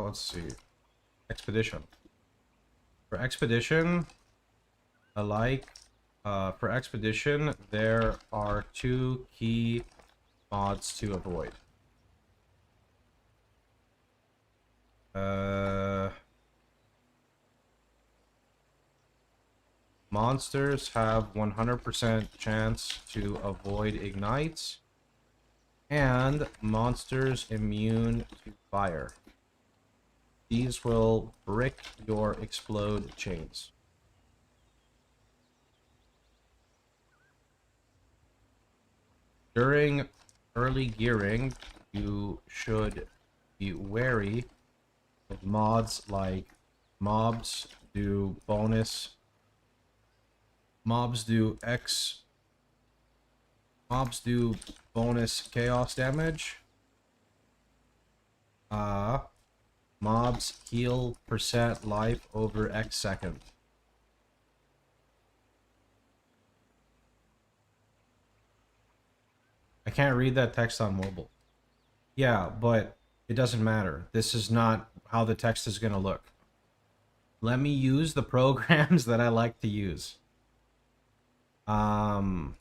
G: Let's see. Expedition. For expedition, I like for expedition, there are 2 key mods to avoid. Monsters have 100% chance to avoid ignites, and monsters immune to fire. These will brick your explode chains. During early gearing, you should be wary of mods like mobs do bonus, mobs do bonus chaos damage, mobs heal % life over X second. I can't read that text on mobile. Yeah, but it doesn't matter. This is not how the text is going to look. Let me use the programs that I like to use. Now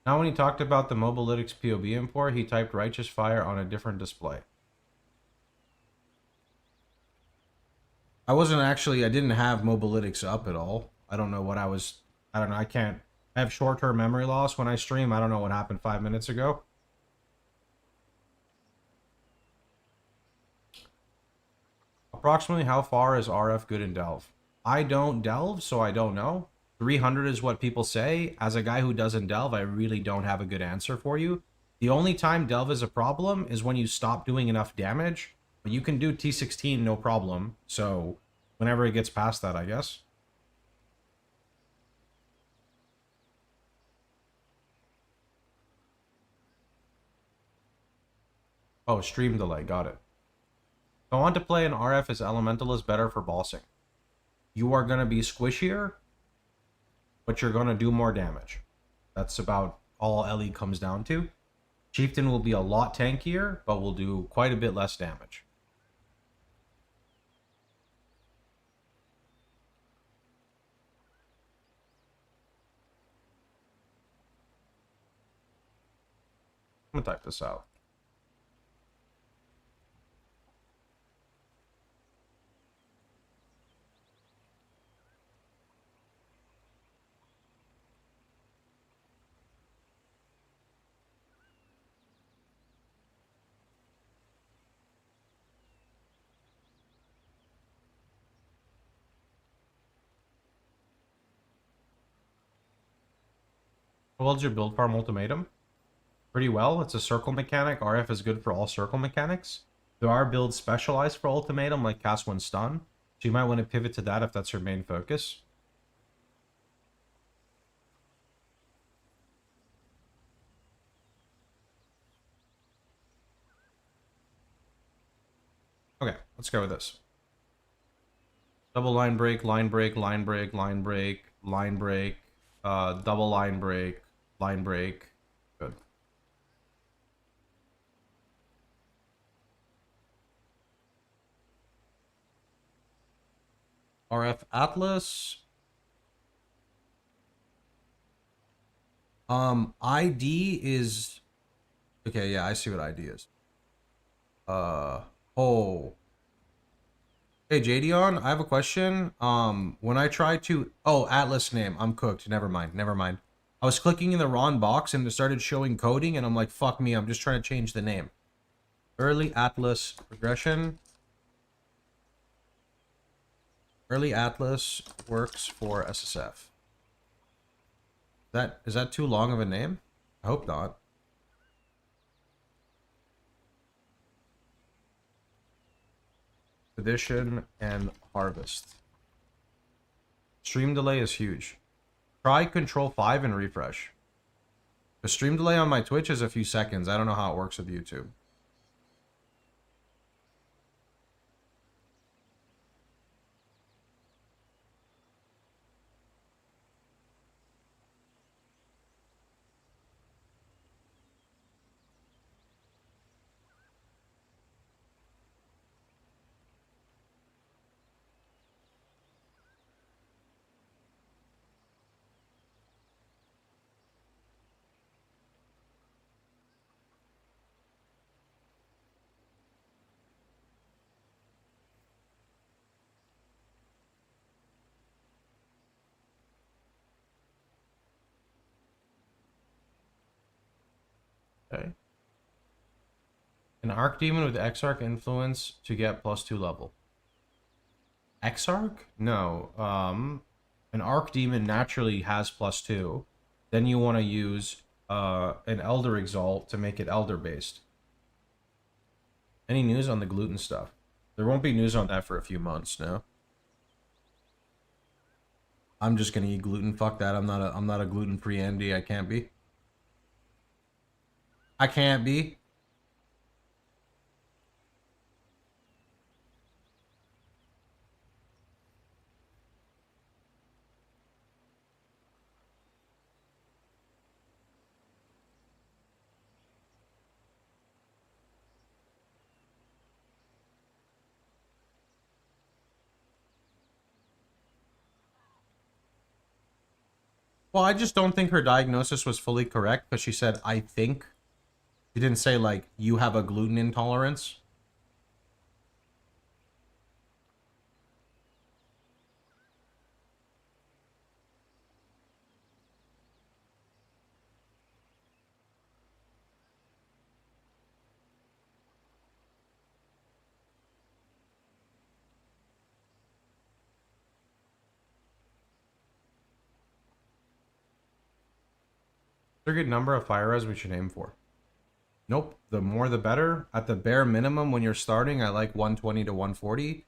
G: when he talked about the Mobalytics POB import, he typed Righteous Fire on a different display. I didn't have Mobalytics up at all. I don't know what I don't know, I have short-term memory loss when I stream. I don't know what happened 5 minutes ago. Approximately how far is RF good in Delve? I don't delve, so I don't know. 300 is what people say. As a guy who doesn't delve, I really don't have a good answer for you. The only time delve is a problem is when you stop doing enough damage. But you can do T16 no problem. So whenever it gets past that, I guess. Oh, stream delay. Got it. If I want to play an RF as Elemental is better for bossing. You are going to be squishier, but you're going to do more damage. That's about all LE comes down to. Chieftain will be a lot tankier, but will do quite a bit less damage. I'm going to type this out. How well is your build farm ultimatum? Pretty well. It's a circle mechanic. RF is good for all circle mechanics. There are builds specialized for ultimatum, like cast one stun. So you might want to pivot to that if that's your main focus. Okay, let's go with this. Double line break, line break, line break, line break, line break, double line break, line break. Good. RF Atlas. ID is okay, yeah, I see what ID is. Oh. Hey Jadion, I have a question. When I try to Atlas name, I'm cooked. Never mind, never mind. I was clicking in the wrong box and it started showing coding and I'm like, fuck me, I'm just trying to change the name. Early Atlas regression. Early Atlas works for SSF. Is that too long of a name? I hope not. Edition and harvest. Stream delay is huge. Try Control 5 and refresh. The stream delay on my Twitch is a few seconds. I don't know how it works with YouTube. Okay. An Archdemon with Exarch influence to get +2 level. Exarch? No. An Archdemon naturally has +2. Then you want to use an Elder Exalt to make it Elder based. Any news on the gluten stuff? There won't be news on that for a few months, no. I'm just gonna eat gluten. Fuck that. I'm not a gluten-free Andy. I can't be. I can't be. Well, I just don't think her diagnosis was fully correct because she said, I think. She didn't say, like, you have a gluten intolerance. Target number of fire res we should aim for. Nope. The more the better. At the bare minimum, when you're starting, I like 120 to 140.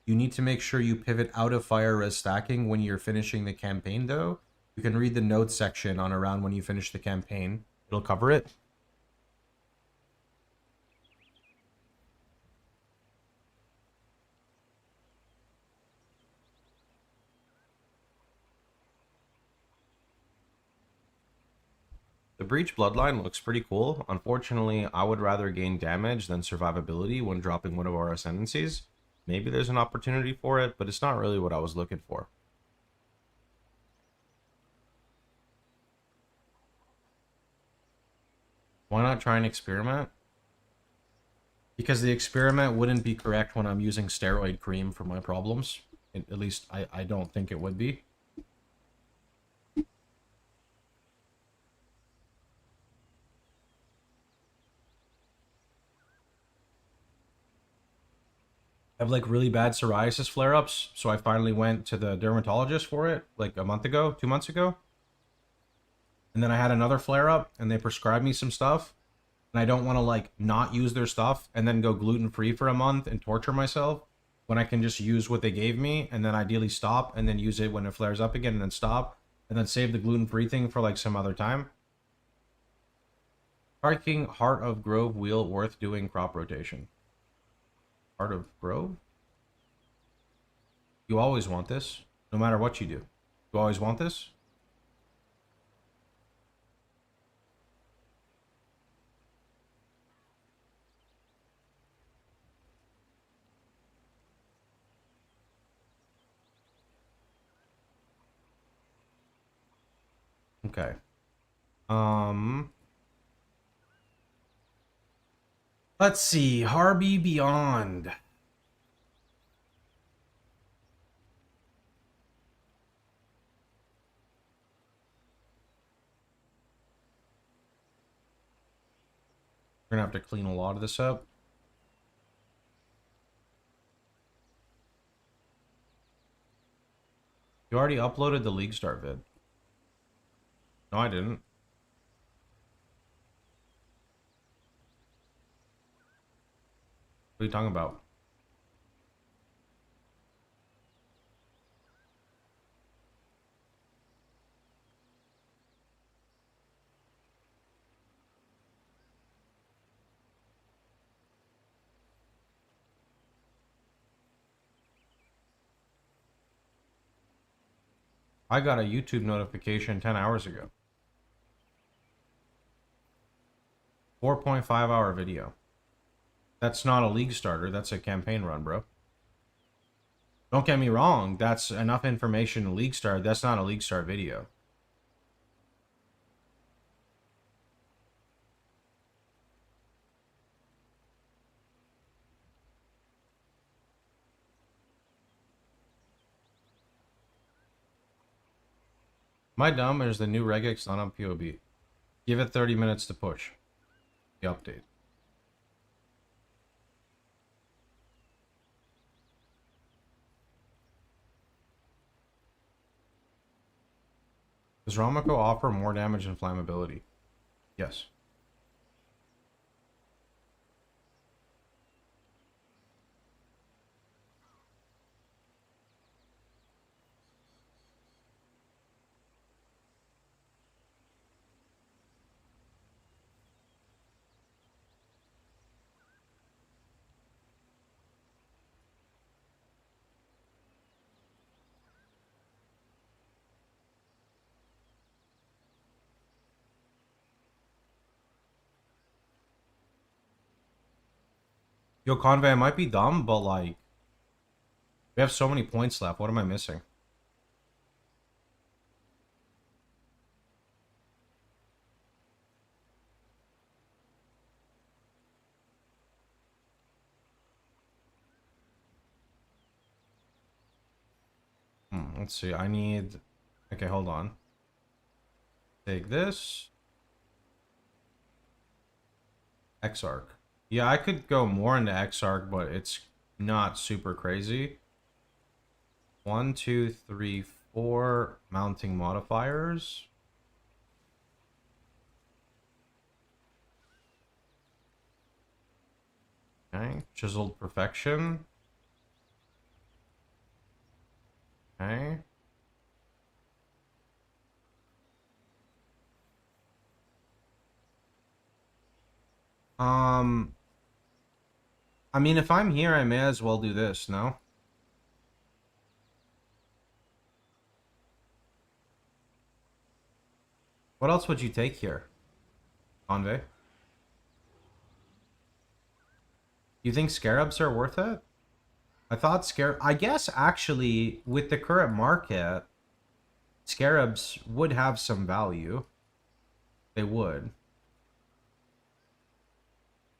G: You need to make sure you pivot out of fire res stacking when you're finishing the campaign, though. You can read the notes section on around when you finish the campaign. It'll cover it.
B: The Breach Bloodline looks pretty cool. Unfortunately, I would rather gain damage than survivability when dropping one of our ascendancies. Maybe there's an opportunity for it, but it's not really what I was looking for.
G: Why not try an experiment? Because the experiment wouldn't be correct when I'm using steroid cream for my problems. At least I don't think it would be. I have like really bad psoriasis flare-ups, so I finally went to the dermatologist for it like a month ago, 2 months ago. And then I had another flare-up and they prescribed me some stuff. And I don't want to like not use their stuff and then go gluten-free for a month and torture myself when I can just use what they gave me and then ideally stop and then use it when it flares up again and then stop and then save the gluten-free thing for like some other time. Parking Heart of Grove wheel worth doing crop rotation. Heart of Grove? You always want this, no matter what you do. You always want this? Okay. Let's see. Harby Beyond. We're gonna have to clean a lot of this up. You already uploaded the League Start vid. No, I didn't. What are you talking about? I got a YouTube notification 10 hours ago. 4.5 hour video. That's not a league starter, that's a campaign run, bro. Don't get me wrong, that's enough information to league start. That's not a league start video. Am I dumb or is the new regex not on POB? Give it 30 minutes to push. The update. Does Ramako offer more damage and flammability? Yes. Yo, Convey, I might be dumb, but like, we have so many points left. What am I missing? Let's see. I need... Okay, hold on. Take this. Xarc. Yeah, I could go more into Xarc, but it's not super crazy. 1, 2, 3, 4 mounting modifiers. Okay, chiseled perfection. Okay. I mean, if I'm here, I may as well do this, no? What else would you take here, Convey? You think scarabs are worth it? I thought I guess actually with the current market, scarabs would have some value. They would.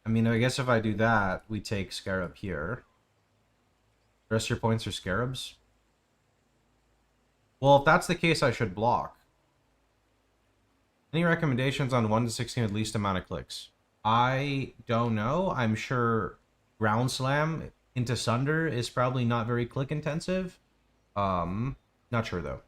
G: I mean, I guess if I do that, we take scarab here. The rest of your points are scarabs. Well, if that's the case, I should block. Any recommendations on 1 to 16 with least amount of clicks? I don't know. I'm sure Ground Slam into Sunder is probably not very click intensive. Not sure though.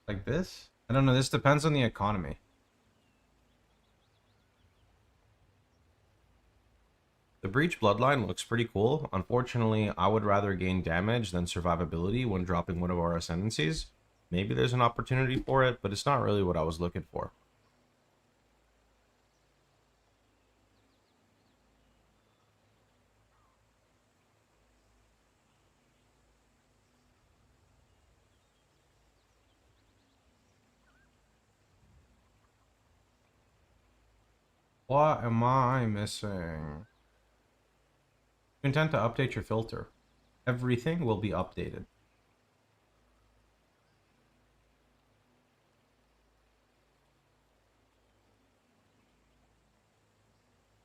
G: Like this? I don't know. This depends on the economy. The Breach Bloodline looks pretty cool. Unfortunately, I would rather gain damage than survivability when dropping one of our ascendancies. Maybe there's an opportunity for it, but it's not really what I was looking for. What am I missing? You intend to update your filter. Everything will be updated.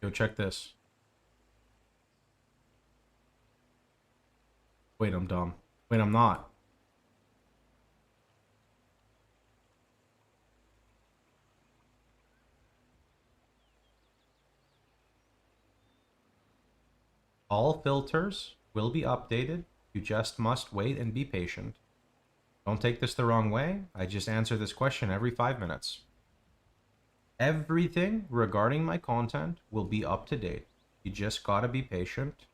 G: Yo, check this. Wait, I'm dumb. Wait, I'm not. All filters will be updated. You just must wait and be patient. Don't take this the wrong way. I just answer this question every 5 minutes. Everything regarding my content will be up to date. You just gotta be patient.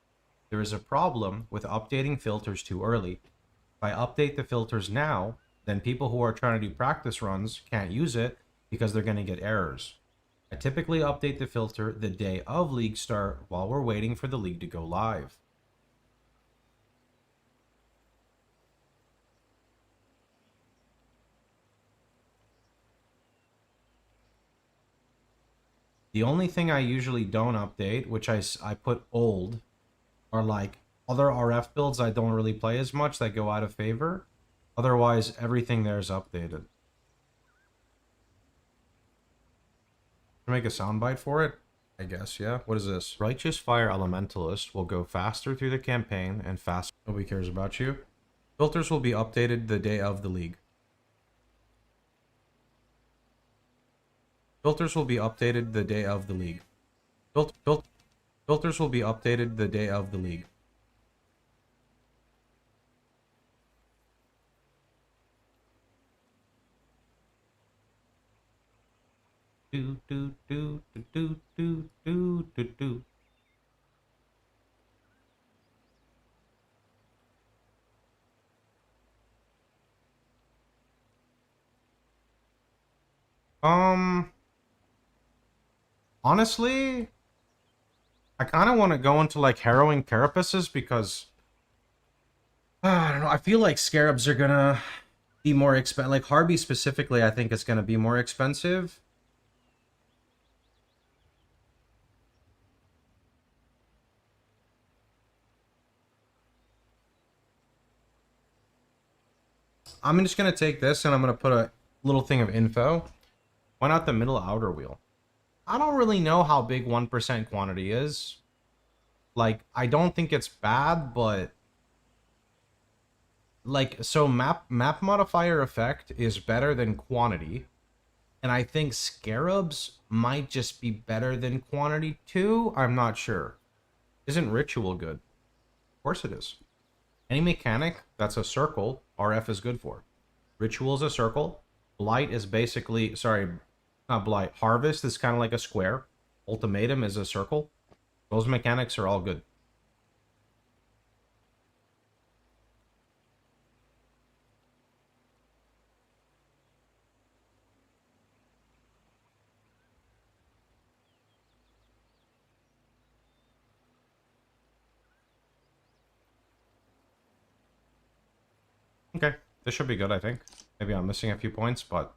G: There is a problem with updating filters too early. If I update the filters now, then people who are trying to do practice runs can't use it because they're gonna get errors. I typically update the filter the day of league start while we're waiting for the league to go live. The only thing I usually don't update, which I put old, are like other RF builds I don't really play as much that go out of favor. Otherwise, everything there is updated. Make a soundbite for it? I guess, yeah. What is this? Righteous Fire Elementalist will go faster through the campaign and faster. Nobody cares about you. Filters will be updated the day of the league. Filters will be updated the day of the league. Filters will be updated the day of the league. Do do do do do do do do do. Honestly, I kind of want to go into like harrowing carapaces because I don't know. I feel like scarabs are gonna be more expensive. Like Harvey specifically, I think is gonna be more expensive. I'm just going to take this and I'm going to put a little thing of info. Why not the middle outer wheel? I don't really know how big 1% quantity is. Like, I don't think it's bad, but... Like, so map modifier effect is better than quantity. And I think scarabs might just be better than quantity too. I'm not sure. Isn't ritual good? Of course it is. Any mechanic that's a circle, RF is good for. Ritual is a circle. Blight is basically, sorry, not blight. Harvest is kind of like a square. Ultimatum is a circle. Those mechanics are all good. Okay, this should be good, I think. Maybe I'm missing a few points, but...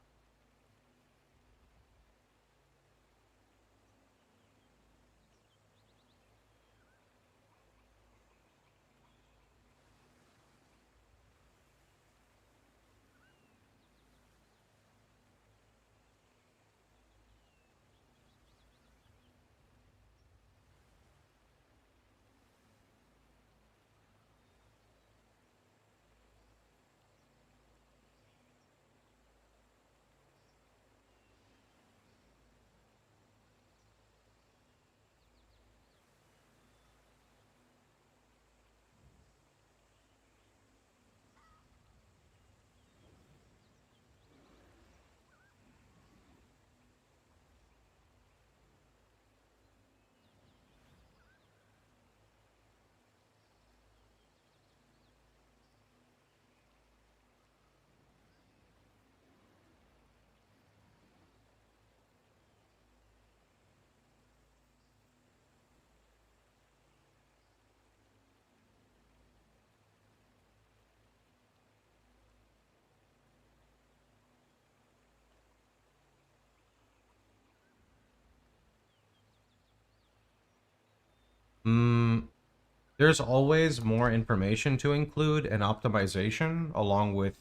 G: There's always more information to include and optimization along with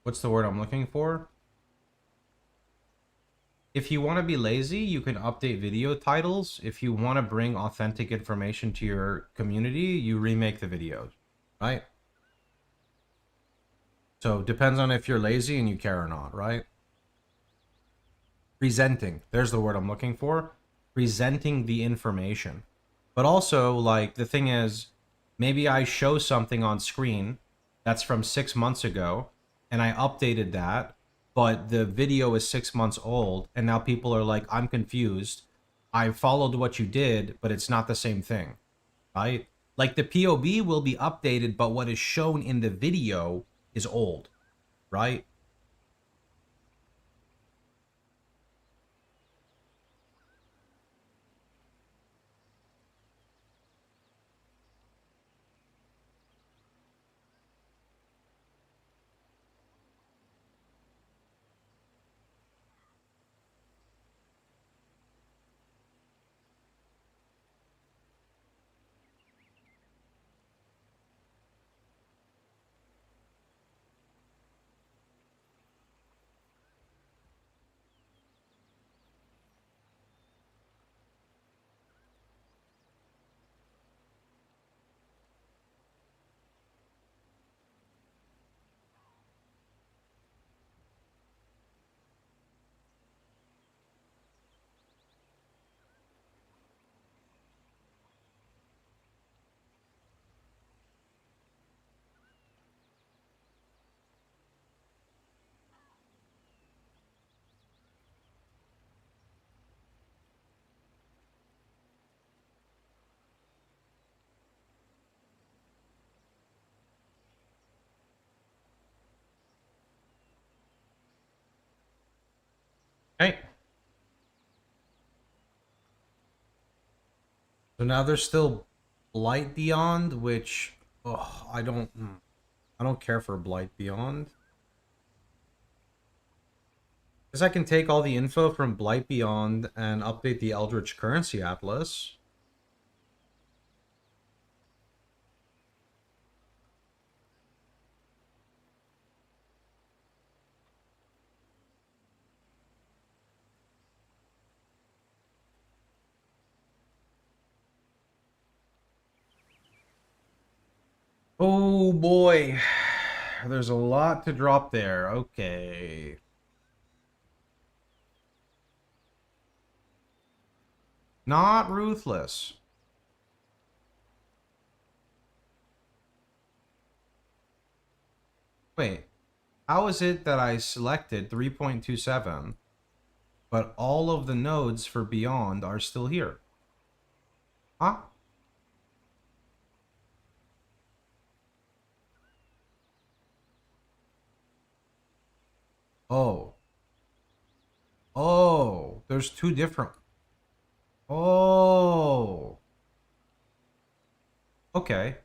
G: what's the word I'm looking for? If you want to be lazy, you can update video titles. If you want to bring authentic information to your community, you remake the videos, right? So depends on if you're lazy and you care or not, right? Presenting, there's the word I'm looking for. Presenting the information. But also, like, the thing is, maybe I show something on screen that's from 6 months ago, and I updated that, but the video is 6 months old, and now people are like, I'm confused. I followed what you did, but it's not the same thing, right? Like, the POB will be updated, but what is shown in the video is old, right? Okay. So now there's still Blight Beyond, which I don't care for Blight Beyond. Because I can take all the info from Blight Beyond and update the Eldritch Currency Atlas. Oh boy. There's a lot to drop there. Okay. Not ruthless. Wait. How is it that I selected 3.27, but all of the nodes for beyond are still here? Huh? Oh. Oh. There's two different. Oh. Okay.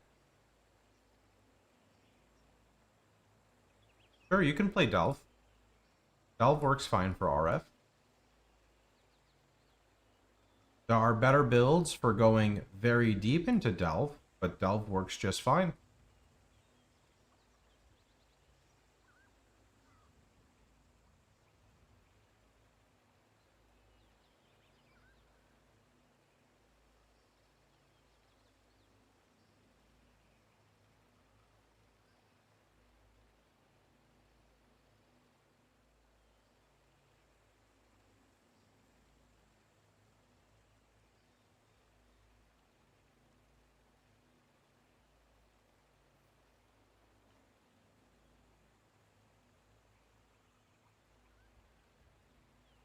G: Sure, you can play Delve. Delve works fine for RF. There are better builds for going very deep into Delve, but Delve works just fine.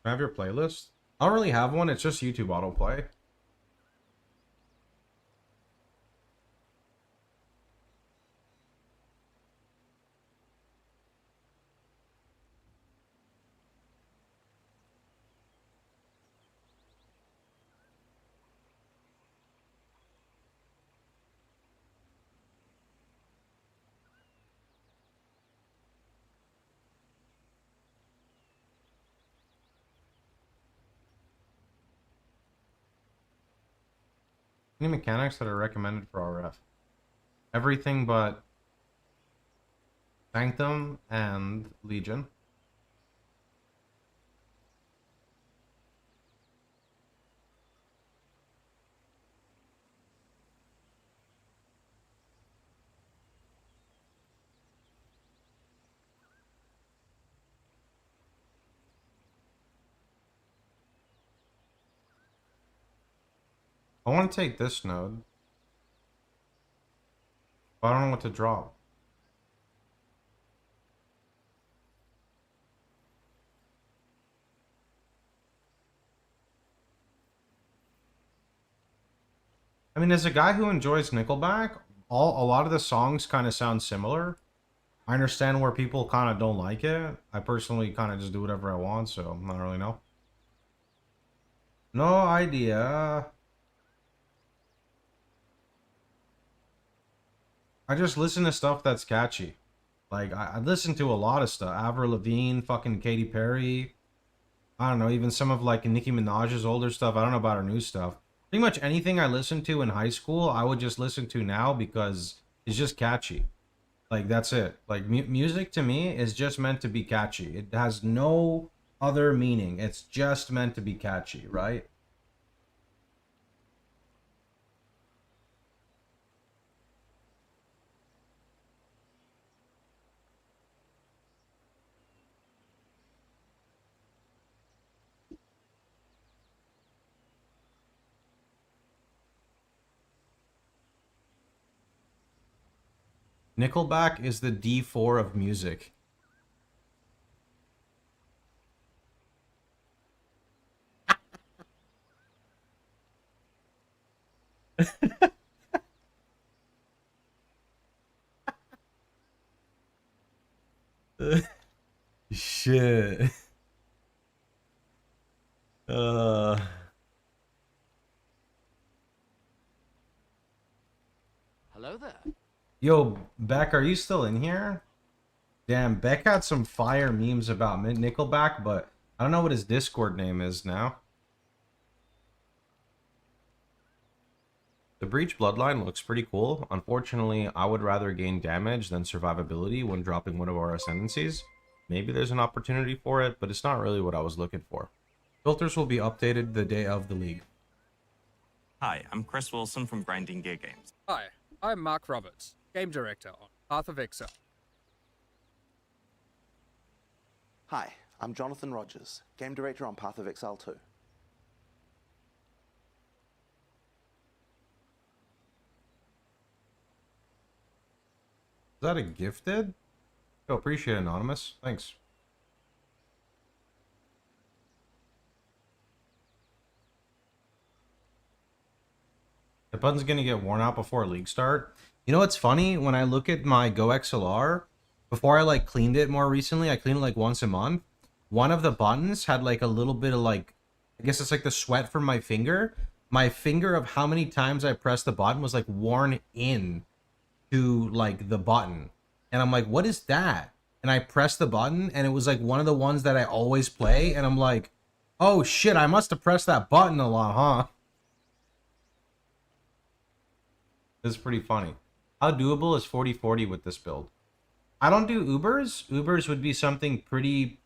G: Can I have your playlist? I don't really have one, it's just YouTube autoplay. Any mechanics that are recommended for RF? Everything but Sanctum and Legion. I want to take this node, but I don't know what to drop. I mean, as a guy who enjoys Nickelback, a lot of the songs kind of sound similar. I understand where people kind of don't like it. I personally kind of just do whatever I want, so I don't really know. No idea. I just listen to stuff that's catchy. Like, I listen to a lot of stuff. Avril Lavigne, fucking Katy Perry. I don't know, even some of like Nicki Minaj's older stuff. I don't know about her new stuff. Pretty much anything I listened to in high school, I would just listen to now because it's just catchy. Like, that's it. Like, music to me is just meant to be catchy. It has no other meaning. It's just meant to be catchy, right? Nickelback is the D4 of music. Shit. Uh.
D: Hello there.
G: Yo, Beck, are you still in here? Damn, Beck had some fire memes about Nickelback, but I don't know what his Discord name is now. The Breach Bloodline looks pretty cool. Unfortunately, I would rather gain damage than survivability when dropping one of our ascendancies. Maybe there's an opportunity for it, but it's not really what I was looking for. Filters will be updated the day of the league.
H: Hi, I'm Chris Wilson from Grinding Gear Games.
I: Hi, I'm Mark Roberts,
H: Game Director on Path of Exile.
I: Hi, I'm Jonathan Rogers, Game Director on Path of Exile 2.
G: Is that a gifted? Oh, appreciate it, Anonymous. Thanks. The button's gonna get worn out before league start. You know what's funny? When I look at my Go XLR, before I like cleaned it more recently, I cleaned it like once a month. One of the buttons had like a little bit of like, I guess it's like the sweat from my finger. My finger of how many times I pressed the button was like worn in to like the button. And I'm like, what is that? And I pressed the button and it was like one of the ones that I always play. And I'm like, oh shit, I must have pressed that button a lot, huh? This is pretty funny. How doable is 40-40 with this build? I don't do Ubers. Ubers would be something pretty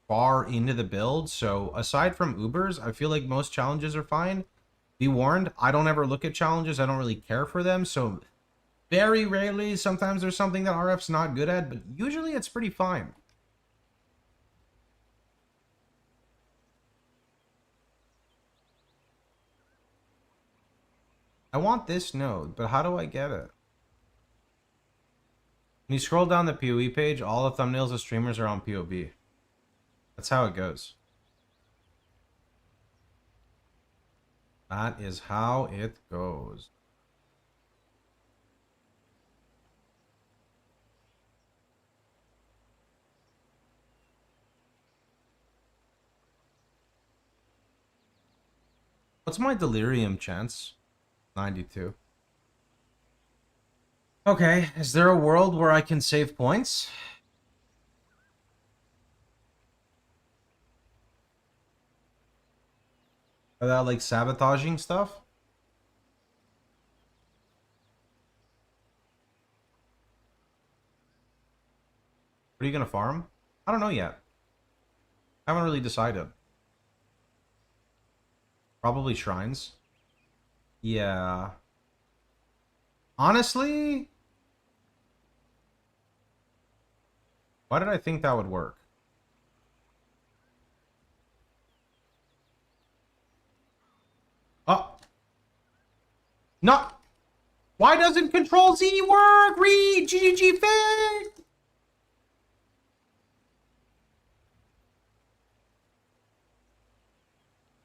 G: far into the build. So aside from Ubers, I feel like most challenges are fine. Be warned, I don't ever look at challenges. I don't really care for them. So very rarely, sometimes there's something that RF's not good at, but usually it's pretty fine. I want this node, but how do I get it? When you scroll down the POE page, all the thumbnails of streamers are on POV. That's how it goes. That is how it goes. What's my delirium chance? 92. Okay, is there a world where I can save points? Without like sabotaging stuff? What are you gonna farm? I don't know yet. I haven't really decided. Probably shrines. Yeah. Honestly, why did I think that would work? Oh. No. Why doesn't Control Z work? Read GG Fit.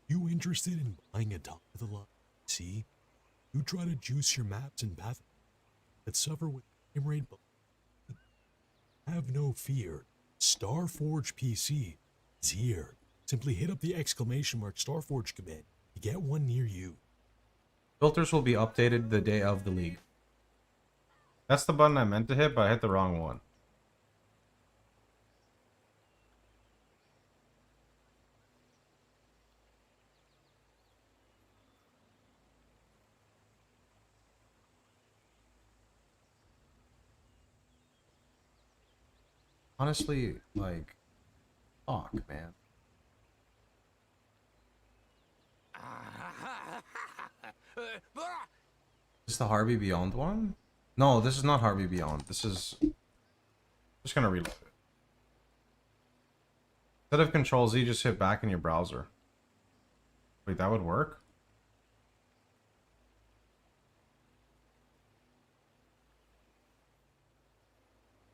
J: You interested in buying a top of the line? See? You try to juice your maps and path that suffer with frame rate. Have no fear. Starforge PC is here. Simply hit up the exclamation mark Starforge command to get one near you.
G: Filters will be updated the day of the league. That's the button I meant to hit, but I hit the wrong one. Honestly, like, fuck, man. Is this the Harvey Beyond one? No, this is not Harvey Beyond. This is... Just gonna reload it. Instead of Control Z, just hit back in your browser. Wait, that would work?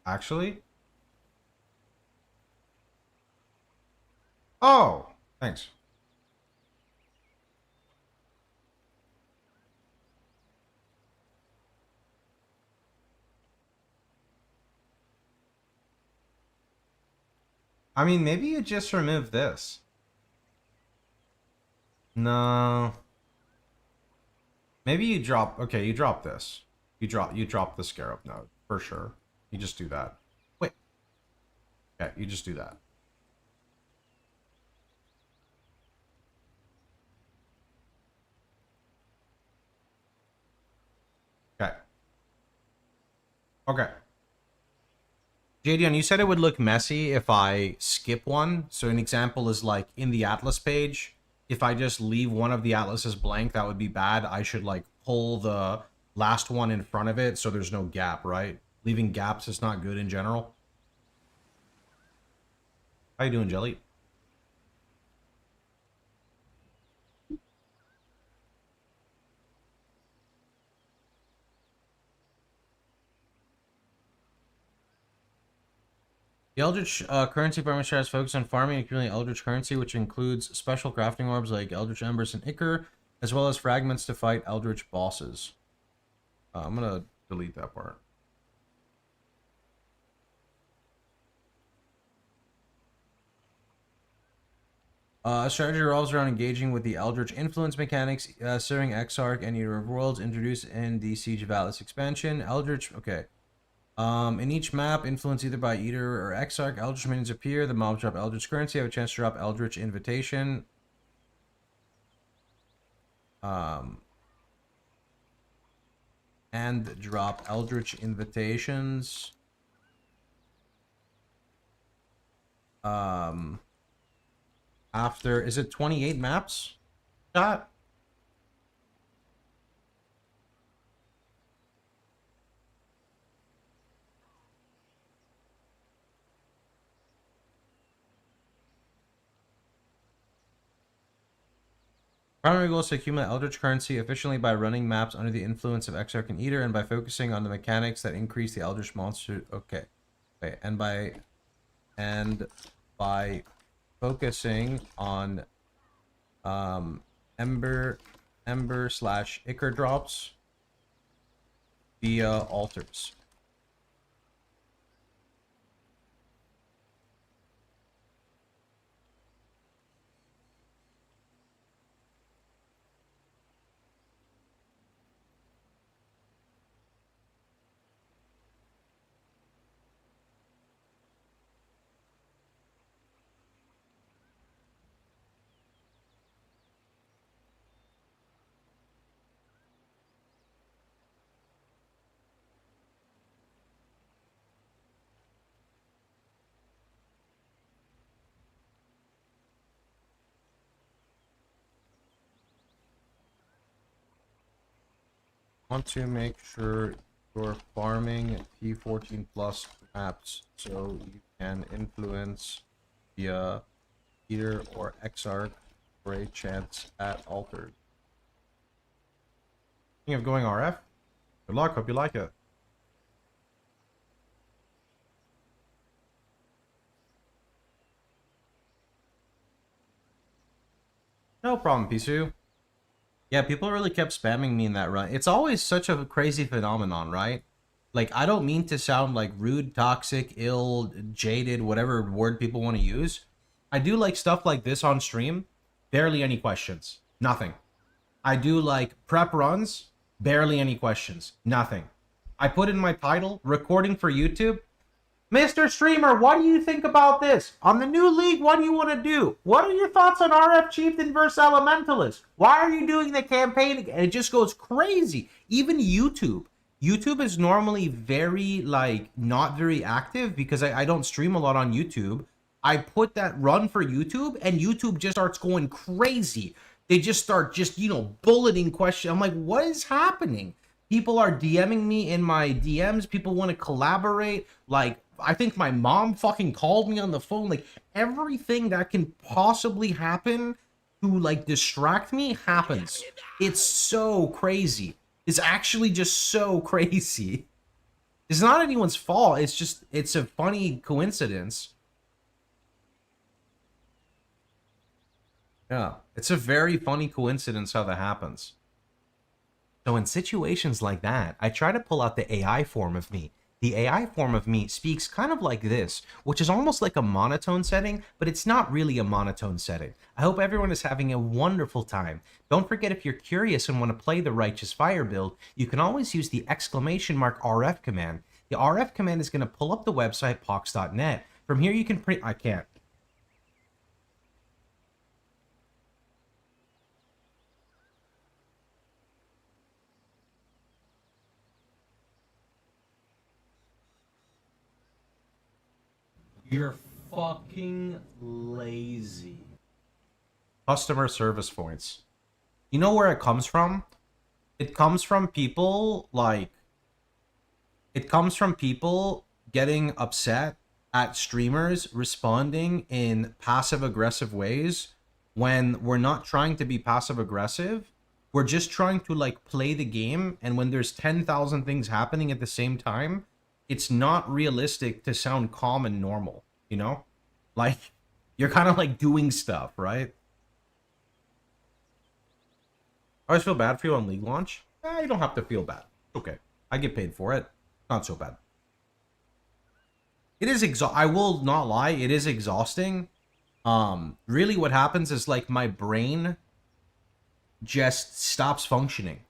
G: Actually? Oh, thanks. I mean, maybe you just remove this. No. Maybe you drop, okay, you drop this. You drop the Scarab node, for sure. You just do that. Wait. Okay, you just do that. Okay. Okay. JDN, you said it would look messy if I skip one. So an example is like in the Atlas page, if I just leave one of the atlases blank, that would be bad. I should like pull the last one in front of it so there's no gap, right? Leaving gaps is not good in general. How you doing, Jelly? The Eldritch currency farming strategy focus on farming and accumulating Eldritch currency, which includes special crafting orbs like Eldritch Embers and Ichor, as well as fragments to fight Eldritch bosses. I'm gonna delete that part. Strategy revolves around engaging with the Eldritch influence mechanics, serving Exarch and Eater of Worlds, introduced in the Siege of Atlas expansion. Eldritch, okay. In each map, influenced either by Eater or Exarch, Eldritch minions appear. The mobs drop Eldritch currency. Have a chance to drop Eldritch invitation. And drop Eldritch invitations. After, is it 28 maps? That? Primary goal is to accumulate Eldritch currency efficiently by running maps under the influence of Exarch and Eater, and by focusing on the mechanics that increase the Eldritch monster. Okay, and by focusing on Ember / Ichor drops via altars. Want to make sure you're farming P14 plus maps so you can influence via Eater or Exarch for a chance at altars. Thinking of going RF? Good luck, hope you like it. No problem, Pisu. Yeah, people really kept spamming me in that run. It's always such a crazy phenomenon, right? Like, I don't mean to sound like rude, toxic, ill, jaded, whatever word people want to use. I do like stuff like this on stream. Barely any questions. Nothing. I do like prep runs. Barely any questions. Nothing. I put in my title, recording for YouTube. Mr. Streamer, what do you think about this? On the new league, what do you want to do? What are your thoughts on RF Chieftain versus Elementalist? Why are you doing the campaign? And it just goes crazy. Even YouTube. YouTube is normally very, like, not very active because I don't stream a lot on YouTube. I put that run for YouTube and YouTube just starts going crazy. They just start bulleting questions. I'm like, what is happening? People are DMing me in my DMs. People want to collaborate. Like, I think my mom fucking called me on the phone. Like, everything that can possibly happen to, like, distract me happens. It's so crazy. It's actually just so crazy. It's not anyone's fault. It's just, it's a funny coincidence. Yeah, it's a very funny coincidence how that happens. So in situations like that, I try to pull out the AI form of me. The AI form of me speaks kind of like this, which is almost like a monotone setting, but it's not really a monotone setting. I hope everyone is having a wonderful time. Don't forget, if you're curious and want to play the Righteous Fire build, you can always use the !RF command. The RF command is going to pull up the website pox.net. From here you can I can't. You're fucking lazy. Customer service points. You know where it comes from? it comes from people like it comes from people getting upset at streamers responding in passive aggressive ways when we're not trying to be passive aggressive. We're just trying to like play the game, and when there's 10,000 things happening at the same time, it's not realistic to sound calm and normal, you know? Like you're kind of like doing stuff, right? I always feel bad for you on League launch. You don't have to feel bad. Okay. I get paid for it. Not so bad. It is I will not lie, it is exhausting. Really what happens is like my brain just stops functioning,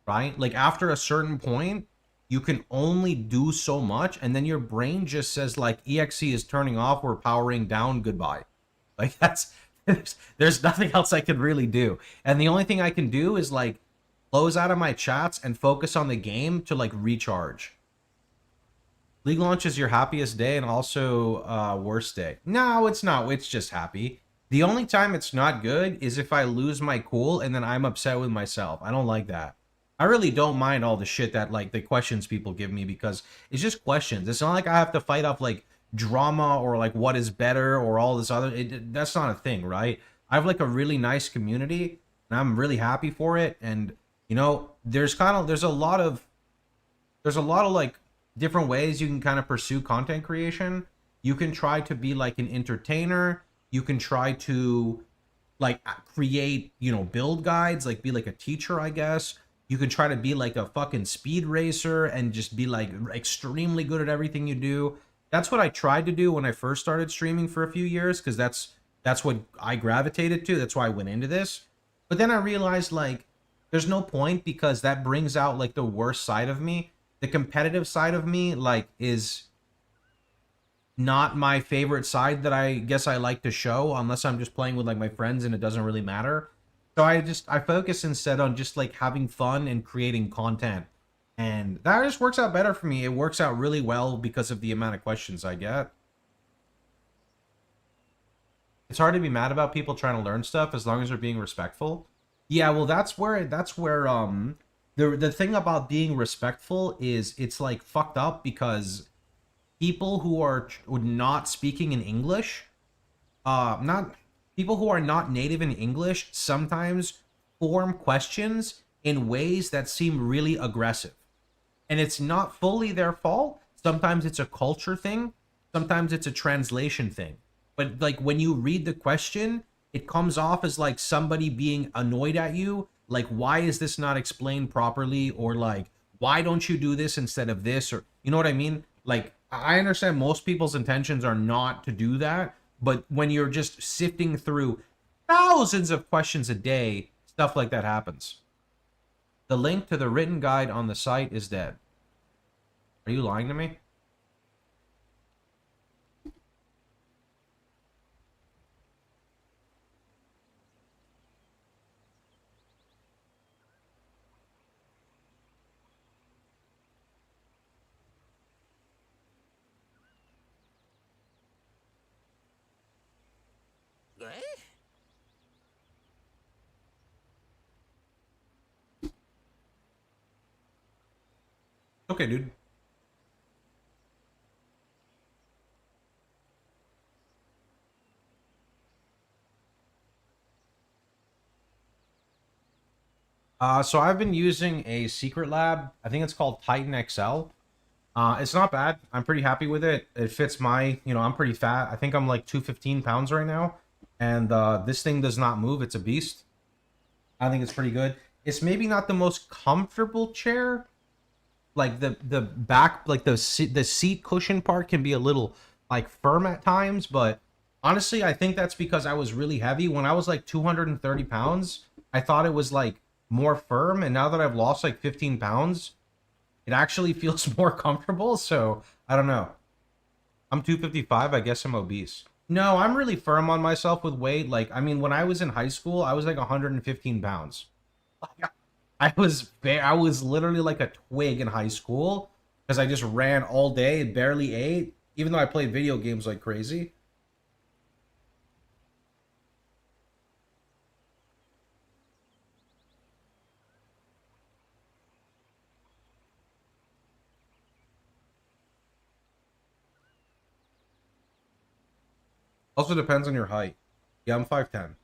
G: right? Like after a certain point, you can only do so much, and then your brain just says like EXE is turning off, we're powering down, goodbye. Like that's there's nothing else I can really do. And the only thing I can do is like close out of my chats and focus on the game to like recharge. League launch is your happiest day and also worst day. No, it's not. It's just happy. The only time it's not good is if I lose my cool and then I'm upset with myself. I don't like that. I really don't mind all the shit that like the questions people give me because it's just questions. It's not like I have to fight off like drama or like what is better or all this other. That's not a thing, right? I have like a really nice community and I'm really happy for it. And you know, there's a lot of like different ways you can kind of pursue content creation. You can try to be like an entertainer. You can try to like create, you know, build guides, like be like a teacher, I guess. You can try to be like a fucking speed racer and just be like extremely good at everything you do. That's what I tried to do when I first started streaming for a few years, because that's what I gravitated to. That's why I went into this. But then I realized like there's no point, because that brings out like the worst side of me. The competitive side of me like is not my favorite side that I guess I like to show, unless I'm just playing with like my friends and it doesn't really matter. So I focus instead on just like having fun and creating content. And that just works out better for me. It works out really well because of the amount of questions I get. It's hard to be mad about people trying to learn stuff as long as they're being respectful. Yeah, well that's where the thing about being respectful is it's like fucked up, because people who are not speaking in English, not people who are not native in English sometimes form questions in ways that seem really aggressive. And it's not fully their fault. Sometimes it's a culture thing. Sometimes it's a translation thing. But like when you read the question, it comes off as like somebody being annoyed at you. Like, why is this not explained properly? Or like, why don't you do this instead of this? Or, you know what I mean? Like, I understand most people's intentions are not to do that. But when you're just sifting through thousands of questions a day, stuff like that happens. The link to the written guide on the site is dead. Are you lying to me? Okay, dude. So I've been using a secret lab. I think it's called Titan XL. It's not bad. I'm pretty happy with it. It fits my, you know, I'm pretty fat. I think I'm like 215 pounds right now. And this thing does not move. It's a beast. I think it's pretty good. It's maybe not the most comfortable chair. Like the back, like the seat cushion part can be a little like firm at times. But honestly, I think that's because I was really heavy. When I was like 230 pounds, I thought it was like more firm. And now that I've lost like 15 pounds, it actually feels more comfortable. So I don't know. I'm 255. I guess I'm obese. No, I'm really firm on myself with weight. Like, I mean, when I was in high school, I was like 115 pounds. I was literally like a twig in high school because I just ran all day and barely ate, even though I played video games like crazy. Also depends on your height. Yeah, I'm 5'10". Are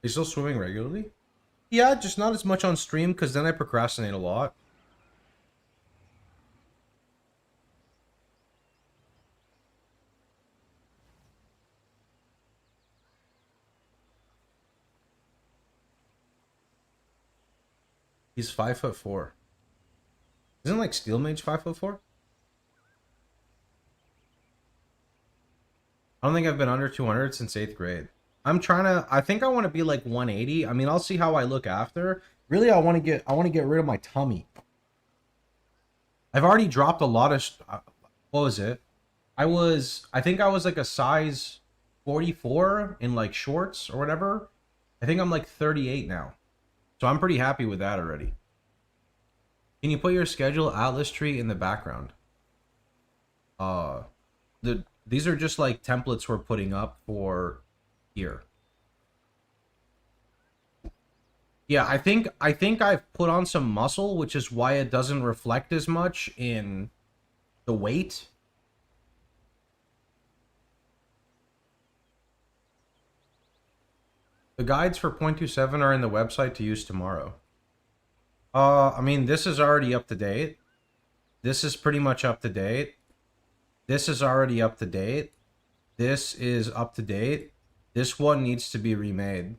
G: you still swimming regularly? Yeah, just not as much on stream because then I procrastinate a lot. He's 5'4". Isn't like Steel Mage 5'4"? I don't think I've been under 200 since 8th grade. I think I want to be like 180. I mean, I'll see how I look after. Really, I want to get rid of my tummy. I've already dropped a lot of what was it? I think I was like a size 44 in like shorts or whatever. I think I'm like 38 now. So I'm pretty happy with that already. Can you put your schedule atlas tree in the background? These are just like templates we're putting up for here. Yeah, I think I've put on some muscle, which is why it doesn't reflect as much in the weight. The guides for 0.27 are in the website to use tomorrow. I mean, this is already up to date. This is pretty much up to date. This is already up to date. This is up to date. This one needs to be remade.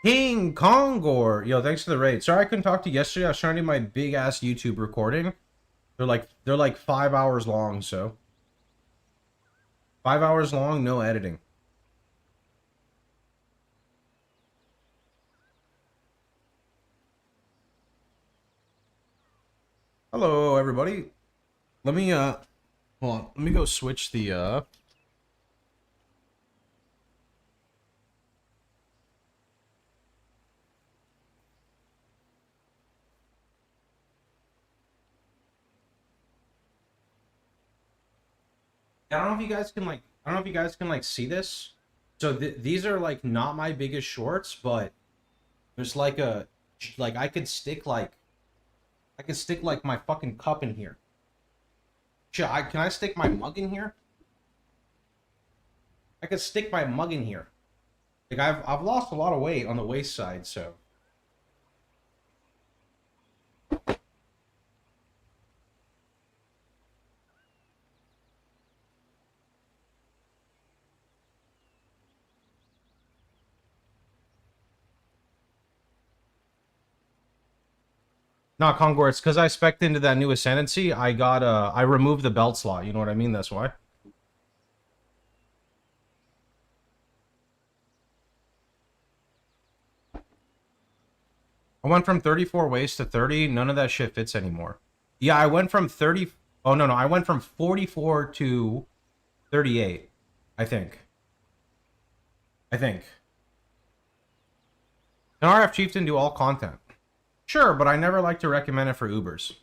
G: King Kongor! Yo, thanks for the raid. Sorry I couldn't talk to you yesterday. I was trying to do my big ass YouTube recording. They're like 5 hours long, so 5 hours long, no editing. Hello everybody. Let me hold on. Let me go switch the I don't know if you guys can like see this. So these are like not my biggest shorts, but there's like I could stick like my fucking cup in here. Can I stick my mug in here? I could stick my mug in here. Like I've lost a lot of weight on the waist side, so. Not Kongor, it's because I spec'd into that new Ascendancy. I removed the belt slot, you know what I mean? That's why. I went from 34 waist to 30. None of that shit fits anymore. Yeah, I went from 30. Oh, no. I went from 44 to 38. I think. Can RF Chieftain do all content? Sure, but I never like to recommend it for Ubers.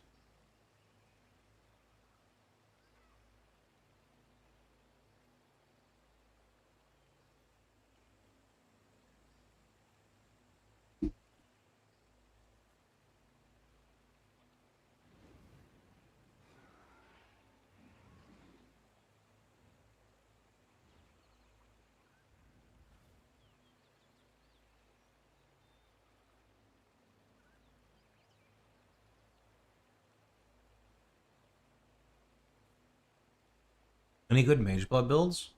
G: Any good Mage Blood builds?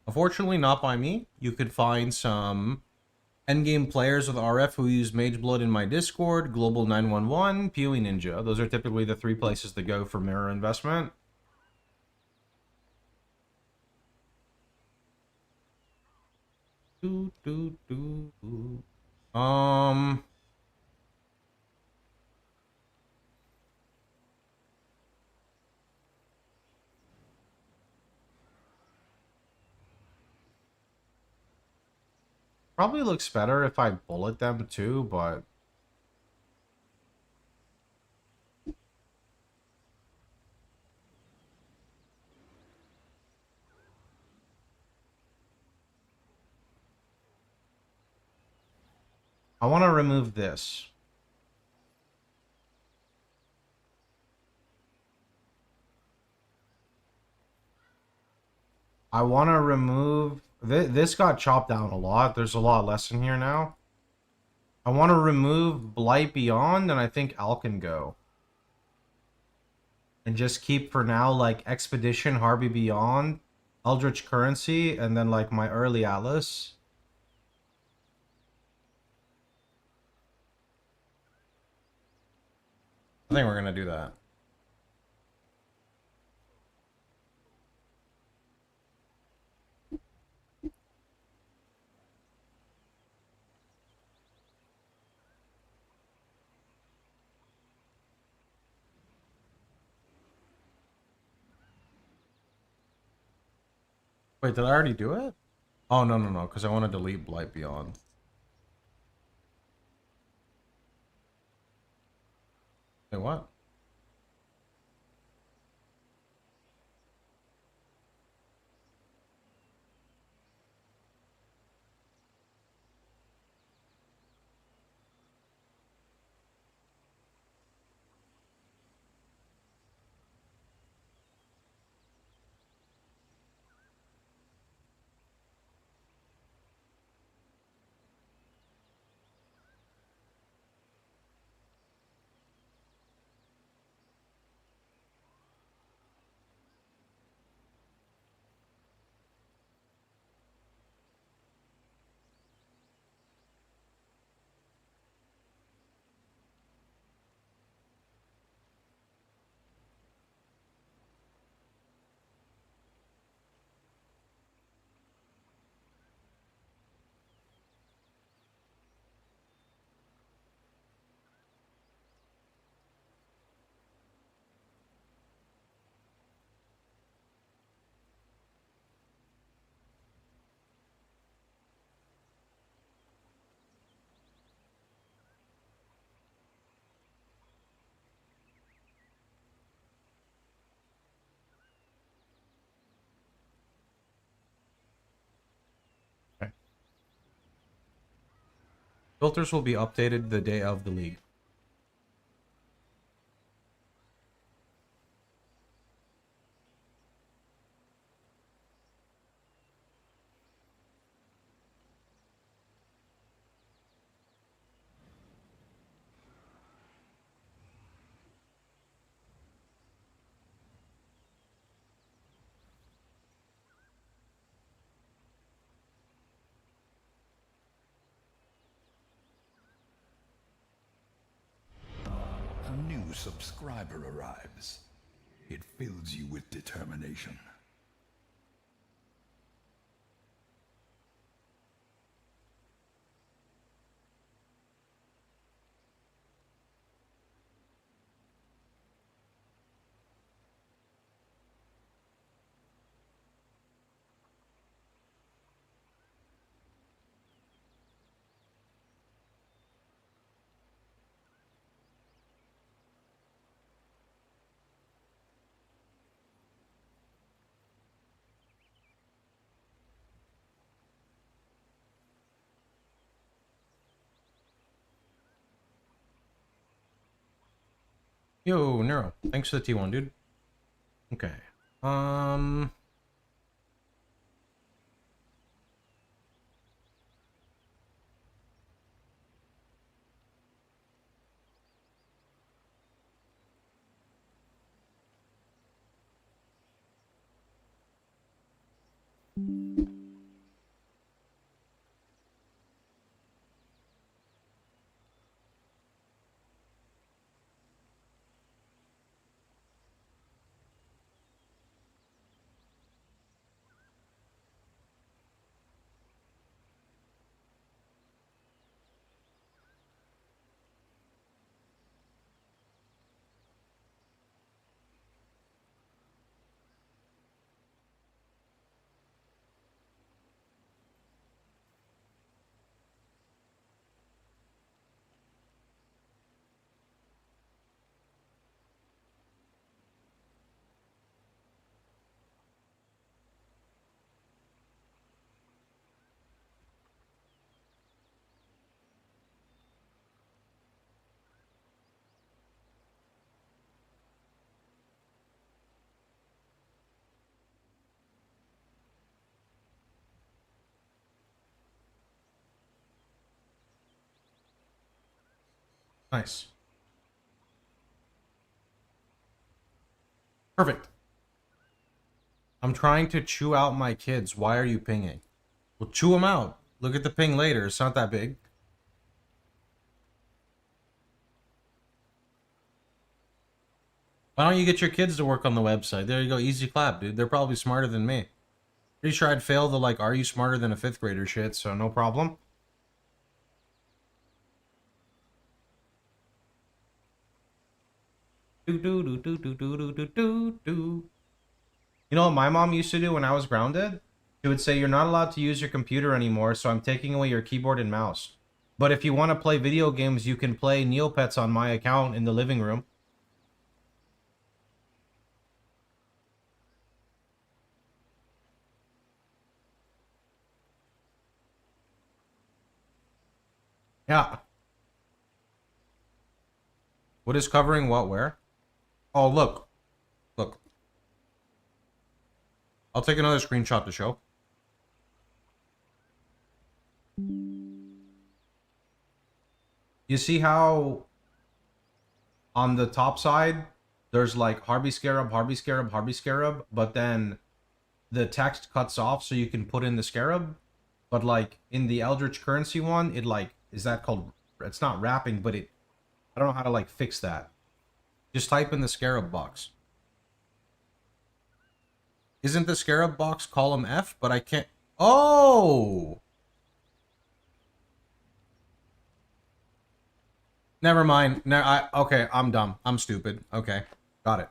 G: Unfortunately, not by me. You could find some endgame players with RF who use Mage Blood in my Discord, Global 911, POE Ninja. Those are typically the 3 places to go for mirror investment. Probably looks better if I bullet them too, but I want to remove this. I want to remove... This got chopped down a lot. There's a lot less in here now. I want to remove Blight Beyond, and I think Al can go. And just keep, for now, like, Expedition, Harvey Beyond, Eldritch Currency, and then, like, my early Atlas. I think we're gonna do that. Wait, did I already do it? Oh, no, because I want to delete Blight Beyond. Wait, what? Okay. Filters will be updated the day of the league.
A: A new subscriber arrives. It fills you with determination.
G: Yo, Neuro. Thanks for the T1, dude. Okay. Nice. Perfect. I'm trying to chew out my kids. Why are you pinging? Well, chew them out. Look at the ping later. It's not that big. Why don't you get your kids to work on the website? There you go. Easy clap, dude. They're probably smarter than me. Pretty sure I'd fail the, like, are you smarter than a 5th grader shit, so no problem. Do do do do do do do do do do. You know what my mom used to do when I was grounded? She would say, you're not allowed to use your computer anymore, so I'm taking away your keyboard and mouse. But if you want to play video games, you can play Neopets on my account in the living room. Yeah. What is covering what where? Oh, look. Look. I'll take another screenshot to show. You see how on the top side, there's like Harvey Scarab, Harvey Scarab, Harvey Scarab, but then the text cuts off so you can put in the Scarab. But like in the Eldritch Currency one, it like, is that called, it's not wrapping, but it, I don't know how to like fix that. Just type in the Scarab box. Isn't the Scarab box column F, but I can't, oh! Never mind. Okay, I'm dumb. I'm stupid. Okay, got it.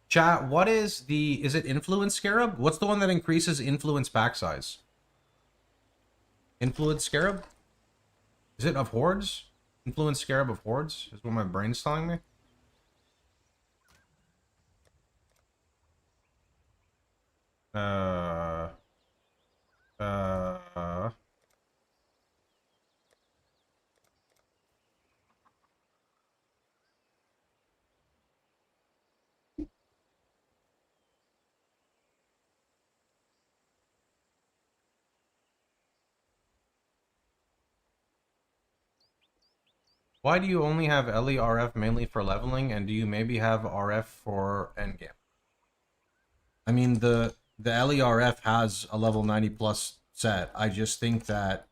G: Chat, what is the... Is it Influence Scarab? What's the one that increases Influence pack size? Influence Scarab? Is it of Hordes? Influence Scarab of Hordes? Is what my brain's telling me. Why do you only have LE RF mainly for leveling, and do you maybe have RF for endgame? I mean, the LE RF has a level 90 plus set. I just think that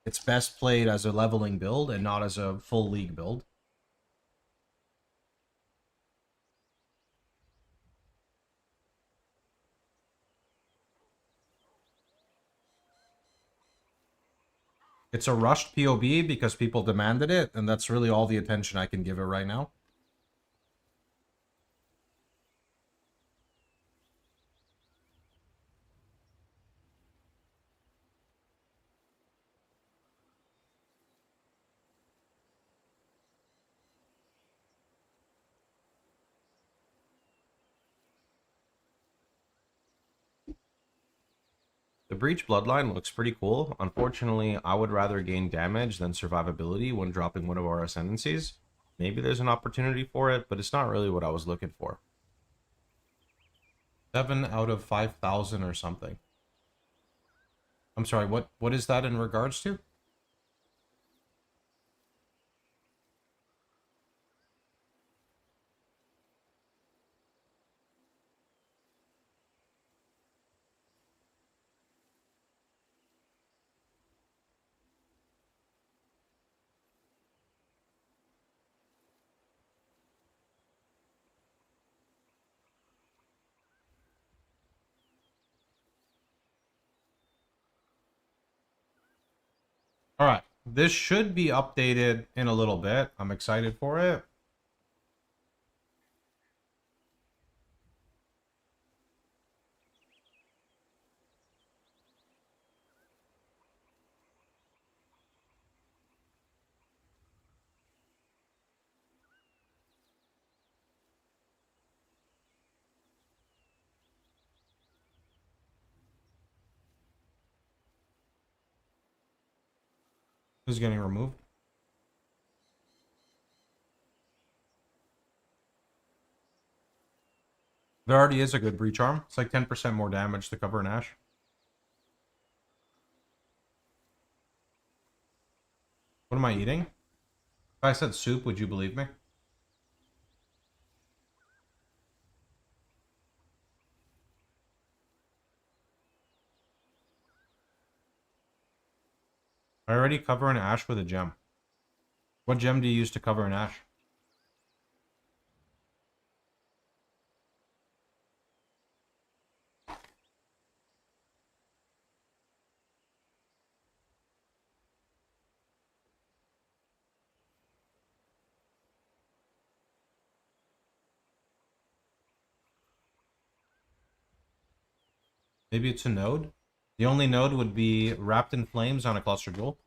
G: it's best played as a leveling build and not as a full league build. It's a rushed POB because people demanded it, and that's really all the attention I can give it right now. The Breach Bloodline looks pretty cool. Unfortunately, I would rather gain damage than survivability when dropping one of our ascendancies. Maybe there's an opportunity for it, but it's not really what I was looking for. 7 out of 5,000 or something. I'm sorry, what is that in regards to? All right, this should be updated in a little bit. I'm excited for it. Who's getting removed? There already is a good breach arm. It's like 10% more damage to cover an Ash. What am I eating? If I said soup, would you believe me? I already cover an ash with a gem. What gem do you use to cover an ash? Maybe it's a node? The only node would be wrapped in flames on a cluster jewel.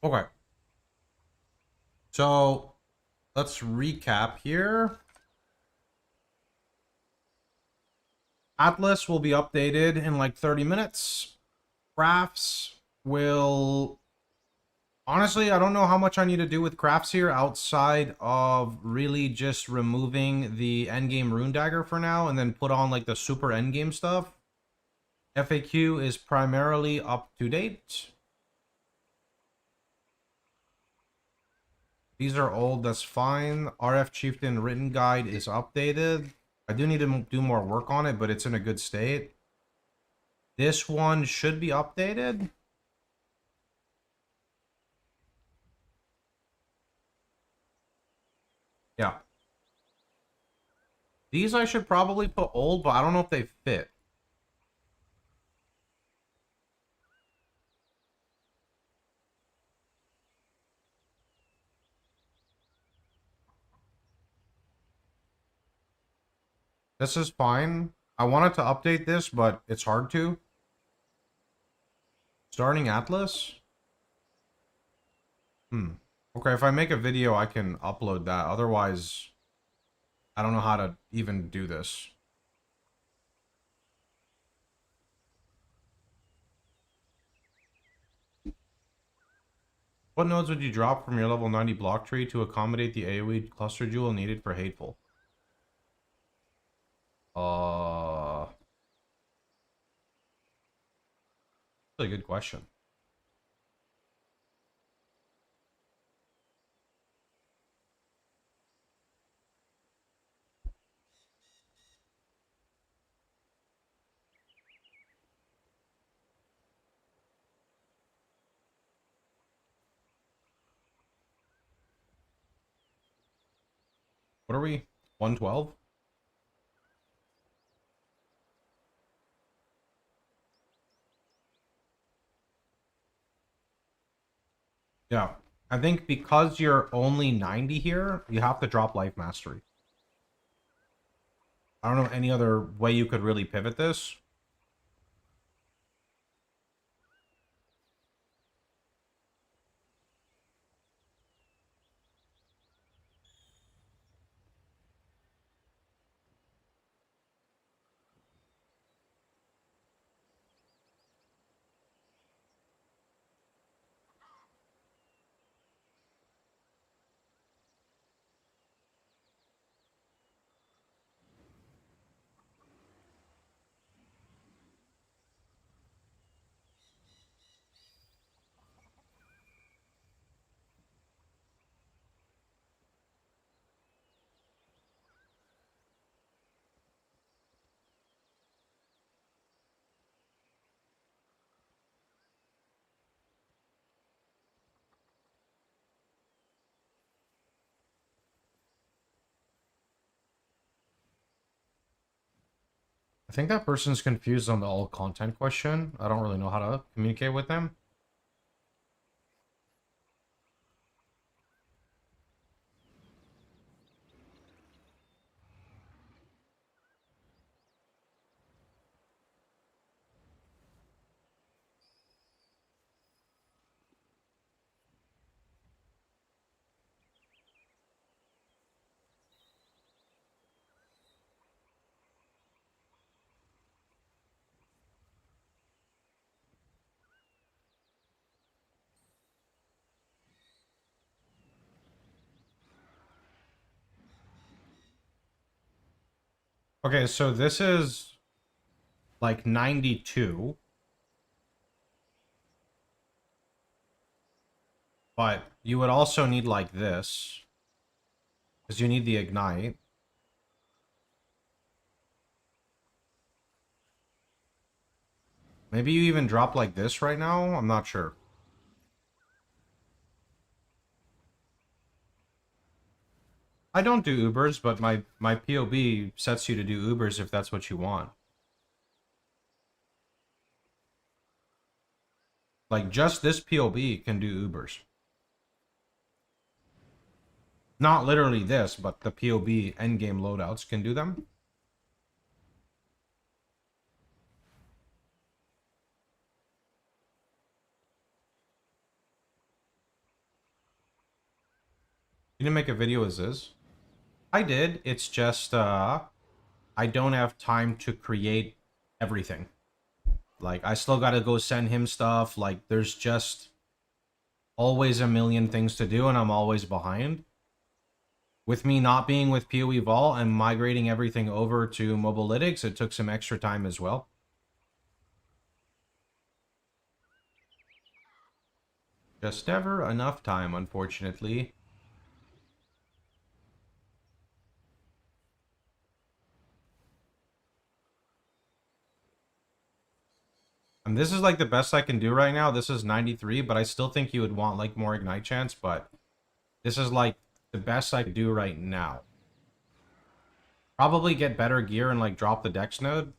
G: Okay. So let's recap here. Atlas will be updated in like 30 minutes. Crafts will... Honestly, I don't know how much I need to do with crafts here outside of really just removing the endgame rune dagger for now and then put on like the super endgame stuff. FAQ is primarily up to date. These are old, that's fine. RF Chieftain written guide is updated. I do need to do more work on it, but it's in a good state. This one should be updated. Yeah. These I should probably put old, but I don't know if they fit. This is fine. I wanted to update this, but it's hard to. Starting Atlas? Okay, if I make a video, I can upload that. Otherwise, I don't know how to even do this. What nodes would you drop from your level 90 block tree to accommodate the AoE cluster jewel needed for Hateful? That's a good question. What are we? 112? Yeah. I think because you're only 90 here, you have to drop Life Mastery. I don't know any other way you could really pivot this. I think that person's confused on the all content question. I don't really know how to communicate with them. Okay, so this is like 92. But you would also need like this. Because you need the ignite. Maybe you even drop like this right now? I'm not sure. I don't do Ubers, but my POB sets you to do Ubers if that's what you want. Like, just this POB can do Ubers. Not literally this, but the POB endgame loadouts can do them. You didn't make a video as this? I did. It's just, I don't have time to create everything. Like, I still gotta go send him stuff. Like, there's just always a million things to do, and I'm always behind. With me not being with PoE Vault and migrating everything over to Mobilytics, it took some extra time as well. Just never enough time, unfortunately. And this is like the best I can do right now. This is 93, but I still think you would want like more ignite chance, but this is like the best I could do right now. Probably get better gear and like drop the dex node.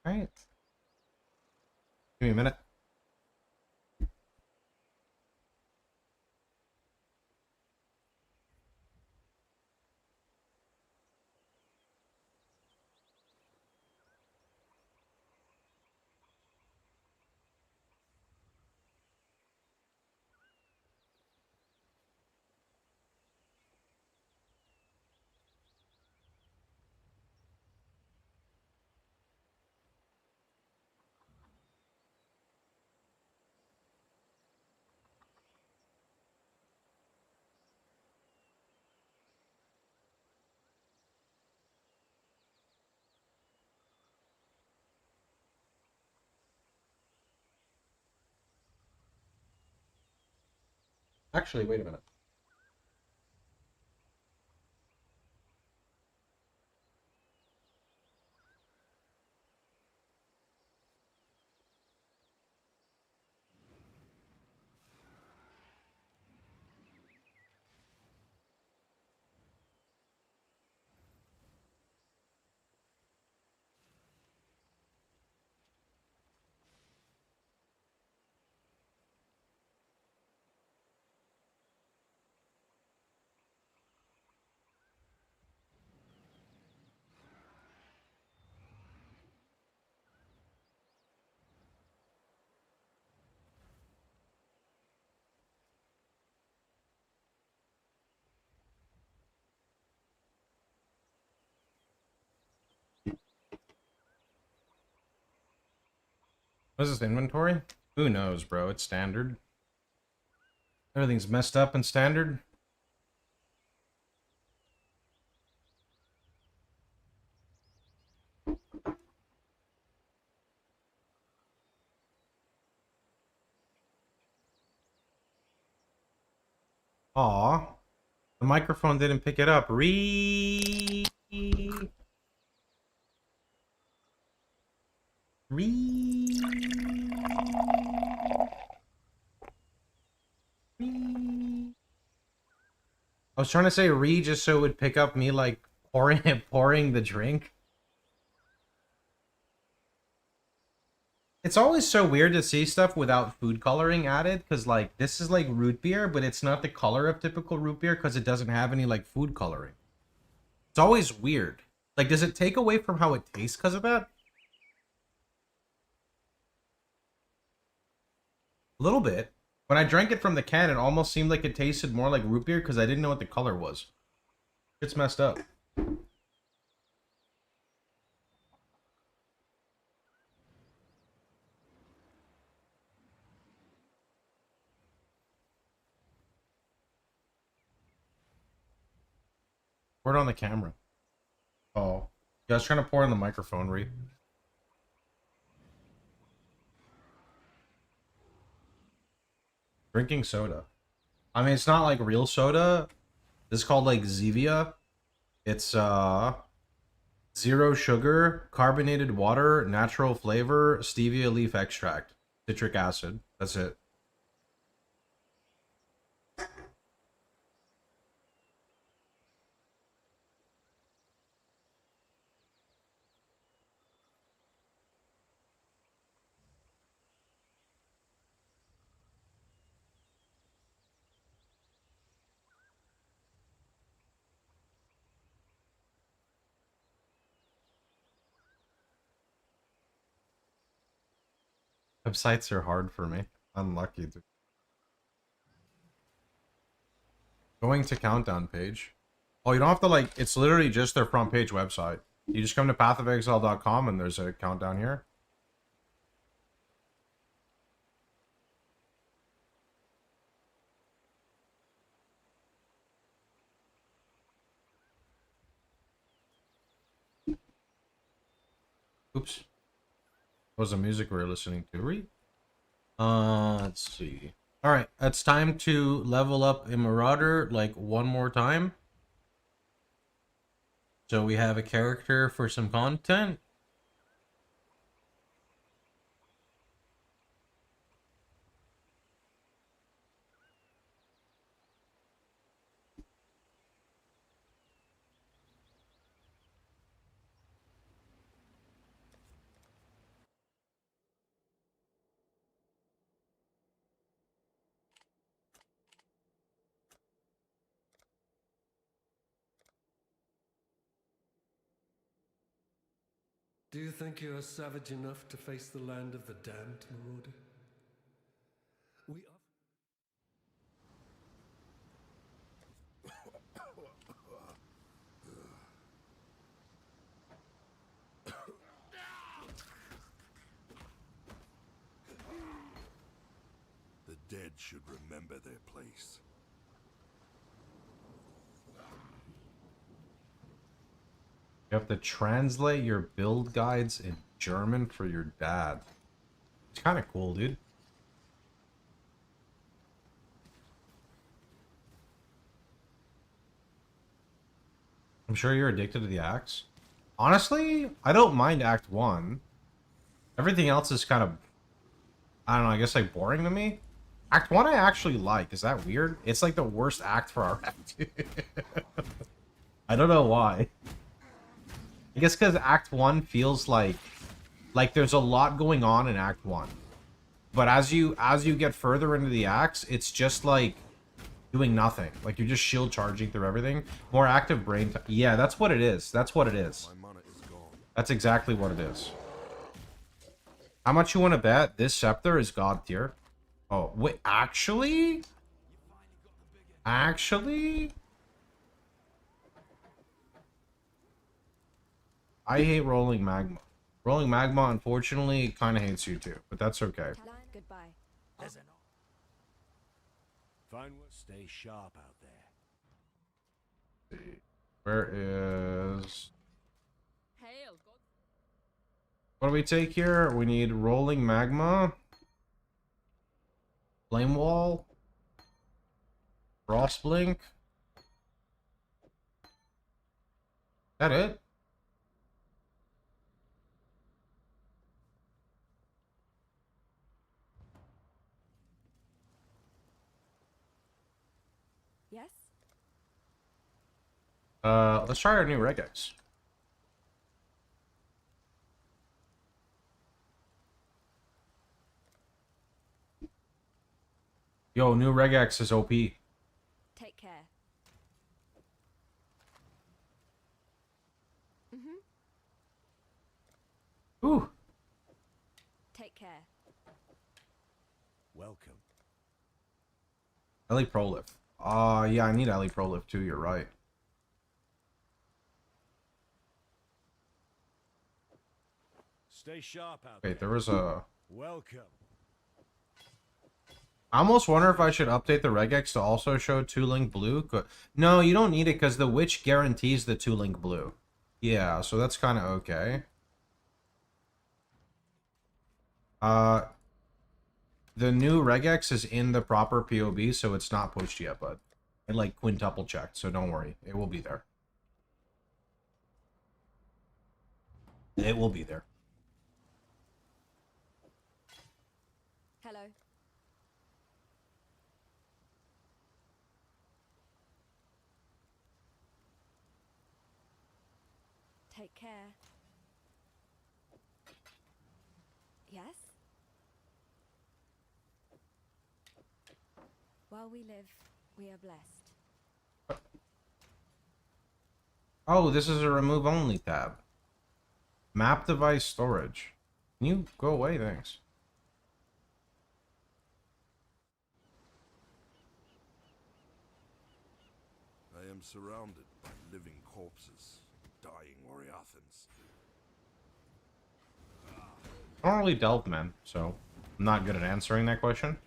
G: All right. Give me a minute. Actually, wait a minute. What is this inventory? Who knows, bro? It's standard. Everything's messed up and standard. Aw. The microphone didn't pick it up. Re. I was trying to say re just so it would pick up me like pouring the drink. It's always so weird to see stuff without food coloring added, because like this is like root beer, but it's not the color of typical root beer because it doesn't have any like food coloring. It's always weird. Like, does it take away from how it tastes because of that? A little bit. When I drank it from the can, it almost seemed like it tasted more like root beer because I didn't know what the color was. It's messed up. Pour it on the camera. Oh. Yeah, I was trying to pour in the microphone, Ree. Drinking soda. I mean, it's not like real soda. This is called like Zevia. It's 0 sugar, carbonated water, natural flavor, stevia leaf extract, citric acid. That's it. Websites are hard for me. Unlucky. Dude. Going to countdown page. Oh, you don't have to like, it's literally just their front page website. You just come to pathofexile.com and there's a countdown here. Oops. What was the music we were listening to? Read. Let's see. All right, it's time to level up a Marauder like one more time. So we have a character for some content.
K: Do you think you are savage enough to face the land of the damned, Marauder? We are...
A: The dead should remember their place.
G: You have to translate your build guides in German for your dad. It's kind of cool, dude. I'm sure you're addicted to the axe. Honestly, I don't mind Act 1. Everything else is kind of, I don't know, I guess like boring to me. Act 1 I actually like. Is that weird? It's like the worst act for our act. I don't know why. I guess because Act 1 feels like there's a lot going on in Act 1. But as you get further into the acts, it's just like doing nothing. Like you're just shield charging through everything. More active brain time. Yeah, that's what it is. That's what it is. That's exactly what it is. How much you want to bet this scepter is god tier? Oh, wait, actually? Actually? I hate rolling magma. Rolling Magma, unfortunately, kind of hates you too, but that's okay.
C: Goodbye.
J: Fine, stay sharp out there.
G: Where is...
F: Hail, God.
G: What do we take here? We need Rolling Magma, Flame Wall, Frost Blink. That it?
C: Yes?
G: Let's try our new regex. Yo, new regex is OP.
C: Take care.
G: Ooh.
C: Take care.
J: Welcome.
G: Ellie Prolif. Yeah, I need Ellie Prolif too, you're right.
J: Stay sharp out
G: Wait,
J: there.
G: there was a...
J: Welcome.
G: I almost wonder if I should update the regex to also show 2-link blue. No, you don't need it because the witch guarantees the 2-link blue. Yeah, so that's kind of okay. The new regex is in the proper POB, so it's not pushed yet, but I like quintuple checked, so don't worry. It will be there. It will be there.
C: Hello. Take care. Yes? While we live, we are blessed.
G: Oh, this is a remove only tab. Map device storage. Can you go away? Thanks.
A: I am surrounded by living corpses, dying Oriathans.
G: I don't really delve men, so I'm not good at answering that question.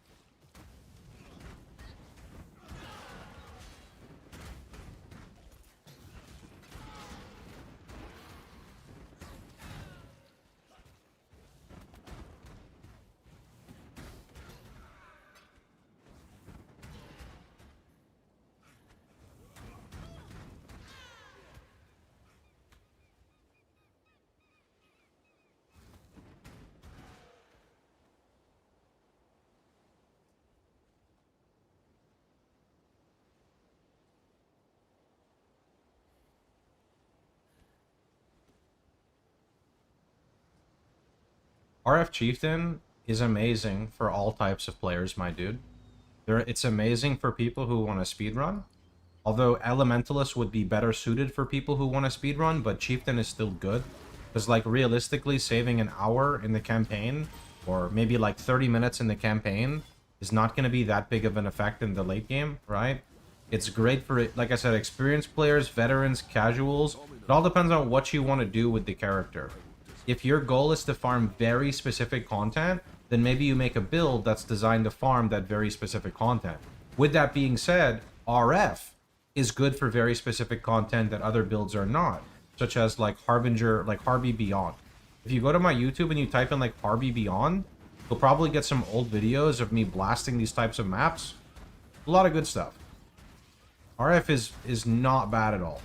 G: RF Chieftain is amazing for all types of players, my dude. It's amazing for people who want to speedrun. Although Elementalist would be better suited for people who want to speedrun, but Chieftain is still good. Because, like, realistically, saving an hour in the campaign, or maybe like 30 minutes in the campaign, is not going to be that big of an effect in the late game, right? It's great for, like I said, experienced players, veterans, casuals. It all depends on what you want to do with the character. If your goal is to farm very specific content, then maybe you make a build that's designed to farm that very specific content. With that being said, RF is good for very specific content that other builds are not, such as like Harbinger, like Harby Beyond. If you go to my YouTube and you type in like Harby Beyond, you'll probably get some old videos of me blasting these types of maps. A lot of good stuff. RF is not bad at all.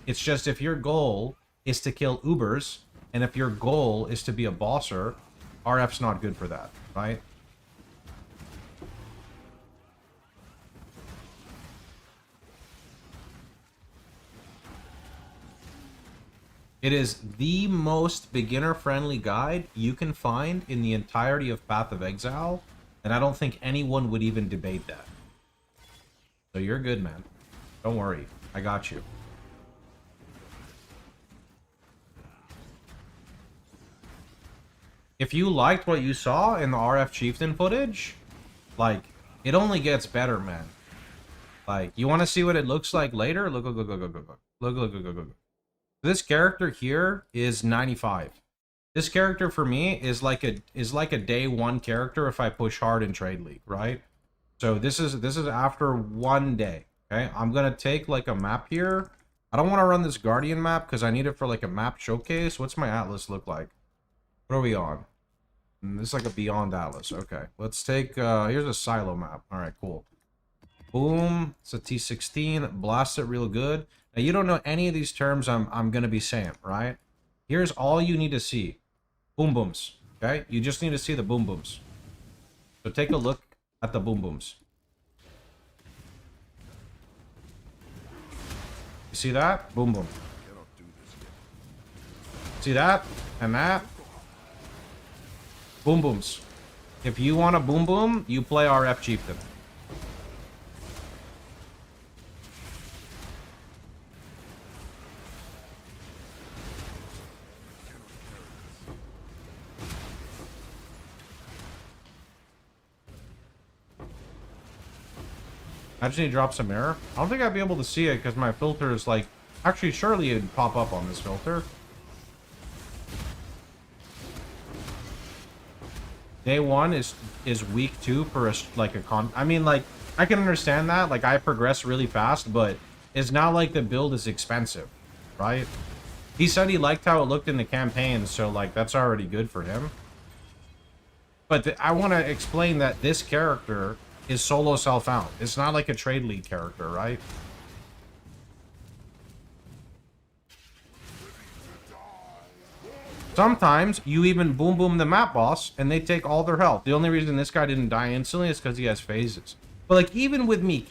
G: It's just if your goal is to kill Ubers, and if your goal is to be a bosser, RF's not good for that, right? It is the most beginner-friendly guide you can find in the entirety of Path of Exile, and I don't think anyone would even debate that. So you're good, man. Don't worry. I got you. If you liked what you saw in the RF Chieftain footage, like, it only gets better, man. Like, you want to see what it looks like later? Look. This character here is 95. This character for me is like a day one character if I push hard in Trade League, right? So this is after 1 day. Okay, I'm gonna take like a map here. I don't want to run this Guardian map because I need it for like a map showcase. What's my Atlas look like? What are we on? This is like a Beyond Atlas. Okay, let's take, here's a silo map. All right, cool. Boom, it's a T16, blast it real good. Now, you don't know any of these terms I'm going to be saying, right? Here's all you need to see. Boom booms, okay? You just need to see the boom booms. So take a look at the boom booms. You see that? Boom boom. See that? And that? Boom booms. If you want a boom boom, you play RF Chieftain. Imagine he drops a mirror. I don't think I'd be able to see it because my filter is like... Actually, surely it'd pop up on this filter. Day one is week 2 for a con. I mean, like, I can understand that. Like, I progress really fast, but it's not like the build is expensive, right? He said he liked how it looked in the campaign, so like that's already good for him. But I want to explain that this character is solo self-found. It's not like a Trade League character, right? Sometimes you even boom boom the map boss and they take all their health. The only reason this guy didn't die instantly is because he has phases. But like even with me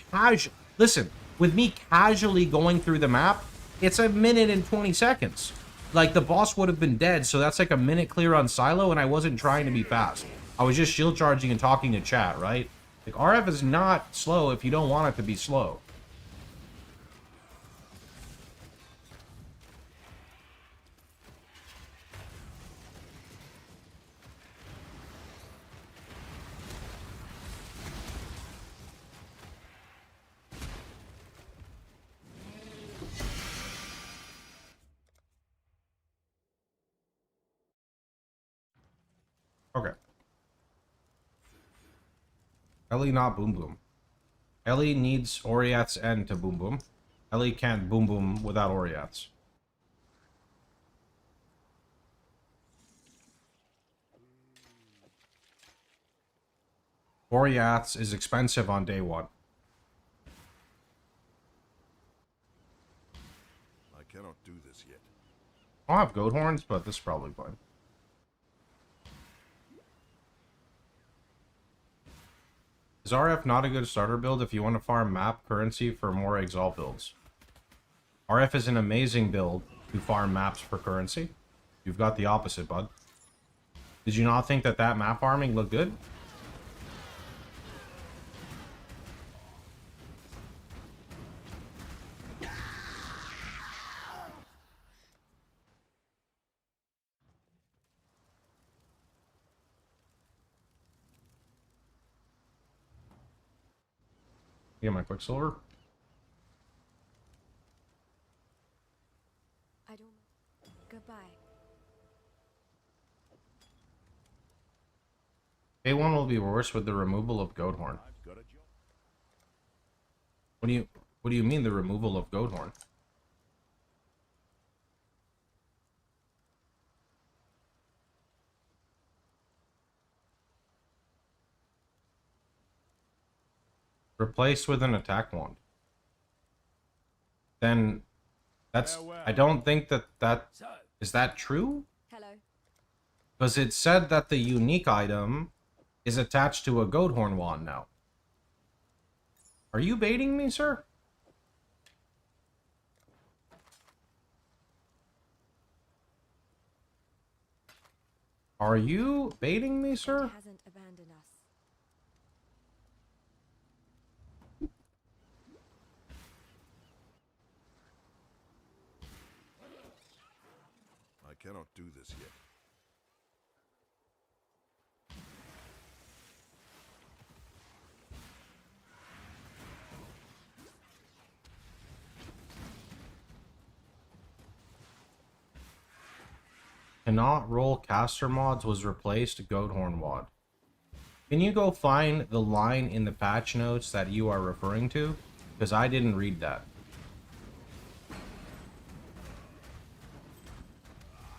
G: with me casually going through the map, it's 1 minute and 20 seconds. Like the boss would have been dead, so that's like a minute clear on silo, and I wasn't trying to be fast. I was just shield charging and talking to chat, right? Like RF is not slow if you don't want it to be slow. Okay. Ellie not boom boom. Ellie needs Oriat's end to boom boom. Ellie can't boom boom without Oriat's. Oriat's is expensive on day one.
L: I cannot do this yet.
G: I don't have goat horns, but this is probably fine. Is RF not a good starter build if you want to farm map currency for more Exalt builds? RF is an amazing build to farm maps for currency. You've got the opposite, bud. Did you not think that map farming looked good? Get my Quicksilver.
C: I don't. Goodbye.
G: A1 will be worse with the removal of goat horn. What do you mean the removal of goat horn? Replaced with an attack wand. Then that's I don't think that is that true?
C: Hello.
G: Because it said that the unique item is attached to a goat horn wand now. Are you baiting me, sir? Are you baiting me, sir?
C: It hasn't abandoned us.
L: I cannot do this yet.
G: Cannot roll caster mods was replaced goat horn wad. Can you go find the line in the patch notes that you are referring to? Because I didn't read that.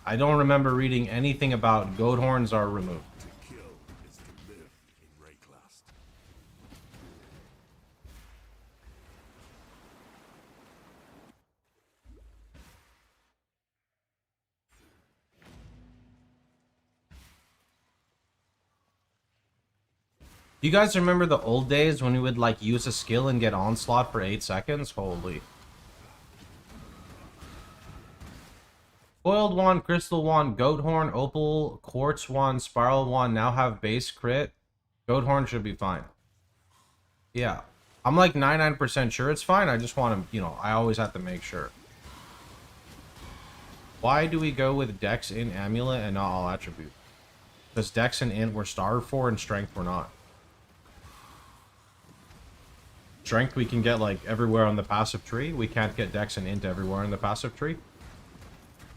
G: I don't remember reading anything about goat horns are removed.
L: To kill is to live in Rayclast.
G: You guys remember the old days when we would like use a skill and get onslaught for 8 seconds? Holy. Foiled wand, crystal wand, goat horn, opal, quartz wand, spiral wand now have base crit. Goat horn should be fine. Yeah. I'm like 99% sure it's fine. I just want to, you know, I always have to make sure. Why do we go with Dex in Amulet and not all attribute? Because Dex and Int we're starved for and Strength we're not. Strength we can get like everywhere on the passive tree. We can't get Dex and Int everywhere in the passive tree.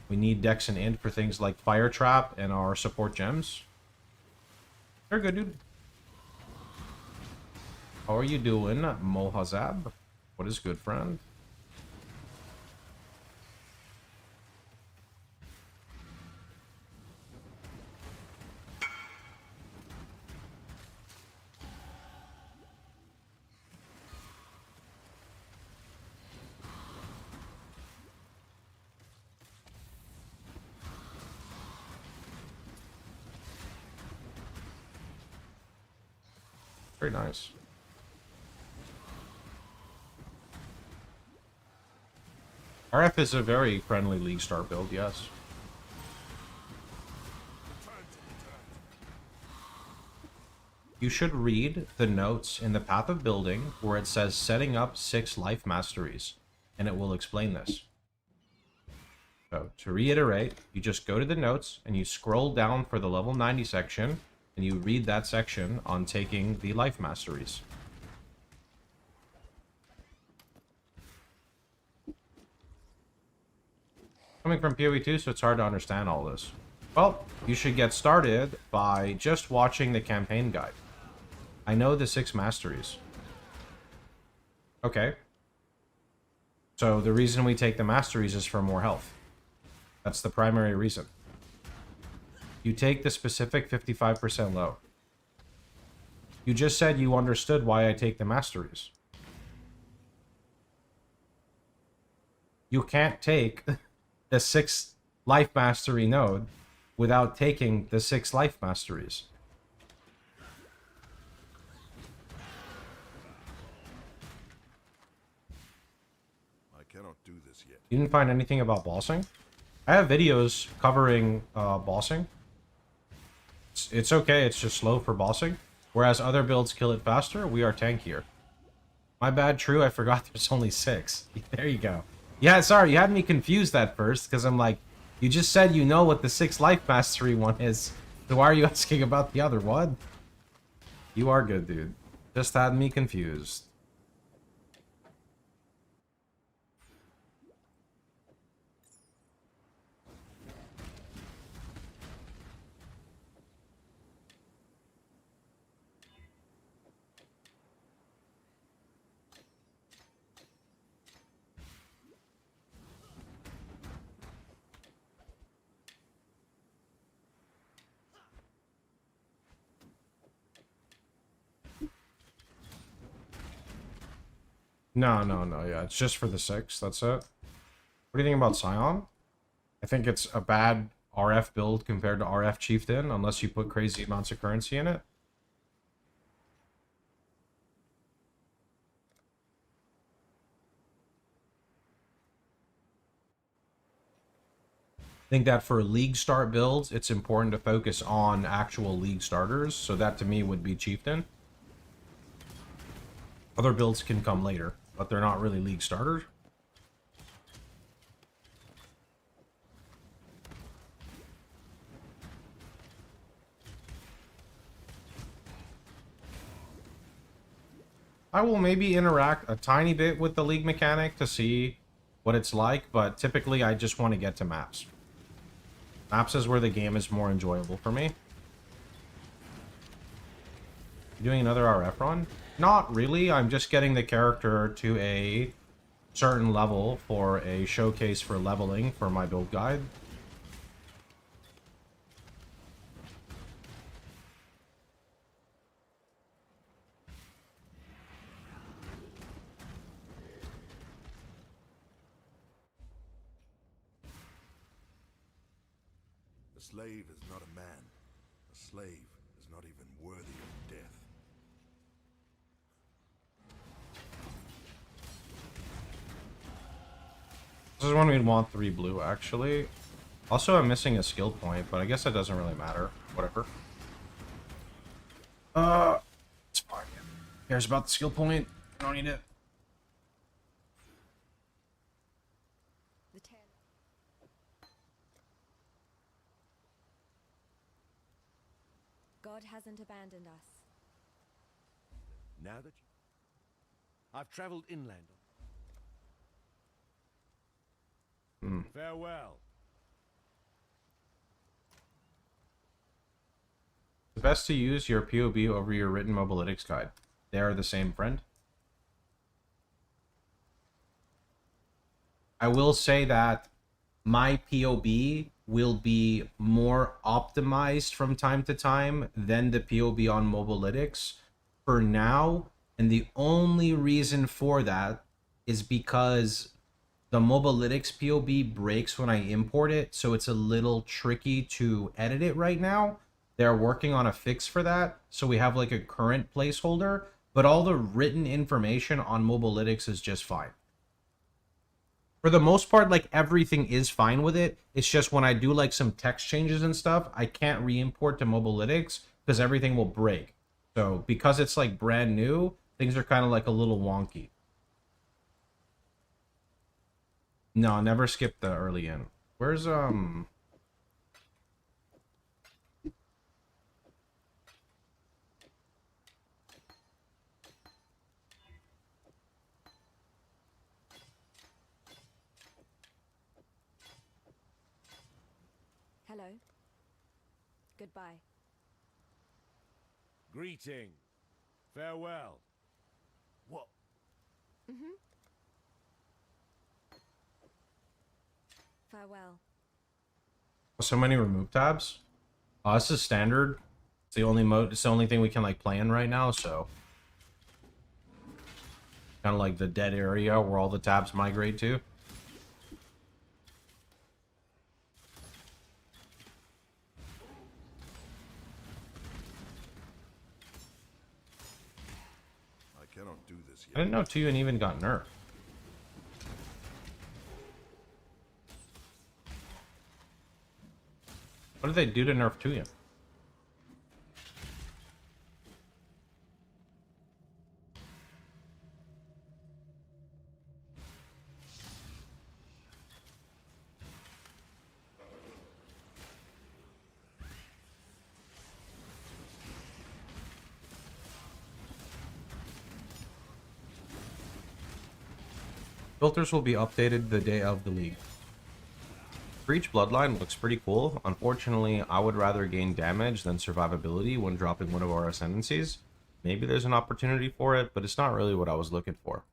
G: We need Dex and Int for things like Fire Trap and our support gems. They're good, dude. How are you doing, Mohazab? What is good, friend? Very nice. RF is a very friendly League Star build, yes. You should read the notes in the Path of Building where it says setting up 6 life masteries, and it will explain this. So, to reiterate, you just go to the notes and you scroll down for the level 90 section, and you read that section on taking the life masteries. Coming from POE 2, so it's hard to understand all this. Well, you should get started by just watching the campaign guide. I know the 6 masteries. Okay. So the reason we take the masteries is for more health. That's the primary reason. You take the specific 55% low. You just said you understood why I take the masteries. You can't take the 6th life mastery node without taking the 6 life masteries.
L: I cannot do this yet.
G: You didn't find anything about bossing? I have videos covering bossing. It's okay, it's just slow for bossing. Whereas other builds kill it faster, we are tankier. My bad, true, I forgot there's only 6. There you go. Yeah, sorry, you had me confused at first, because I'm like, you just said you know what the 6 life mastery one is, so why are you asking about the other one? You are good, dude. Just had me confused. No, yeah, it's just for the 6, that's it. What do you think about Scion? I think it's a bad RF build compared to RF Chieftain, unless you put crazy amounts of currency in it. I think that for League start builds, it's important to focus on actual League starters, so that to me would be Chieftain. Other builds can come later, but they're not really League starters. I will maybe interact a tiny bit with the League mechanic to see what it's like, but typically I just want to get to maps. Maps is where the game is more enjoyable for me. You doing another RF run? Not really. I'm just getting the character to a certain level for a showcase for leveling for my build guide.
L: A slave is not a man. A slave is not even worthy of death.
G: This is when we'd want 3 blue, actually. Also, I'm missing a skill point, but I guess that doesn't really matter. Whatever. It's fine. Who cares about the skill point? I don't need it.
C: The tail. God hasn't abandoned us.
D: Now that you... I've traveled inland. Farewell.
G: It's best to use your POB over your written mobalytics guide. They are the same, friend. I will say that my POB will be more optimized from time to time than the POB on mobalytics for now, and the only reason for that is because the mobalytics POB breaks when I import it, so it's a little tricky to edit it right now. They're working on a fix for that, so we have like a current placeholder, but all the written information on mobalytics is just fine. For the most part, like everything is fine with it. It's just when I do like some text changes and stuff, I can't re-import to mobalytics because everything will break. So because it's like brand new, things are kind of like a little wonky. No, never skip the early in. Where's Hello?
C: Goodbye.
D: Greeting. Farewell. What?
C: Farewell.
G: So many remove tabs. This is standard. It's the only mode. It's the only thing we can like play in right now. So kind of like the dead area where all the tabs migrate to.
L: I cannot do this yet.
G: I didn't know Tuyun even got nerfed. What did they do to nerf Tuyun? Filters will be updated the day of the league. Breach Bloodline looks pretty cool. Unfortunately, I would rather gain damage than survivability when dropping one of our ascendancies. Maybe there's an opportunity for it, but it's not really what I was looking for.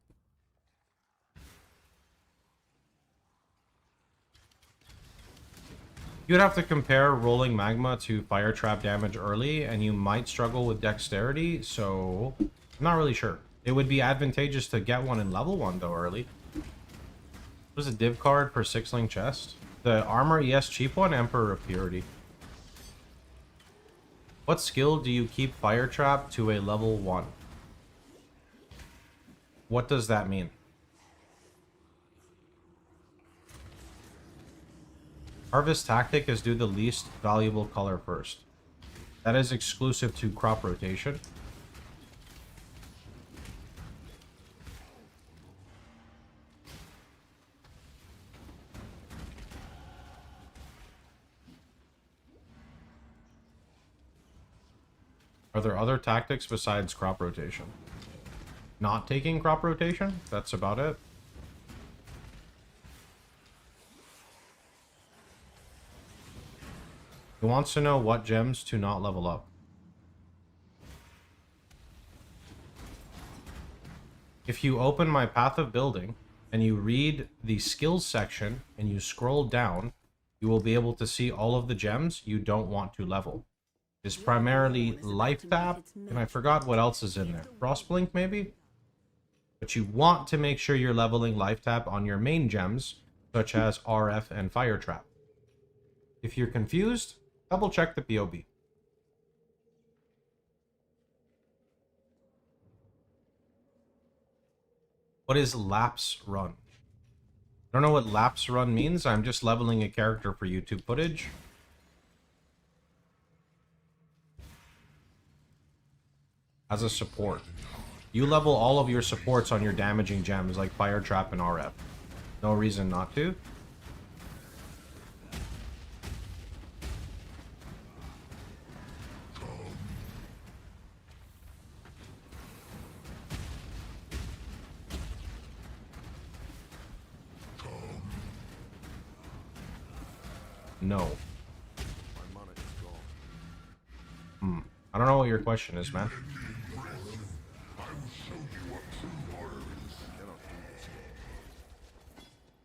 G: You'd have to compare Rolling Magma to Fire Trap damage early, and you might struggle with Dexterity, so I'm not really sure. It would be advantageous to get one in level 1, though, early. There's a div card for 6-link chest. The armor, yes, cheap one, Emperor of Purity. What skill do you keep Fire Trap to a level 1? What does that mean? Harvest Tactic is do the least valuable color first. That is exclusive to crop rotation. Are there other tactics besides crop rotation? Not taking crop rotation? That's about it. He wants to know what gems to not level up. If you open my path of building and you read the skills section and you scroll down, you will be able to see all of the gems you don't want to level. It's primarily life tap, and I forgot what else is in there. Frostblink maybe? But you want to make sure you're leveling life tap on your main gems, such as RF and fire trap. If you're confused, double check the POB. What is lapse run? I don't know what lapse run means. I'm just leveling a character for YouTube footage. As a support. You level all of your supports on your damaging gems like fire trap and RF. No reason not to. No. I don't know what your question is, man.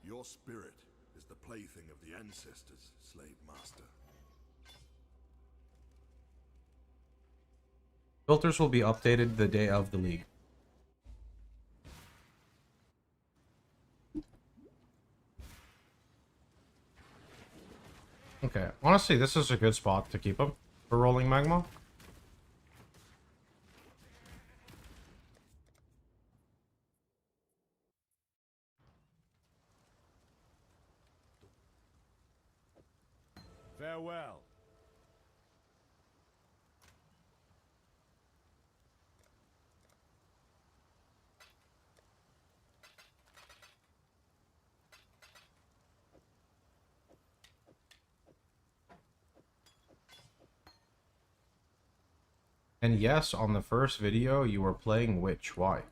L: Your spirit is the plaything of the ancestors, slave master.
G: Filters will be updated the day of the league. Okay, honestly, this is a good spot to keep him for rolling magma.
L: Farewell.
G: And yes, on the first video, you were playing Witch. Why?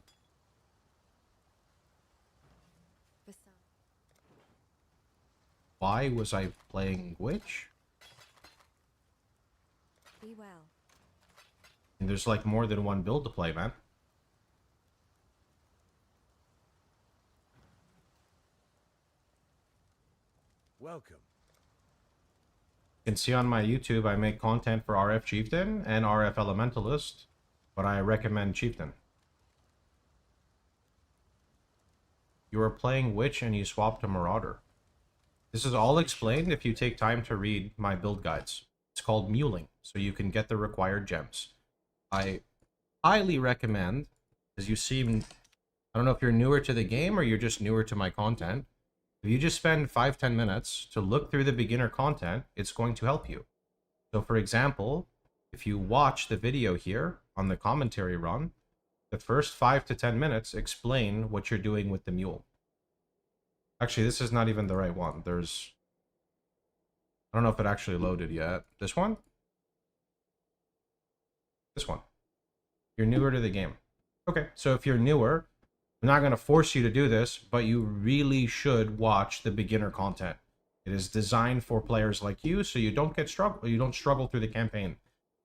G: Why was I playing Witch?
C: Be well.
G: And there's like more than one build to play, man.
L: Welcome.
G: You can see on my YouTube, I make content for RF Chieftain and RF Elementalist, but I recommend Chieftain. You were playing Witch and you swapped to Marauder. This is all explained if you take time to read my build guides. It's called muling, so you can get the required gems. I highly recommend, as you seem, I don't know if you're newer to the game or you're just newer to my content, if you just spend 5-10 minutes to look through the beginner content, it's going to help you. So for example, if you watch the video here on the commentary run, the first 5 to 10 minutes explain what you're doing with the mule. Actually, this is not even the right one. There's, I don't know if it actually loaded yet. This one? This one. You're newer to the game. Okay, so if you're newer, I'm not going to force you to do this, but you really should watch the beginner content. It is designed for players like you, so you don't struggle through the campaign.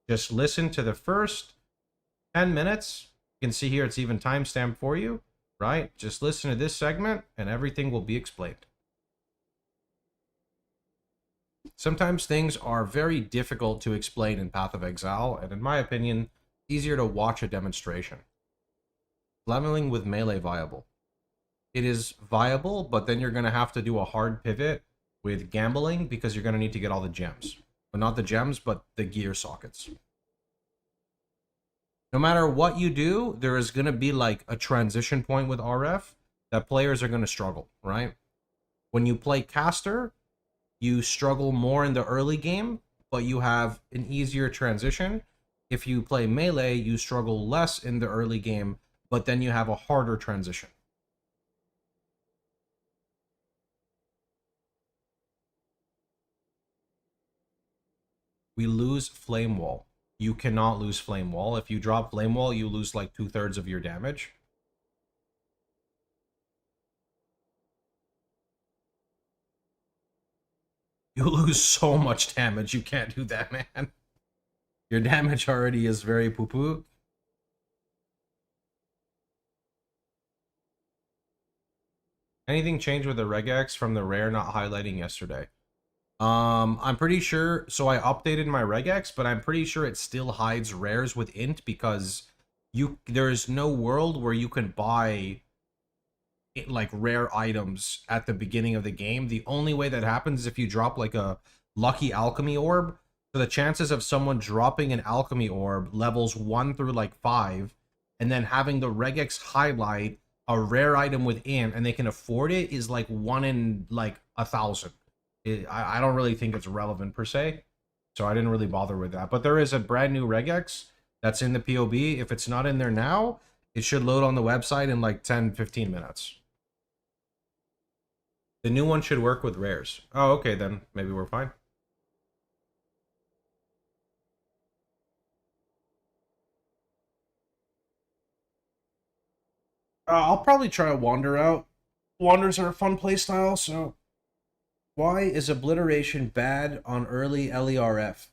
G: Just listen to the first 10 minutes. You can see here it's even timestamped for you, right? Just listen to this segment and everything will be explained. Sometimes things are very difficult to explain in Path of Exile, and in my opinion, easier to watch a demonstration. Leveling with melee viable. It is viable, but then you're going to have to do a hard pivot with gambling because you're going to need to get all the gems. Well, not the gems, but the gear sockets. No matter what you do, there is going to be like a transition point with RF that players are going to struggle, right? When you play caster, you struggle more in the early game, but you have an easier transition. If you play melee, you struggle less in the early game, but then you have a harder transition. We lose Flame Wall. You cannot lose Flame Wall. If you drop Flame Wall, you lose like 2/3 of your damage. You lose so much damage. You can't do that, man. Your damage already is very poo-poo. Anything changed with the regex from the rare not highlighting yesterday? I'm pretty sure, so I updated my regex, but I'm pretty sure it still hides rares with int because there's no world where you can buy like rare items at the beginning of the game. The only way that happens is if you drop like a lucky alchemy orb. So the chances of someone dropping an alchemy orb levels 1 through like 5 and then having the regex highlight a rare item within and they can afford it is like 1 in like 1,000. I don't really think it's relevant per se, so I didn't really bother with that. But there is a brand new regex that's in the POB. If it's not in there now, it should load on the website in like 10-15 minutes. The new one should work with rares. Oh, okay, then maybe we're fine. I'll probably try a wander out. Wanders are a fun playstyle, so... Why is obliteration bad on early LERF?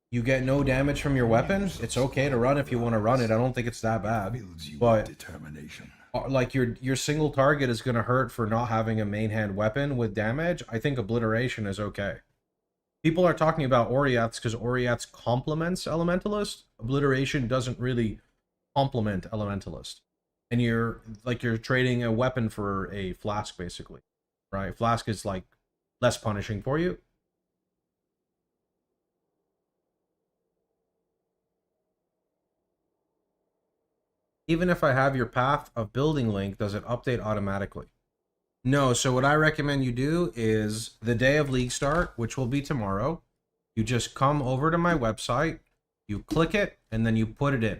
G: You get no damage from your weapon? It's okay to run if you want to run it. I don't think it's that bad. But like your single target is going to hurt for not having a main hand weapon with damage. I think obliteration is okay. People are talking about Oriaths because Oriaths complements Elementalist. Obliteration doesn't really complement Elementalist. And you're trading a weapon for a flask basically. Right, flask is like less punishing for you. Even if I have your path of building link, does it update automatically? No, so what I recommend you do is the day of league start, which will be tomorrow, you just come over to my website, you click it, and then you put it in.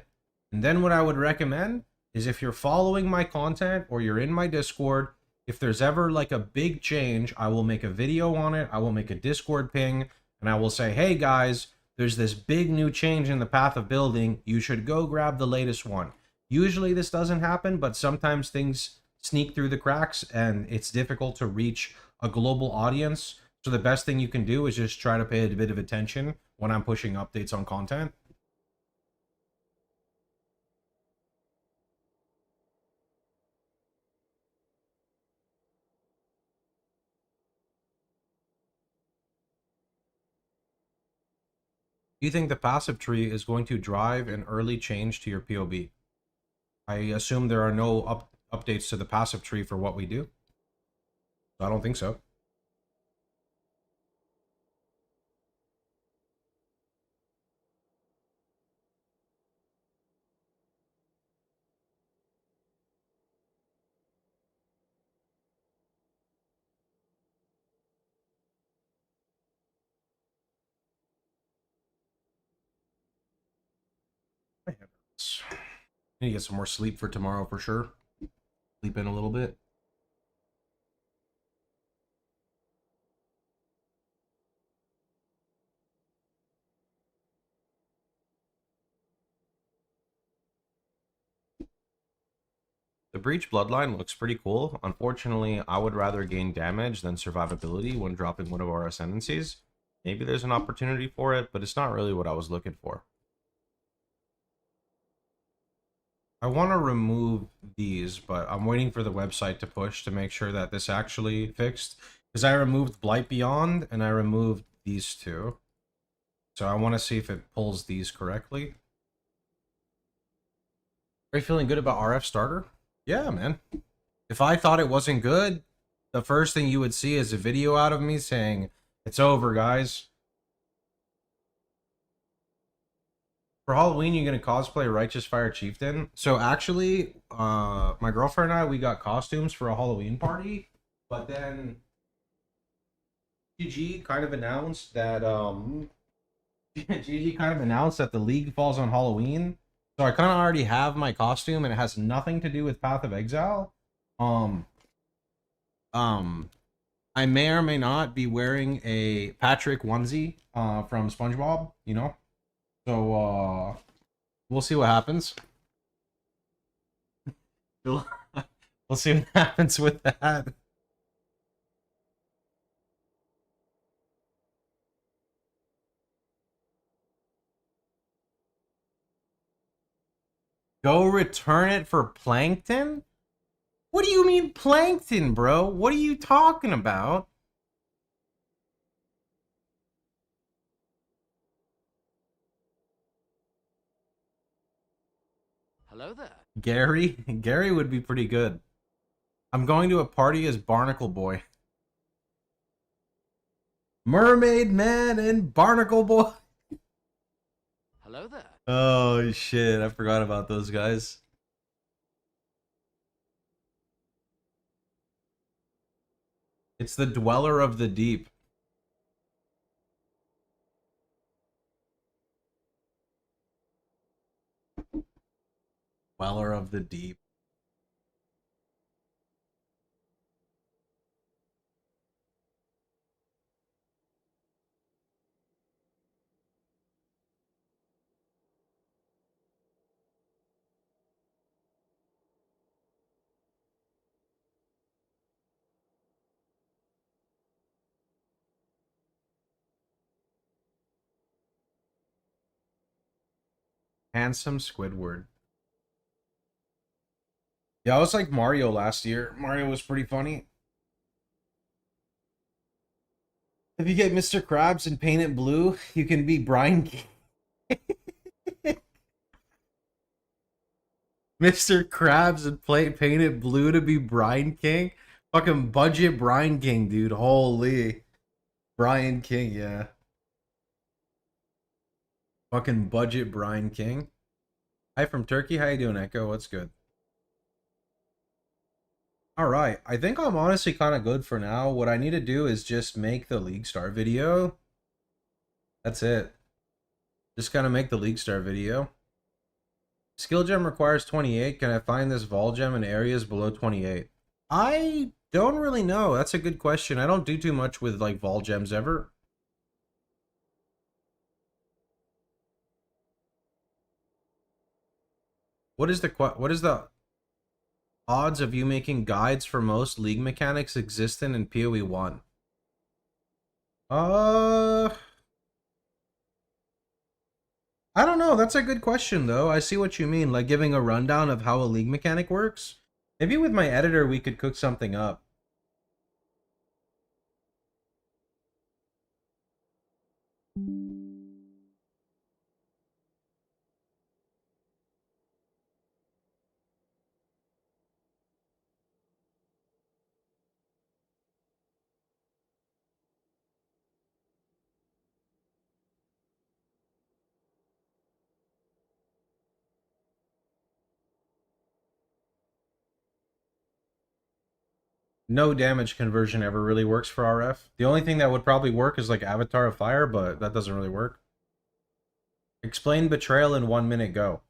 G: And then what I would recommend is if you're following my content or you're in my Discord, if there's ever like a big change, I will make a video on it. I will make a Discord ping and I will say, hey guys, there's this big new change in the path of building. You should go grab the latest one. Usually this doesn't happen, but sometimes things sneak through the cracks and it's difficult to reach a global audience. So the best thing you can do is just try to pay a bit of attention when I'm pushing updates on content. Do you think the passive tree is going to drive an early change to your POB? I assume there are no updates to the passive tree for what we do. I don't think so. I need to get some more sleep for tomorrow for sure. Sleep in a little bit. The Breach Bloodline looks pretty cool. Unfortunately, I would rather gain damage than survivability when dropping one of our ascendancies. Maybe there's an opportunity for it, but it's not really what I was looking for. I want to remove these, but I'm waiting for the website to push to make sure that this actually fixed. Because I removed Blight Beyond, and I removed these two. So I want to see if it pulls these correctly. Are you feeling good about RF Starter? Yeah, man. If I thought it wasn't good, the first thing you would see is a video out of me saying, it's over, guys. For Halloween, you're going to cosplay Righteous Fire Chieftain. So actually, my girlfriend and I, we got costumes for a Halloween party. But then GG kind of announced that the league falls on Halloween. So I kind of already have my costume and it has nothing to do with Path of Exile. I may or may not be wearing a Patrick onesie from SpongeBob, you know. So we'll see what happens. We'll see what happens with that. Go return it for plankton? What do you mean plankton, bro? What are you talking about?
D: Hello there.
G: Gary? Gary would be pretty good. I'm going to a party as Barnacle Boy. Mermaid Man and Barnacle Boy.
D: Hello there.
G: Oh shit, I forgot about those guys. It's the Dweller of the Deep. Dweller of the Deep. Handsome Squidward. Yeah, I was like Mario last year. Mario was pretty funny. If you get Mr. Krabs and paint it blue, you can be Brian King. Mr. Krabs and paint it blue to be Brian King? Fucking budget Brian King, dude. Holy. Brian King, yeah. Fucking budget Brian King. Hi from Turkey. How you doing, Echo? What's good? Alright, I think I'm honestly kind of good for now. What I need to do is just make the League Star video. That's it. Just gotta make the League Star video. Skill gem requires 28. Can I find this Vol gem in areas below 28? I don't really know. That's a good question. I don't do too much with like Vol gems ever. What is the odds of you making guides for most league mechanics existent in PoE 1? I don't know. That's a good question, though. I see what you mean, like giving a rundown of how a league mechanic works. Maybe with my editor, we could cook something up. No damage conversion ever really works for RF. The only thing that would probably work is like Avatar of Fire, but that doesn't really work. Explain Betrayal in 1 minute, go.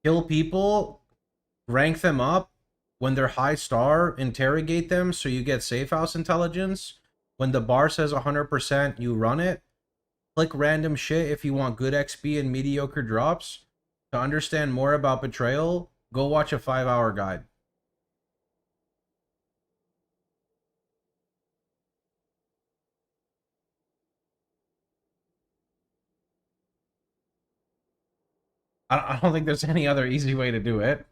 G: Kill people, rank them up. When they're high star, interrogate them so you get safe house intelligence. When the bar says 100%, you run it. Click random shit if you want good XP and mediocre drops. To understand more about Betrayal, go watch a 5-hour guide. I don't think there's any other easy way to do it.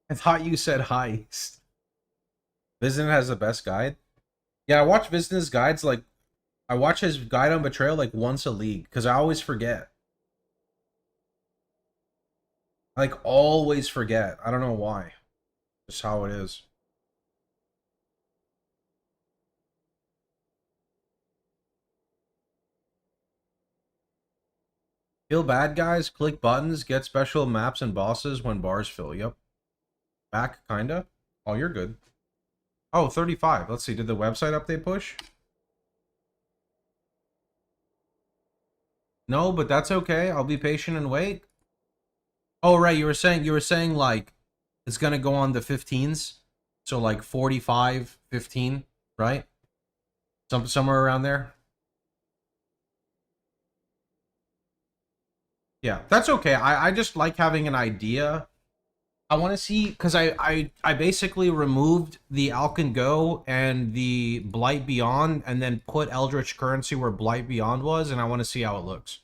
G: I thought you said heist. Vizn has the best guide. Yeah, I watch Vizn's guides like I watch his guide on Betrayal like once a league because I always forget. I like always forget. I don't know why. Just how it is. Kill bad guys, click buttons, get special maps and bosses when bars fill. Yep. Back, kinda. Oh, you're good. Oh, 35. Let's see. Did the website update push? No, but that's okay. I'll be patient and wait. Oh, right. You were saying like it's gonna go on the 15s. So like 45, 15, right? Somewhere around there. Yeah, that's okay. I just like having an idea I want to see, because I basically removed the Alcan Go and the Blight Beyond, and then put Eldritch Currency where Blight Beyond was, and I want to see how it looks.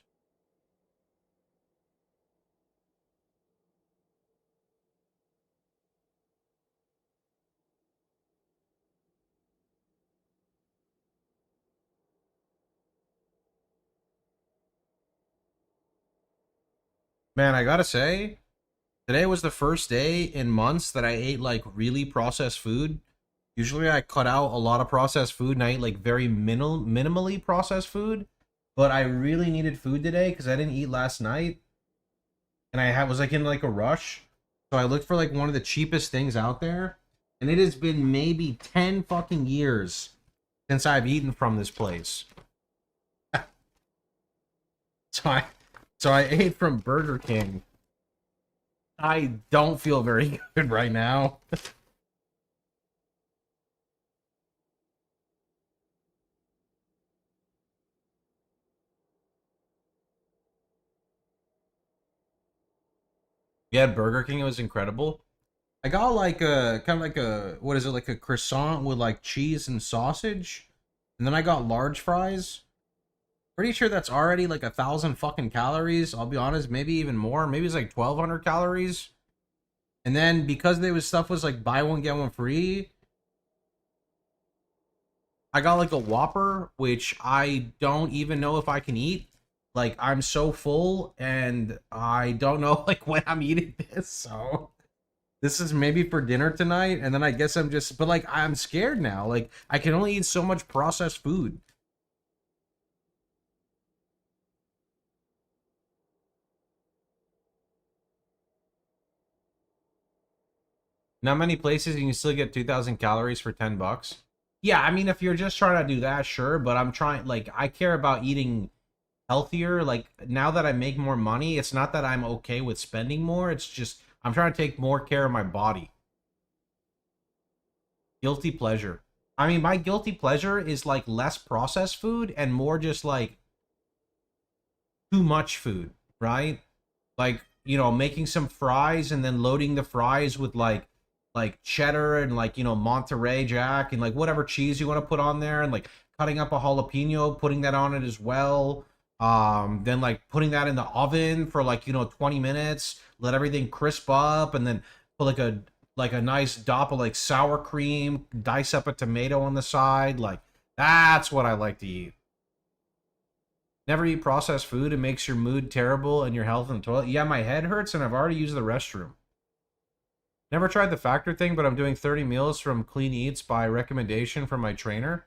G: Man, I gotta say, today was the first day in months that I ate like really processed food. Usually I cut out a lot of processed food and I ate like very minimally processed food. But I really needed food today because I didn't eat last night. And was like in like a rush. So I looked for like one of the cheapest things out there. And it has been maybe 10 fucking years since I've eaten from this place. So I ate from Burger King. I don't feel very good right now. Yeah, Burger King, it was incredible. I got like a kind of like a, what is it, like a croissant with like cheese and sausage, and then I got large fries. Pretty sure that's already like 1,000 fucking calories. I'll be honest, maybe even more. Maybe it's like 1,200 calories. And then because there was stuff was like buy one get one free, I got like a Whopper, which I don't even know if I can eat. Like I'm so full, and I don't know like when I'm eating this. So this is maybe for dinner tonight, and then I guess I'm just, but like I'm scared now. Like I can only eat so much processed food. Not many places you can still get 2,000 calories for 10 bucks. Yeah, I mean if you're just trying to do that, sure, but I'm trying, like I care about eating healthier. Like now that I make more money, it's not that I'm okay with spending more, it's just I'm trying to take more care of my body. Guilty pleasure. I mean, my guilty pleasure is like less processed food and more just like too much food, right? Like, you know, making some fries and then loading the fries with like cheddar and like, you know, Monterey Jack and like whatever cheese you want to put on there, and like cutting up a jalapeno, putting that on it as well. Then like putting that in the oven for like, you know, 20 minutes, let everything crisp up, and then put like a nice dop of like sour cream, dice up a tomato on the side. Like that's what I like to eat. Never eat processed food. It makes your mood terrible and your health in the toilet. Yeah, my head hurts and I've already used the restroom. Never tried the Factor thing, but I'm doing 30 meals from Clean Eats by recommendation from my trainer.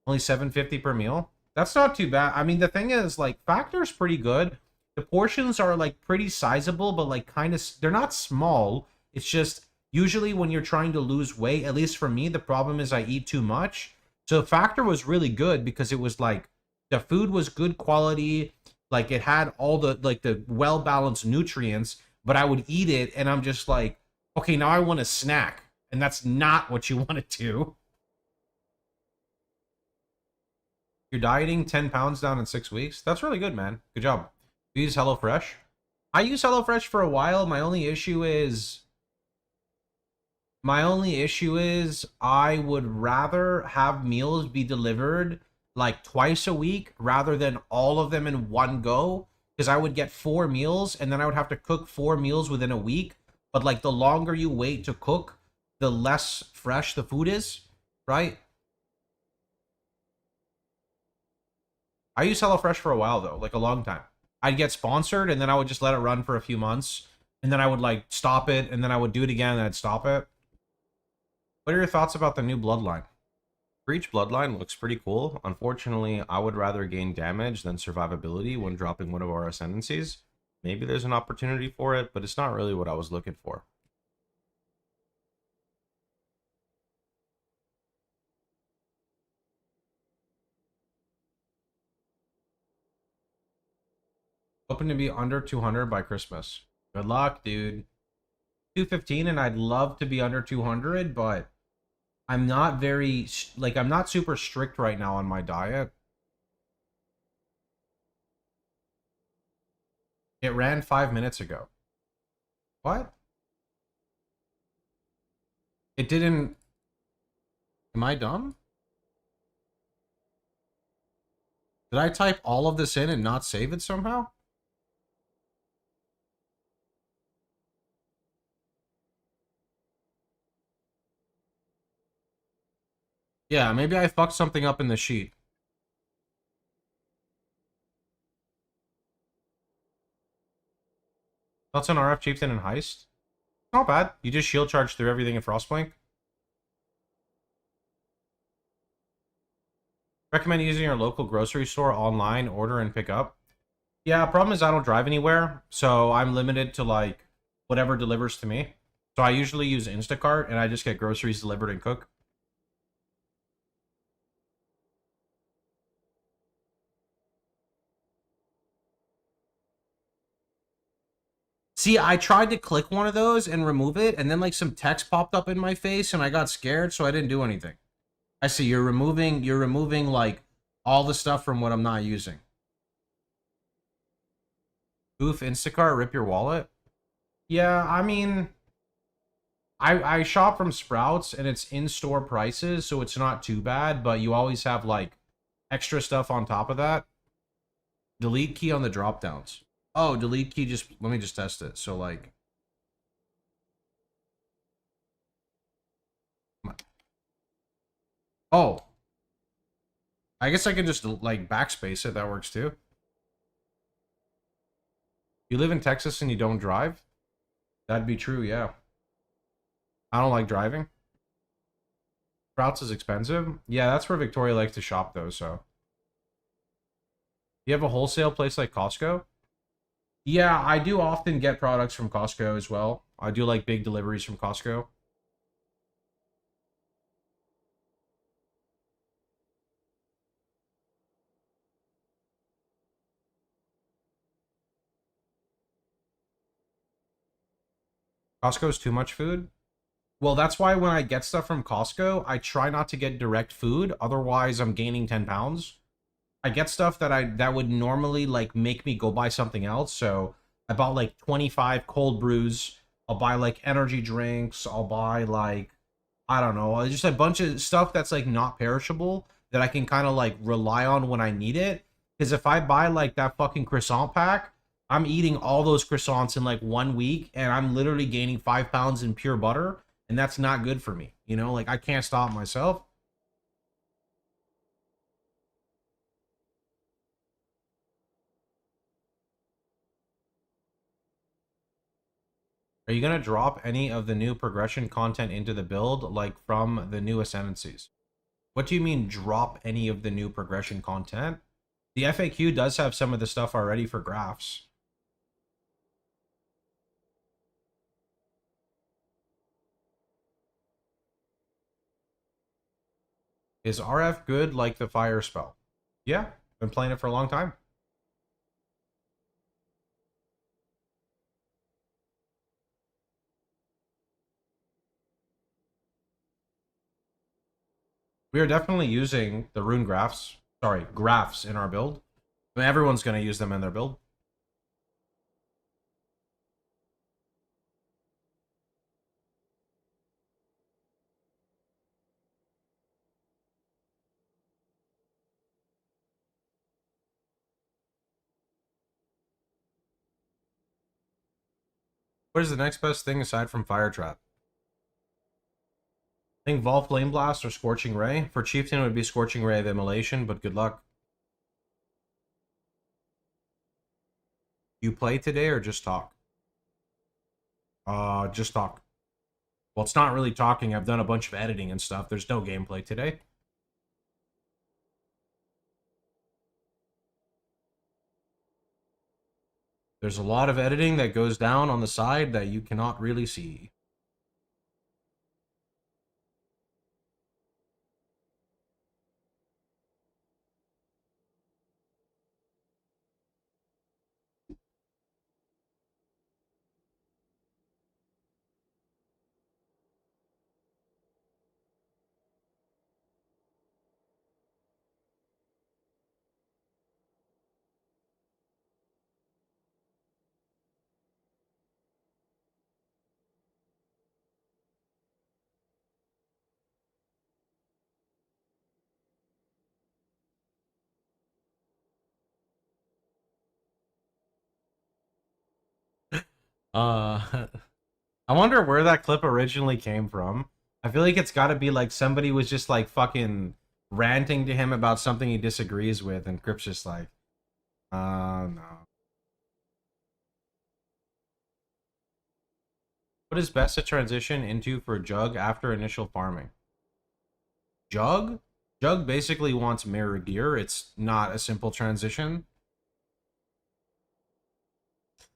G: Only $7.50 per meal. That's not too bad. I mean, the thing is, like, Factor's pretty good. The portions are, like, pretty sizable, but, like, kind of, they're not small. It's just, usually when you're trying to lose weight, at least for me, the problem is I eat too much. So Factor was really good because it was, like, the food was good quality. Like, it had all the, like, the well-balanced nutrients, but I would eat it, and I'm just like, okay, now I want a snack. And that's not what you want to do. You're dieting 10 pounds down in 6 weeks? That's really good, man. Good job. You use HelloFresh? I use HelloFresh for a while. My only issue is I would rather have meals be delivered like twice a week rather than all of them in one go. Because I would get 4 meals and then I would have to cook 4 meals within a week. But like the longer you wait to cook, the less fresh the food is, right? I used HelloFresh for a while though, like a long time. I'd get sponsored and then I would just let it run for a few months. And then I would like stop it and then I would do it again and I'd stop it. What are your thoughts about the new Bloodline? Breach Bloodline looks pretty cool. Unfortunately, I would rather gain damage than survivability when dropping one of our ascendancies. Maybe there's an opportunity for it, but it's not really what I was looking for. Hoping to be under 200 by Christmas. Good luck, dude. 215, and I'd love to be under 200, but I'm not very, like, I'm not super strict right now on my diet. It ran 5 minutes ago. What? It didn't... Am I dumb? Did I type all of this in and not save it somehow? Yeah, maybe I fucked something up in the sheet. Thoughts on RF Chieftain and Heist? Not bad. You just shield charge through everything in Frostblink. Recommend using your local grocery store online, order and pick up. Yeah, problem is I don't drive anywhere, so I'm limited to like whatever delivers to me. So I usually use Instacart and I just get groceries delivered and cook. See, I tried to click one of those and remove it, and then like some text popped up in my face and I got scared, so I didn't do anything. I see you're removing like all the stuff from what I'm not using. Oof, Instacart, rip your wallet. Yeah, I mean, I shop from Sprouts and it's in-store prices, so it's not too bad, but you always have like extra stuff on top of that. Delete key on the drop downs. Oh, delete key, just let me just test it. So like oh, I guess I can just like backspace it. That works too. You live in Texas and you don't drive? That'd be true, yeah. I don't like driving. Sprouts is expensive. Yeah, that's where Victoria likes to shop though, so. You have a wholesale place like Costco? Yeah, I do often get products from Costco as well. I do like big deliveries from Costco. Costco's too much food? Well, that's why when I get stuff from Costco, I try not to get direct food. Otherwise, I'm gaining 10 pounds. I get stuff that would normally like make me go buy something else. So I bought like 25 cold brews. I'll buy like energy drinks. I'll buy like, I don't know, just a bunch of stuff that's like not perishable that I can kind of like rely on when I need it. Because if I buy like that fucking croissant pack, I'm eating all those croissants in like 1 week and I'm literally gaining 5 pounds in pure butter. And that's not good for me. You know, like I can't stop myself. Are you going to drop any of the new progression content into the build, like from the new Ascendancies? What do you mean, drop any of the new progression content? The FAQ does have some of the stuff already for graphs. Is RF good like the fire spell? Yeah, been playing it for a long time. We are definitely using the rune graphs, graphs in our build. I mean, everyone's going to use them in their build. What is the next best thing aside from Fire Trap? I think Vol Flame Blast or Scorching Ray. For Chieftain, it would be Scorching Ray of Immolation, but good luck. You play today or just talk? Just talk. Well, it's not really talking. I've done a bunch of editing and stuff. There's no gameplay today. There's a lot of editing that goes down on the side that you cannot really see. I wonder where that clip originally came from. I feel like it's got to be like somebody was just like fucking ranting to him about something he disagrees with, and Crip's just like, no. What is best to transition into for Jug after initial farming? Jug? Jug basically wants mirror gear. It's not a simple transition.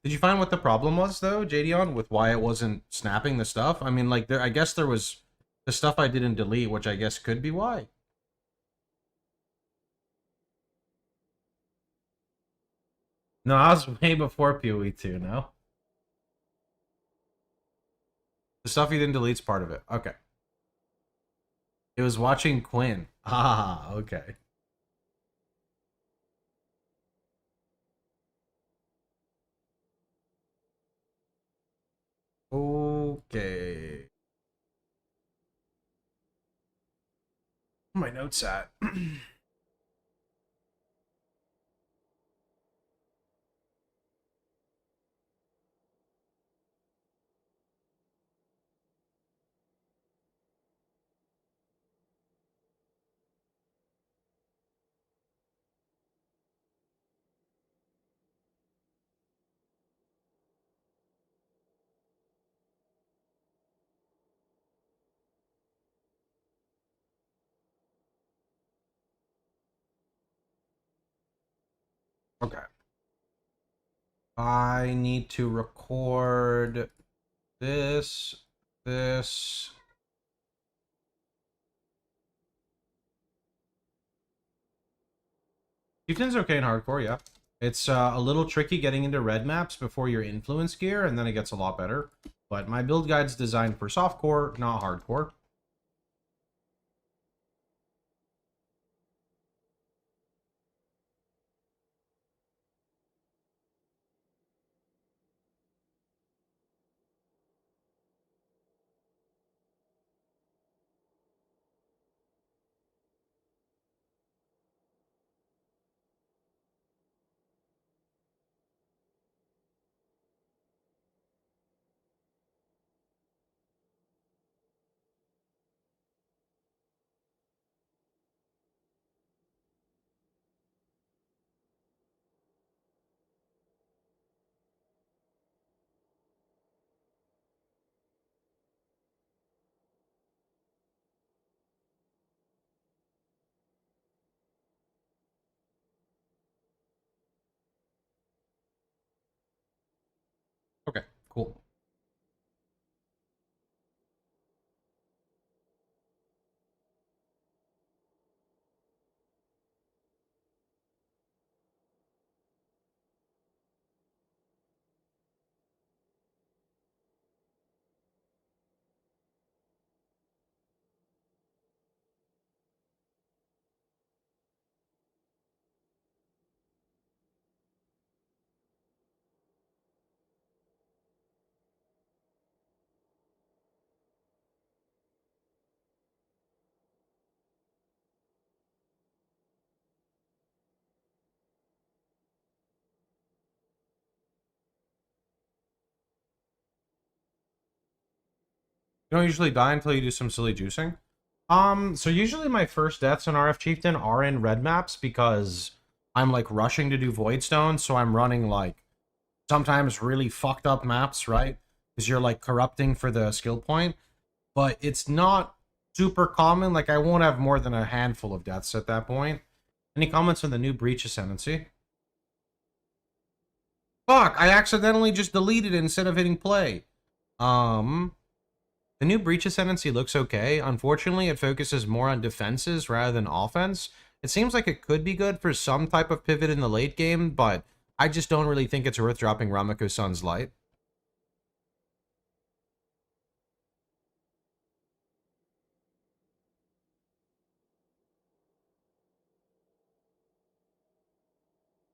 G: Did you find what the problem was, though, JDon, with why it wasn't snapping the stuff? I mean, like, I guess there was the stuff I didn't delete, which I guess could be why. No, I was way before POE 2, no? The stuff you didn't delete's part of it. Okay. It was watching Quinn. Ah, okay. Okay. Where my notes at? Okay. I need to record this. Chieftain's okay in hardcore, yeah. It's a little tricky getting into red maps before your influence gear, and then it gets a lot better. But my build guide's designed for softcore, not hardcore. Okay, cool. You don't usually die until you do some silly juicing? So usually my first deaths in RF Chieftain are in red maps because I'm like rushing to do Void Stone, so I'm running like sometimes really fucked up maps, right? Because you're like corrupting for the skill point. But it's not super common. Like I won't have more than a handful of deaths at that point. Any comments on the new Breach Ascendancy? Fuck, I accidentally just deleted it instead of hitting play. The new Breach Ascendancy looks okay. Unfortunately, it focuses more on defenses rather than offense. It seems like it could be good for some type of pivot in the late game, but I just don't really think it's worth dropping Ramako-san's light.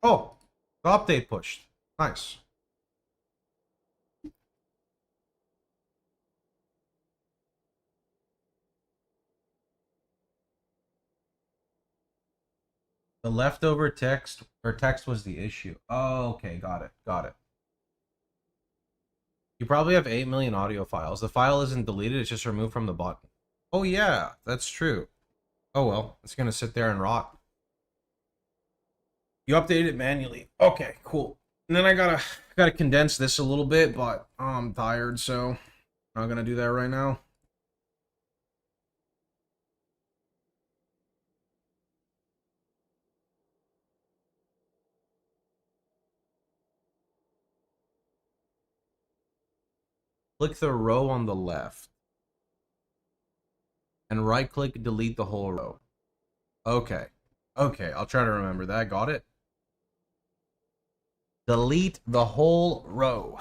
G: Oh, the update pushed. Nice. The leftover text was the issue. Oh, okay, got it. You probably have 8 million audio files. The file isn't deleted, it's just removed from the button. Oh yeah, that's true. Oh well, it's gonna sit there and rot. You updated it manually. Okay, cool. And then I gotta condense this a little bit, but I'm tired, so I'm not gonna do that right now. Click the row on the left. And right click delete the whole row. Okay. Okay, I'll try to remember that. Got it? Delete the whole row.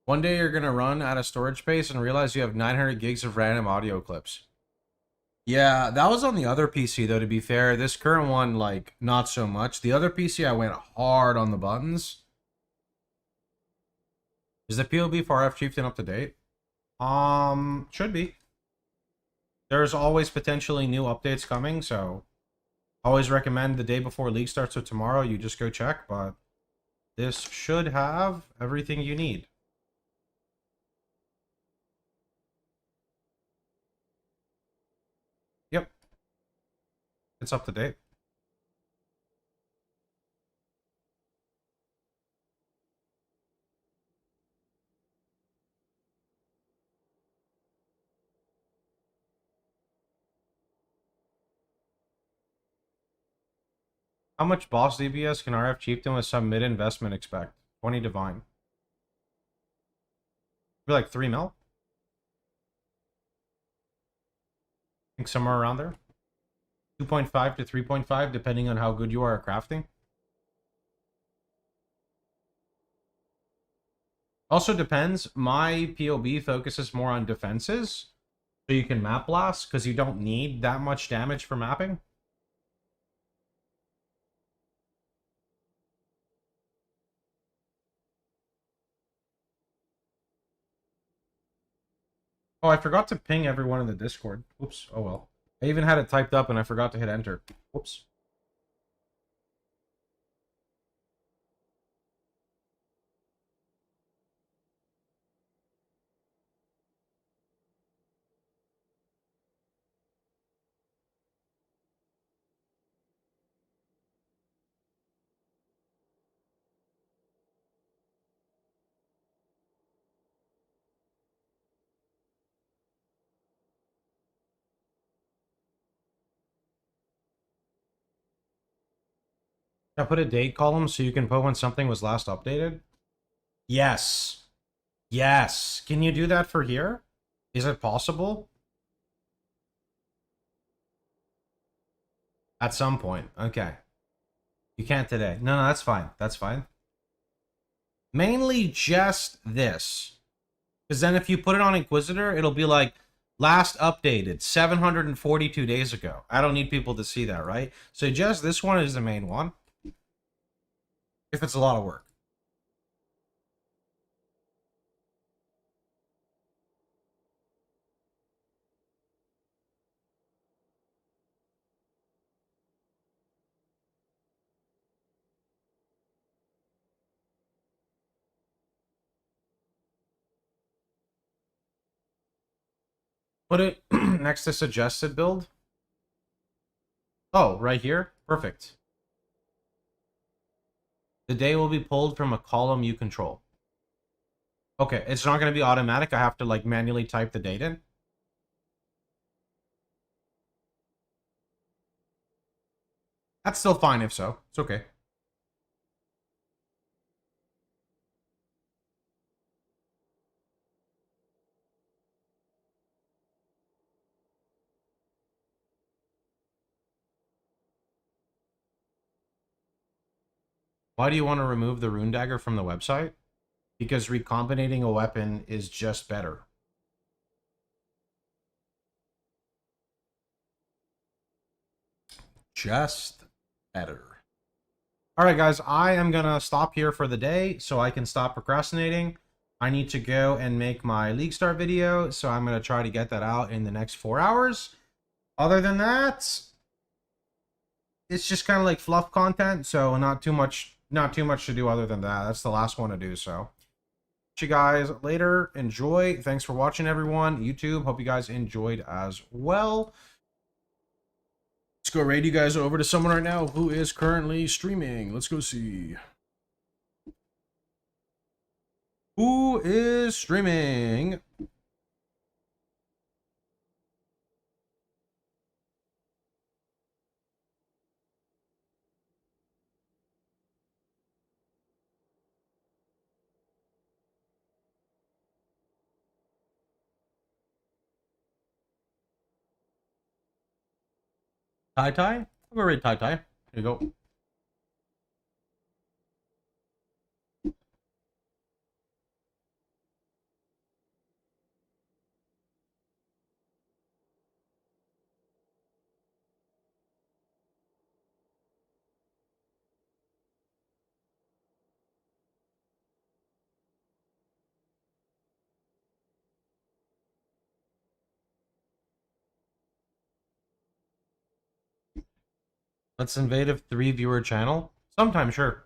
G: One day you're gonna run out of storage space and realize you have 900 gigs of random audio clips. Yeah, that was on the other PC though, to be fair. This current one, like, not so much. The other PC, I went hard on the buttons. Is the POB for RF Chieftain up to date? Should be. There's always potentially new updates coming, so always recommend the day before League starts, so tomorrow you just go check, but this should have everything you need. Yep. It's up to date. How much boss DPS can RF Chieftain with some mid-investment expect? 20 divine. Be like 3 mil? I think somewhere around there. 2.5 to 3.5, depending on how good you are at crafting. Also depends. My POB focuses more on defenses, so you can map blast, because you don't need that much damage for mapping. Oh, I forgot to ping everyone in the Discord. Oops, oh well. I even had it typed up and I forgot to hit enter. Whoops. I put a date column so you can put when something was last updated? Yes. Yes. Can you do that for here? Is it possible? At some point. Okay. You can't today. No, that's fine. That's fine. Mainly just this. Because then if you put it on Inquisitor, it'll be like, last updated 742 days ago. I don't need people to see that, right? So just this one is the main one. If it's a lot of work. Put it next to suggested build. Oh, right here? Perfect. The day will be pulled from a column you control. Okay, it's not going to be automatic. I have to like manually type the date in. That's still fine if so. It's okay. Why do you want to remove the rune dagger from the website? Because recombinating a weapon is just better. Just better. Alright guys, I am gonna stop here for the day so I can stop procrastinating. I need to go and make my League Start video, so I'm gonna try to get that out in the next 4 hours. Other than that, it's just kind of like fluff content, so not too much not too much to do other than that. That's the last one to do, so. See you guys later. Enjoy. Thanks for watching, everyone. YouTube, hope you guys enjoyed as well. Let's go raid you guys over to someone right now who is currently streaming. Let's go see. Who is streaming? Tai Tai? I'm gonna raid Tai Tai. Here you go. Let's invade a 3-viewer channel. Sometime, sure.